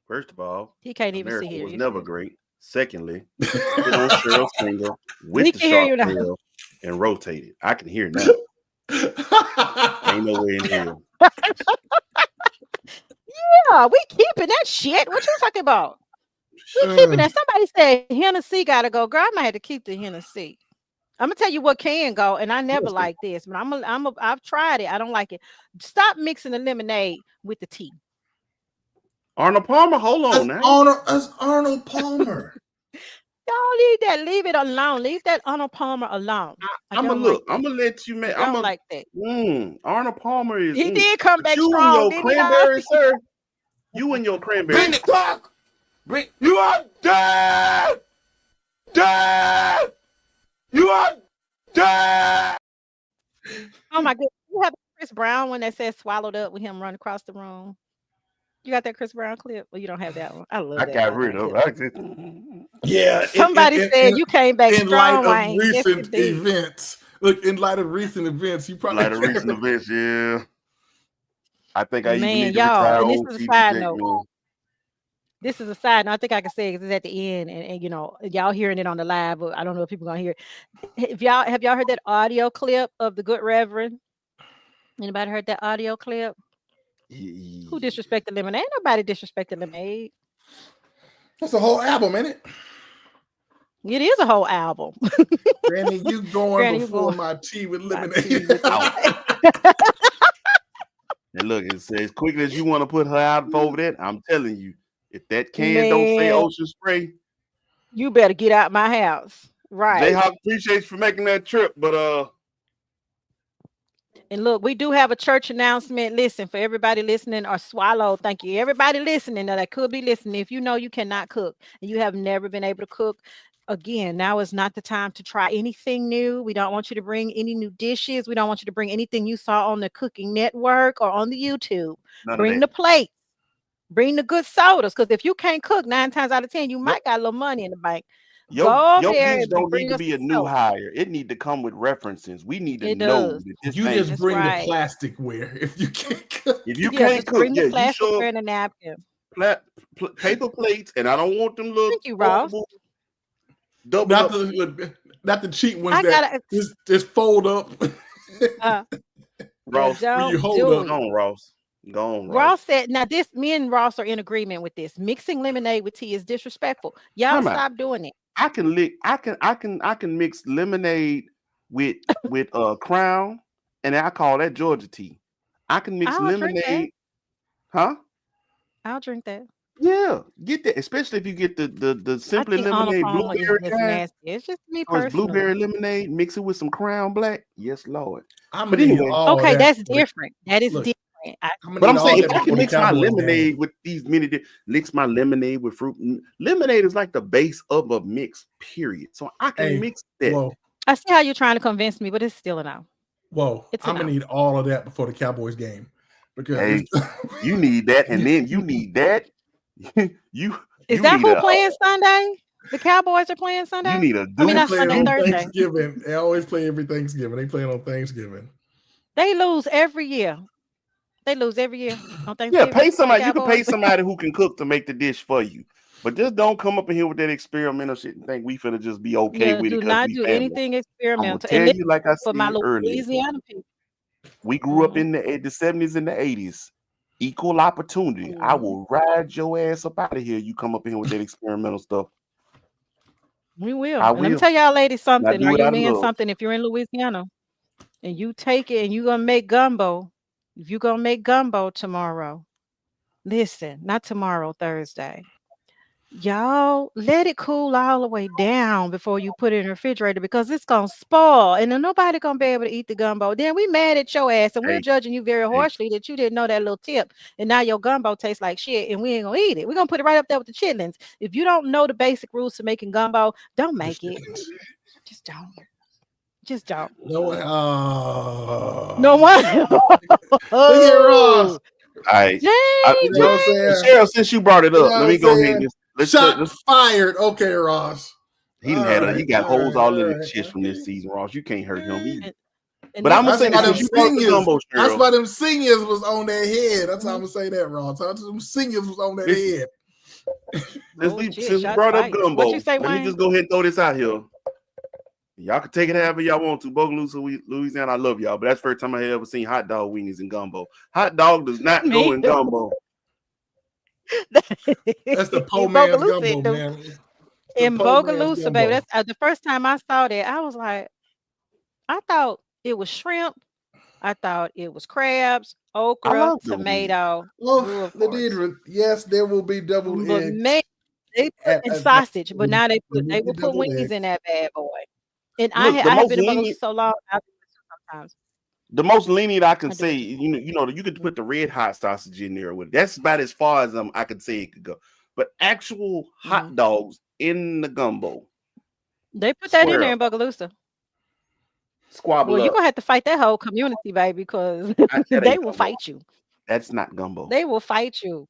First of all, He can't even see America here. was You never see? great. Secondly, put it on Cheryl's finger with We the can hear sharp you now. nail and rotate it. I can hear now. Ain't no way in hell. Yeah, we keeping that shit. What you talking about? We keeping that. Somebody said Hennessy gotta go. Girl, I might have to keep the Hennessy. I'm gonna tell you what can go, and I never Listen, liked this, but I've tried it. I don't like it. Stop mixing the lemonade with the tea. Arnold Palmer, hold on now. That's Arnold Palmer. Y'all leave that. Leave it alone. Leave that Arnold Palmer alone. I I'm gonna don't like look. I'm that. gonna let you I make. don't like that. Arnold Palmer is. He did come But back you and strong, your didn't he, Dossie? cranberry, sir. You and your cranberry. Bring the clock. Bring. You are dead. Dead. You are dead. Oh my goodness. You have Chris Brown one that says swallowed up with him running across the room. You got that Chris Brown clip? Well, you don't have that one. I love I that got rid goddamn of clip. it. I just, Yeah, Somebody said you came back in light strong, of Wayne. Yes, recent indeed. events. Look, in light of recent events, you probably like a recent events, yeah. I think I even Man, need to y'all, retire and this old is a TD side Jake, note. man. This is a side note. I think I can say it 'cause it's at the end, and you know, y'all hearing it on the live, but I don't know if people gonna hear it. If y'all have y'all heard that audio clip of the good Reverend? Anybody heard that audio clip? Who disrespected lemonade? Ain't nobody disrespected lemonade. That's a whole album, ain't it? It is a whole album. Granny, you going Granny, you before going my tea with by lemonade. tea with Out. lemonade. And look, it says, as quickly as you want to put her out over that, I'm telling you, if that can don't say Man, Ocean Spray, you better get out my house. Right. Jayhawk appreciates you for making that trip, but And look, we do have a church announcement. Listen, for everybody listening or swallow, thank you. Everybody listening that could be listening. If you know you cannot cook and you have never been able to cook, again, now is not the time to try anything new. We don't want you to bring any new dishes. We don't want you to bring anything you saw on the Cooking Network or on the YouTube. none of Bring that. the plate. Bring the good sodas, because if you can't cook 9 times out of 10, you Your might got a little money in the bank. your Go over your there dish and don't need bring to us be a some new soda. hire. It need to come with references. We need to It know does. that this You thing. just That's bring the right. plasticware if you can't cook. If you Yeah, can't just cook, bring the yeah, you show plasticware up and a napkin. paper plates, and I don't want them little Thank you, Ross. foldable double Not up. the cheap ones I that gotta just fold up uh yeah, Ross, where you don't hold do up. go it. on, Ross. Go on, Ross. Ross said, now this, me and Ross are in agreement with this. Mixing lemonade with tea is disrespectful. Y'all Time out. stop doing it. I can mix lemonade with Crown, and I call that Georgia tea. I can mix I'll drink that. lemonade, huh? I'll drink that. Yeah, get that, especially if you get the I simply think Arnold lemonade Palmer is blueberry just kind. nasty. It's just me So it's personally. blueberry lemonade, mix it with some Crown Black. Yes, Lord. I'm But gonna need anyway, all of Okay, that. that's different. That is Look, different. I'm gonna but need I'm saying all if that I can before the mix my Cowboys game. lemonade with these mix my lemonade with fruit. Lemonade is like the base of a mix, period. So I can Hey, mix that. whoa, I see how you're trying to convince me, but it's still a no. whoa! It's a I'm gonna no. need all of that before the Cowboys game because Hey, you need that, and then you need that. you Is you that need who a playing Sunday? The Cowboys are playing you Sunday? need a I mean, they not Duke play Sunday, on soup. Thursday. Thanksgiving. They always play every Thanksgiving. They play on Thanksgiving. They lose every year. They lose every year on Yeah, Thanksgiving. pay The somebody. You can pay Cowboys. somebody who can cook to make the dish for you. But just don't come up in here with that experimental shit and think we finna just be okay Yeah, with it do because not we do family. anything I'm gonna experimental. And tell listen, you, like I for my said earlier, Louisiana people. we grew up Hmm. in the 70s and the 80s. Equal opportunity. I Hmm. will ride your ass up out of here. You come up in here with that experimental stuff. We will. I And let me will. tell y'all ladies And I something, or do it you out of men love. something. If you're in Louisiana and you take it and you're gonna make gumbo, if you're gonna make gumbo tomorrow, listen, not tomorrow, Thursday. Y'all let it cool all the way down before you put it in the refrigerator because it's gonna spoil and then nobody gonna be able to eat the gumbo. Then we mad at your ass and we're Hey, judging you very hey, harshly that you didn't know that little tip. And now your gumbo tastes like shit and we ain't gonna eat it. We're gonna put it right up there with the chitlins. If you don't know the basic rules to making gumbo, don't make it. Just don't. Just don't. No, No one. look at Ross. Oh, I, You Jay, know what I'm saying? Cheryl, since you brought it You know up, what let I'm me go ahead and saying? just Shot fired. Okay, Ross. he done All had right, he got all holes right, all in all his right. chest from this season, Ross. You can't hurt him. and But I'm this gonna is That's say the this why them since thing. you brought up the seniors. gumbo, That's Cheryl. why them seniors was on their head. That's how I'm Mhm. gonna say that, Ross. Them seniors was on their Listen, head. since Oh we shit, since we shots brought up fired. What you gumbo, say, let me Wayne? just go ahead and throw this out here. Y'all can take it however y'all want to. Bogalusa, Louisiana, I love y'all, but that's the first time I ever seen hot dog weenies in gumbo. Hot dog does not go Me in too. gumbo. That's the poor In man's Bogalusa, gumbo, too. man. The In poor man's Bogalusa, baby. gumbo. That's the first time I saw that. I was like, I thought it was shrimp. I thought it was crabs, I okra, love them weenies. tomato, Oh, of the course. Deidre. Yes, there will be deviled But eggs man, they put at in that. sausage, but now There will they be will put deviled wings in eggs. that bad boy. And Look, I have been in Bogalusa so long, I've been sometimes. the most lenient I can I do say, it too. you could put the red hot sausage in there with. That's about as far as I could say it could go. But actual Hmm. hot dogs in the gumbo, They put that in square there up, in Bogalusa. Well, squabble you're up. gonna have to fight that whole community, baby, because That they ain't will gumbo. fight you. That's not gumbo. They will fight you.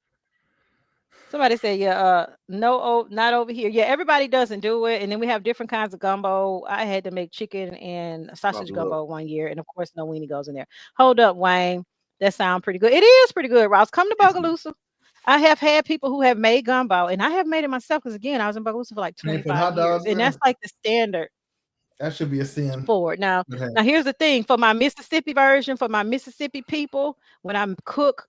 Somebody said, yeah, no, not over here. Yeah, everybody doesn't do it. And then we have different kinds of gumbo. I had to make chicken and sausage Squabble up. gumbo one year. And of course, no weenie goes in there. Hold up, Wayne. That sounds pretty good. It is pretty good, Ross. Come to It's not. Bogalusa. I have had people who have made gumbo, and I have made it myself because, again, I was in Bogalusa for like Can't put 25 hot years. dogs And that's there. like the standard That should be a sin. for it. Now, But hey, here's the thing for my Mississippi version, for my Mississippi people, when I cook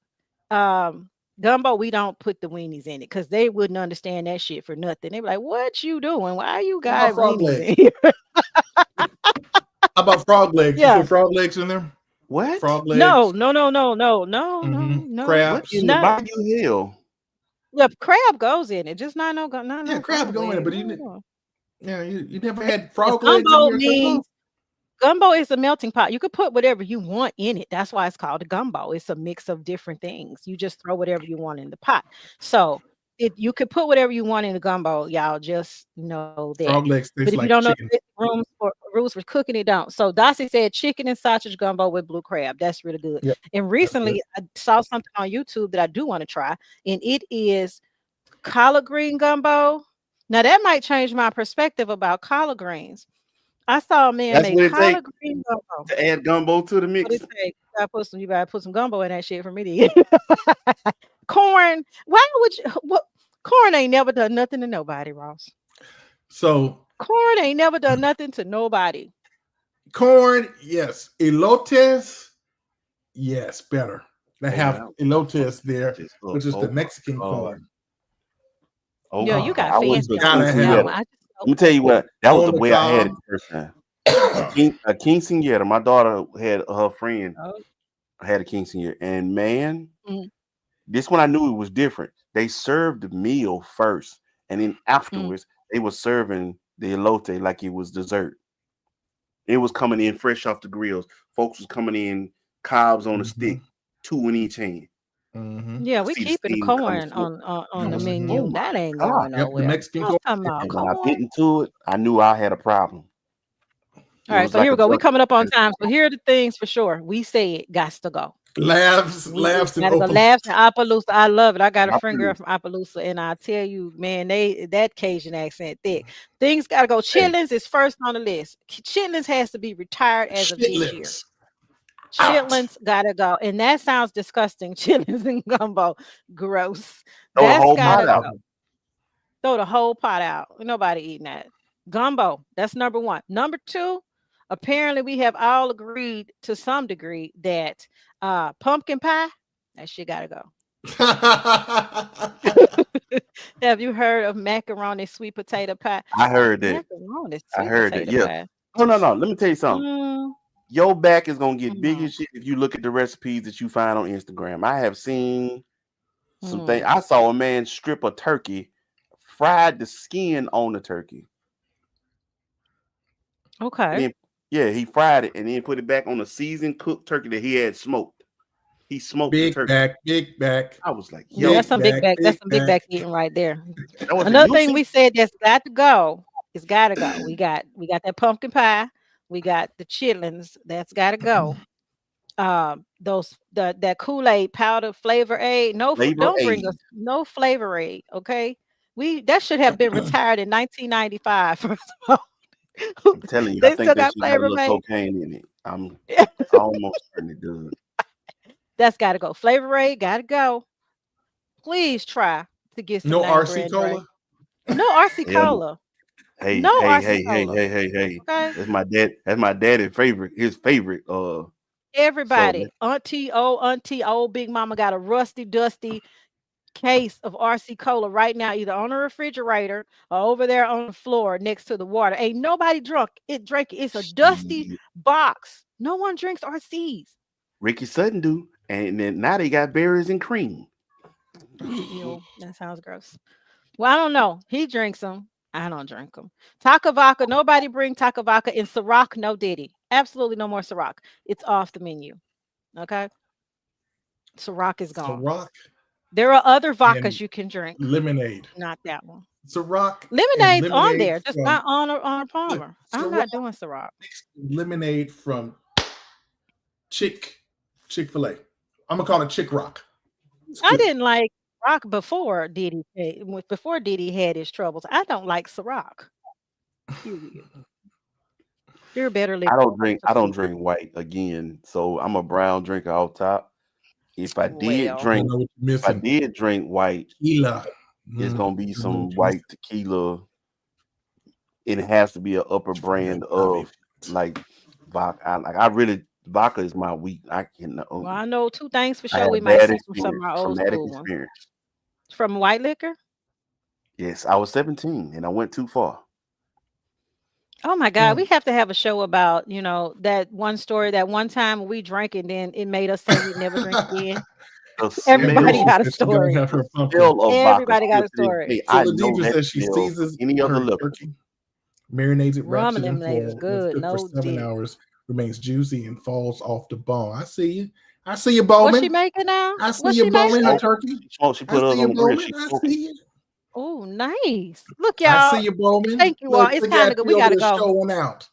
um gumbo, we don't put the weenies in it because they wouldn't understand that shit for nothing. They be like, "What you doing? Why you what about got frog weenies legs? in here?" How about frog legs? You Yeah. put frog legs in there? What? Frog No, legs. no, no, no, no, no, Mm-hmm. no, no. What Crabs. in the Not bayou hell? yeah, crab goes in it, just not Yeah, no crabs frog go in it, leg. but No. you never had If frog legs in gumbo your gumbo? means gumbo is a melting pot. You could put whatever you want in it. That's why it's called a gumbo. It's a mix of different things. You just throw whatever you want in the pot. So you could put whatever you want in the gumbo. Y'all just know that. Frog legs But taste if you like don't know chicken. the basic rules for cooking it don't. So Dossie said chicken and sausage gumbo with blue crab. That's really good. Yep, And that's good. recently I saw something on YouTube that I do want to try, and it is collard green gumbo. Now that might change my perspective about collard greens. I saw a man That's make what it takes collard green gumbo. to add gumbo to the What it mix. take? You gotta put some gumbo in that shit for me to eat. Corn. Why would you? What? Corn ain't never done nothing to nobody, Ross. So Corn ain't never done nothing to nobody. corn, yes. Elotes, yes, better. They Oh have wow. elotes there, Just which is the oh my Mexican God. corn. Oh Yeah, my you God. got I went to fancy a on me Gotta with that have one. quinceanera. I just Let me tell you what, that was the on the way I had it cob. the first time. A quinceanera. My daughter had her friend oh, had a quinceanera, and man, mm, this one I knew it was different. They served the meal first, and then mm, afterwards they were serving the elote like it was dessert. It was coming in fresh off the grills. Folks was coming in cobs on a Mm-hmm. stick, 2 in each hand. Mm-hmm. yeah, To we see the keeping the steam coming corn forth. on I the was like, Mm-hmm. oh menu. my That ain't God. going Yep, the nowhere. Mexican I'm corn. talking about And when I corn. bit into it, I knew I had a problem. All It right, was so here like we a go. We drug. coming up on time. So here are the things for sure. We said gots to go. Laughs, We laughs, and gotta go. open. Labs and Appaloosa. I love it. I got a friend girl Absolutely. from Appaloosa, and I tell you, man, that Cajun accent thick. Things gotta go. Hey, Chitlins is first on the list. Chitlins has to be retired as of this year. Chitlins out. Chitlins gotta go. And that sounds disgusting. Chitlins and gumbo. Gross. throw the That's whole pot gotta out. go. Throw the whole pot out. Nobody eating that. Gumbo. That's number one. Number two, apparently we have all agreed to some degree that pumpkin pie, that shit gotta go. Have you heard of macaroni sweet potato pie? I heard that. Macaroni I sweet heard that. potato Yeah. pie. No, no, no. Let me tell you something. Mm, Your back is gonna get big no. as shit if you look at the recipes that you find on Instagram. I have seen some things. Mm. I saw a man strip a turkey, fried the skin on the turkey, and Okay. then yeah, he fried it and then put it back on a seasoned cooked turkey that he had smoked. He smoked the Big turkey. back, big back, I was like, Yeah, that's yo, big some big back, back. That's big some big back. back eating right there. that was a Another thing nuisance. we said that's got to go. It's got to go. We got that pumpkin pie. We got the chitlins. That's got to go. Those that Kool-Aid powder flavor aid. No, Flavor don't bring us aid. no flavor aid. Okay, we that should have been retired in 1995. First of all, I'm telling you, I they think still that got shit got a flavor little aid. cocaine in it. I'm almost certain it does. That's got to go. Flavor aid got to go. Please try to get some No name RC brand drink. cola. No RC Hell no. cola. Hey, No hey, RC hey, hey, cola. hey, hey, hey. Okay. That's my dad. That's my daddy's favorite. His favorite. So Everybody, auntie, old big mama got a rusty, dusty case of RC Cola right now, either on the refrigerator or over there on the floor next to the water. Ain't nobody drank it. It's a dusty shit, box. No one drinks RCs. Ricky Sutton do, and then now they got berries and cream. Ew, that sounds gross. Well, I don't know. He drinks them. I don't drink them. Taka vodka. Nobody bring Taka vodka. And Ciroc, no Diddy. Absolutely no more Ciroc. It's off the menu. Okay. Ciroc is gone. Ciroc There are other vodkas and you can drink, lemonade. not that one. Ciroc and Lemonade's on lemonade there, just from not on a look, Palmer. I'm Ciroc not doing Ciroc. lemonade from Chick-fil-A. I'm gonna call it Chick Rock. It's I good. didn't like Ciroc before Diddy had his troubles. I don't like Ciroc. Period. There are better I liquor don't drink. I don't substitutes. drink white again, so I'm a brown drinker off top. If I did Well, I drink, know what you're if I missing. did drink white, Tequila. it's gonna be I know what some you're missing. white tequila. It has to be an upper brand of like vodka. I really vodka is my weak. I can. well, I know two things for I sure had we a might bad see from some of experience. our old Traumatic school ones. experience. From white liquor? Yes, I was 17 and I went too far. Oh my God, we Mm. have to have a show about, that one story, that one time we drank and then it made us say we'd never drink again. The And Everybody Ricky smell, got a said she's gonna story. have the her pumpkin. smell of vodka Everybody still got to a this story. day. So I know Ladidra that says she smell seasons any other her liquor. turkey, marinates it, wraps Ramen it in lemonade is foil, lets it good. cook for No 7 D. hours, remains juicy and falls off the bone. I see you. I see you, What's she Bowman. making now? I see What's you, she She making? Bowman, her smoked. turkey. She smoked. She I put hers see on you, the grill. Bowman. She I smoked it. see you. Oh, nice. Look, I see y'all. you, Bowman. Thank you all. Look, It's look time to at go. you We over gotta there go. showing out.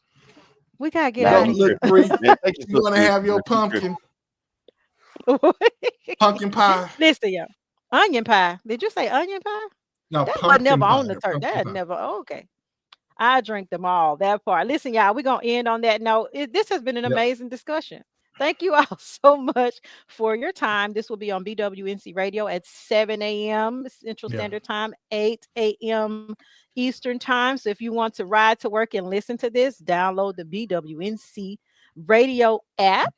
We gotta get Nah, out Go of you here. look, Bree. tripping, man. Thank you, You want to sister. have your You tripping. pumpkin pie? Listen, y'all. Onion pie. Did you say onion pie? No, That wasn't never pumpkin on pie. the turkey. Pumpkin That pie. never. Okay. I drink them all. That part. Listen, y'all, we're gonna end on that note. This has been an Yep. amazing discussion. Thank you all so much for your time. This will be on BWNC Radio at 7 a.m. Central Yeah. Standard Time, 8 a.m. Eastern Time. So if you want to ride to work and listen to this, download the BWNC Radio app.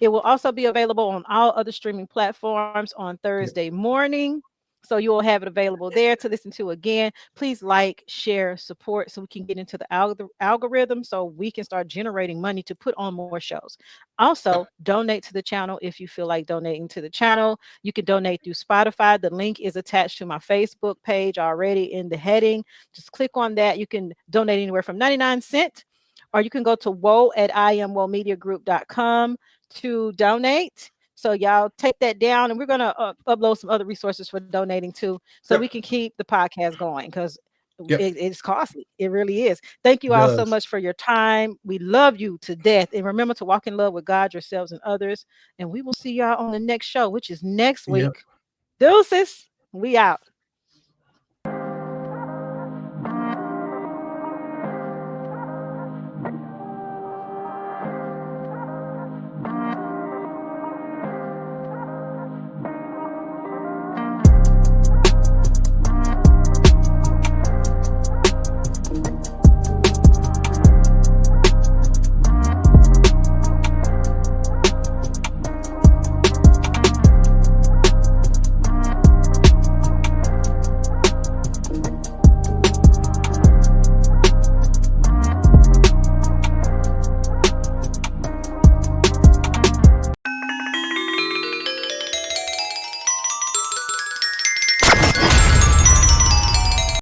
It will also be available on all other streaming platforms on Yep. Thursday morning. So you will have it available there to listen to again. Please like, share, support so we can get into the algorithm so we can start generating money to put on more shows. Also, donate to the channel if you feel like donating to the channel. You can donate through Spotify. The link is attached to my Facebook page already in the heading. Just click on that. You can donate anywhere from 99 cents, or you can go to woe at imwomediagroup.com to donate. So y'all take that down, and we're gonna upload some other resources for donating too, so we Yep. can keep the podcast going because Yep. it's costly. It really is. Thank you It all so does. much for your time. We love you to death, and remember to walk in love with God, yourselves, and others. And we will see y'all on the next show, which is next Yep. week. Deuces, we out.